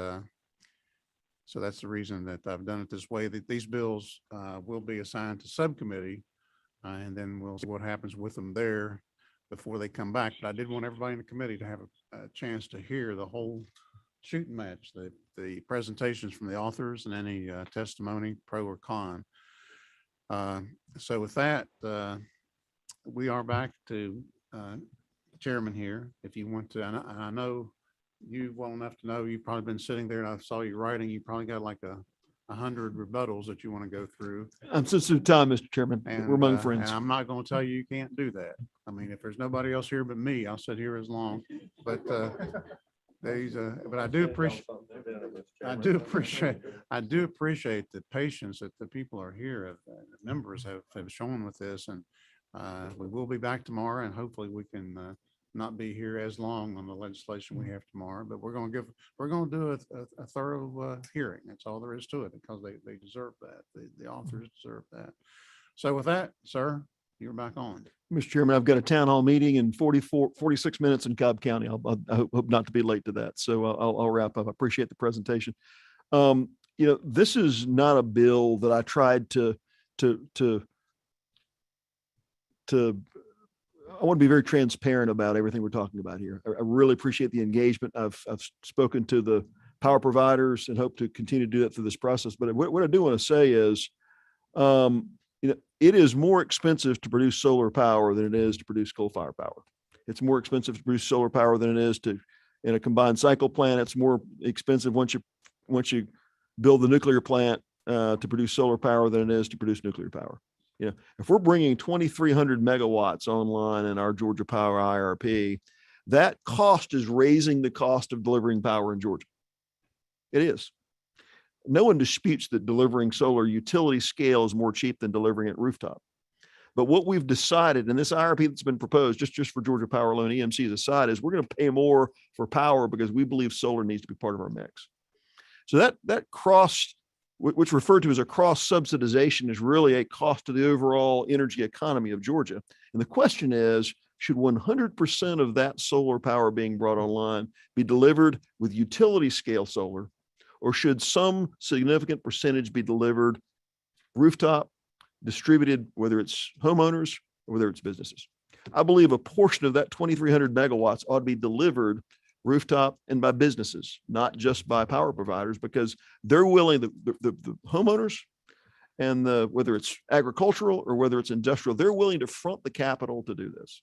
so that's the reason that I've done it this way, that these bills will be assigned to subcommittee and then we'll see what happens with them there before they come back. But I did want everybody in the committee to have a chance to hear the whole shooting match, the presentations from the authors and any testimony, pro or con. So with that, we are back to Chairman here. If you want to, and I know you well enough to know you've probably been sitting there and I saw you writing, you probably got like 100 rebuttals that you want to go through. I'm sensitive to time, Mr. Chairman. And, We're among friends. And I'm not going to tell you can't do that. I mean, if there's nobody else here but me, I'll sit here as long. But but I do appreciate the patience that the people are here, the members have shown with this, and we will be back tomorrow, and hopefully we can not be here as long on the legislation we have tomorrow. But we're going to do a thorough hearing. That's all there is to it, because they deserve that. The authors deserve that. So with that, sir, you're back on. Mr. Chairman, I've got a town hall meeting in 46 minutes in Cobb County. I hope not to be late to that. So I'll wrap up. I appreciate the presentation. This is not a bill that I tried to I want to be very transparent about everything we're talking about here. I really appreciate the engagement. I've spoken to the power providers and hope to continue to do that through this process. But what I do want to say is, it is more expensive to produce solar power than it is to produce coal-fired power. It's more expensive to produce solar power than it is in a combined cycle plant. It's more expensive once you build the nuclear plant to produce solar power than it is to produce nuclear power. If we're bringing 2,300 megawatts online in our Georgia Power IRP, that cost is raising the cost of delivering power in Georgia. It is. No one disputes that delivering solar utility scale is more cheap than delivering at rooftop. But what we've decided in this IRP that's been proposed, just for Georgia Power alone, EMC's aside, is we're going to pay more for power because we believe solar needs to be part of our mix. So that cross, which referred to as a cross subsidization, is really a cost to the overall energy economy of Georgia. And the question is, should 100% of that solar power being brought online be delivered with utility scale solar, or should some significant percentage be delivered rooftop, distributed, whether it's homeowners or whether it's businesses? I believe a portion of that 2,300 megawatts ought to be delivered rooftop, and by businesses, not just by power providers, because they're willing, the homeowners and whether it's agricultural or whether it's industrial, they're willing to front the capital to do this.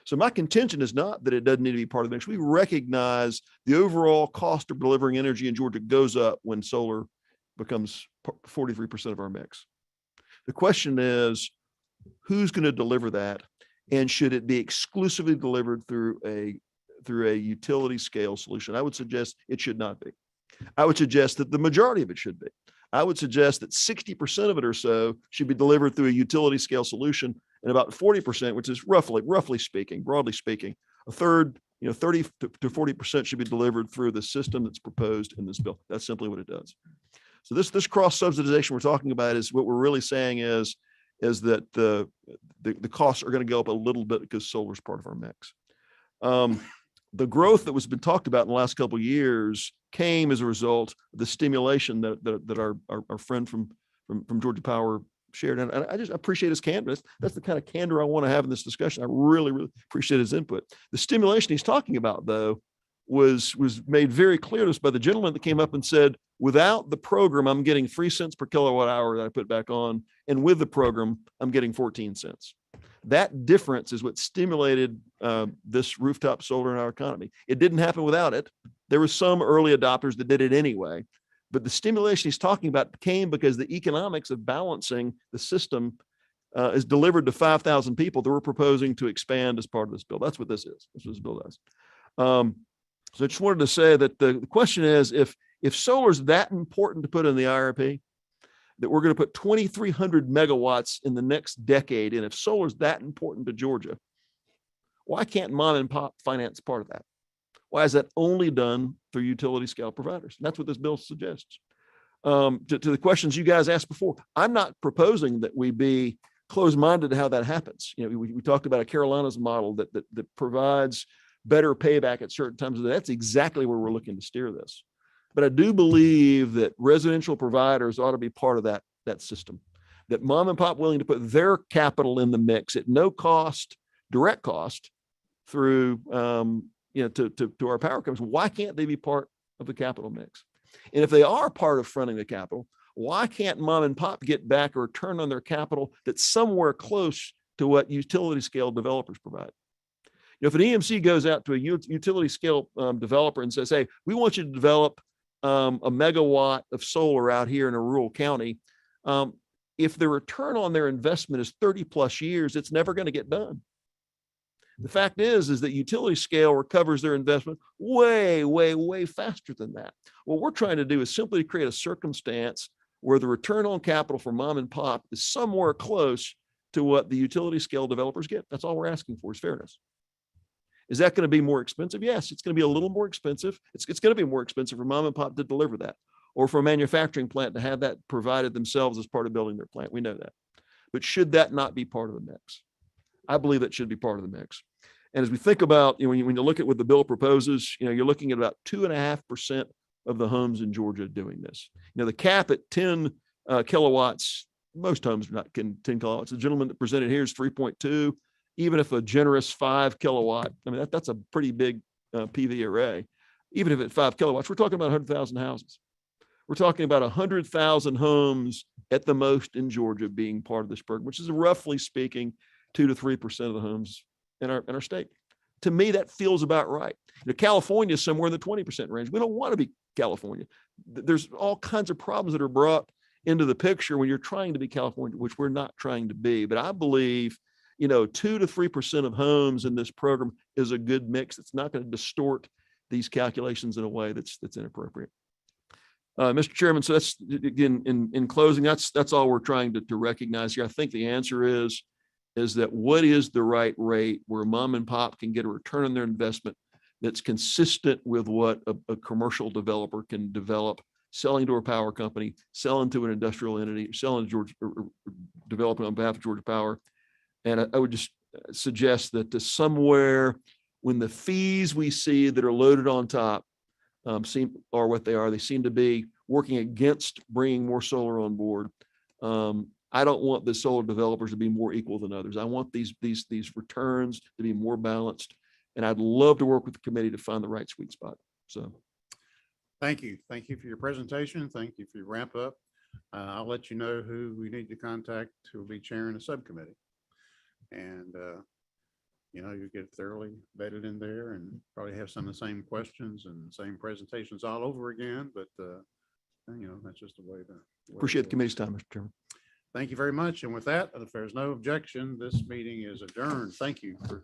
So my contention is not that it doesn't need to be part of the mix. We recognize the overall cost of delivering energy in Georgia goes up when solar becomes 43% of our mix. The question is, who's going to deliver that? And should it be exclusively delivered through a utility scale solution? I would suggest it should not be. I would suggest that the majority of it should be. I would suggest that 60% of it or so should be delivered through a utility scale solution, and about 40%, which is roughly speaking, broadly speaking, a third, 30 to 40% should be delivered through the system that's proposed in this bill. That's simply what it does. So this cross subsidization we're talking about is what we're really saying is that the costs are going to go up a little bit because solar is part of our mix. The growth that was been talked about in the last couple of years came as a result of the stimulation that our friend from Georgia Power shared. And I just appreciate his candor. That's the kind of candor I want to have in this discussion. I really, really appreciate his input. The stimulation he's talking about, though, was made very clear to us by the gentleman that came up and said, without the program, I'm getting 3 cents per kilowatt hour that I put back on. And with the program, I'm getting 14 cents. That difference is what stimulated this rooftop solar in our economy. It didn't happen without it. There were some early adopters that did it anyway, but the stimulation he's talking about came because the economics of balancing the system is delivered to 5,000 people that we're proposing to expand as part of this bill. That's what this is. That's what this bill does. So I just wanted to say that the question is, if solar is that important to put in the IRP, that we're going to put 2,300 megawatts in the next decade, and if solar is that important to Georgia, why can't mom and pop finance part of that? Why is that only done through utility scale providers? And that's what this bill suggests. To the questions you guys asked before, I'm not proposing that we be closed-minded to how that happens. We talked about a Carolinas model that provides better payback at certain times. That's exactly where we're looking to steer this. But I do believe that residential providers ought to be part of that system, that mom and pop willing to put their capital in the mix at no cost, direct cost through, to our power companies. Why can't they be part of the capital mix? And if they are part of fronting the capital, why can't mom and pop get back a return on their capital that's somewhere close to what utility scale developers provide? If an EMC goes out to a utility scale developer and says, hey, we want you to develop a megawatt of solar out here in a rural county, if the return on their investment is 30 plus years, it's never going to get done. The fact is that utility scale recovers their investment way, way, way faster than that. What we're trying to do is simply create a circumstance where the return on capital for mom and pop is somewhere close to what the utility scale developers get. That's all we're asking for is fairness. Is that going to be more expensive? Yes, it's going to be a little more expensive. It's going to be more expensive for mom and pop to deliver that, or for a manufacturing plant to have that provided themselves as part of building their plant. We know that. But should that not be part of the mix? I believe that should be part of the mix. And as we think about, when you look at what the bill proposes, you're looking at about 2.5% of the homes in Georgia doing this. The cap at 10 kilowatts, most homes are not 10 kilowatts. The gentleman that presented here is 3.2. Even if a generous 5 kilowatt, that's a pretty big PV array. Even if at 5 kilowatts, we're talking about 100,000 houses. We're talking about 100,000 homes at the most in Georgia being part of this program, which is roughly speaking 2 to 3% of the homes in our state. To me, that feels about right. California is somewhere in the 20% range. We don't want to be California. There's all kinds of problems that are brought into the picture when you're trying to be California, which we're not trying to be. But I believe 2 to 3% of homes in this program is a good mix. It's not going to distort these calculations in a way that's inappropriate. Mr. Chairman, so that's, again, in closing, that's all we're trying to recognize here. I think the answer is that what is the right rate where mom and pop can get a return on their investment that's consistent with what a commercial developer can develop, selling to a power company, selling to an industrial entity, selling to Georgia, or developing on behalf of Georgia Power. And I would just suggest that to somewhere when the fees we see that are loaded on top are what they are, they seem to be working against bringing more solar on board. I don't want the solar developers to be more equal than others. I want these returns to be more balanced. And I'd love to work with the committee to find the right sweet spot. So. Thank you. Thank you for your presentation. Thank you for your wrap up. I'll let you know who we need to contact who will be chairing the subcommittee. And, you know, you get thoroughly vetted in there and probably have some of the same questions and same presentations all over again. But, you know, that's just the way to. Appreciate the committee's time, Mr. Chairman. Thank you very much. And with that, if there's no objection, this meeting is adjourned. Thank you for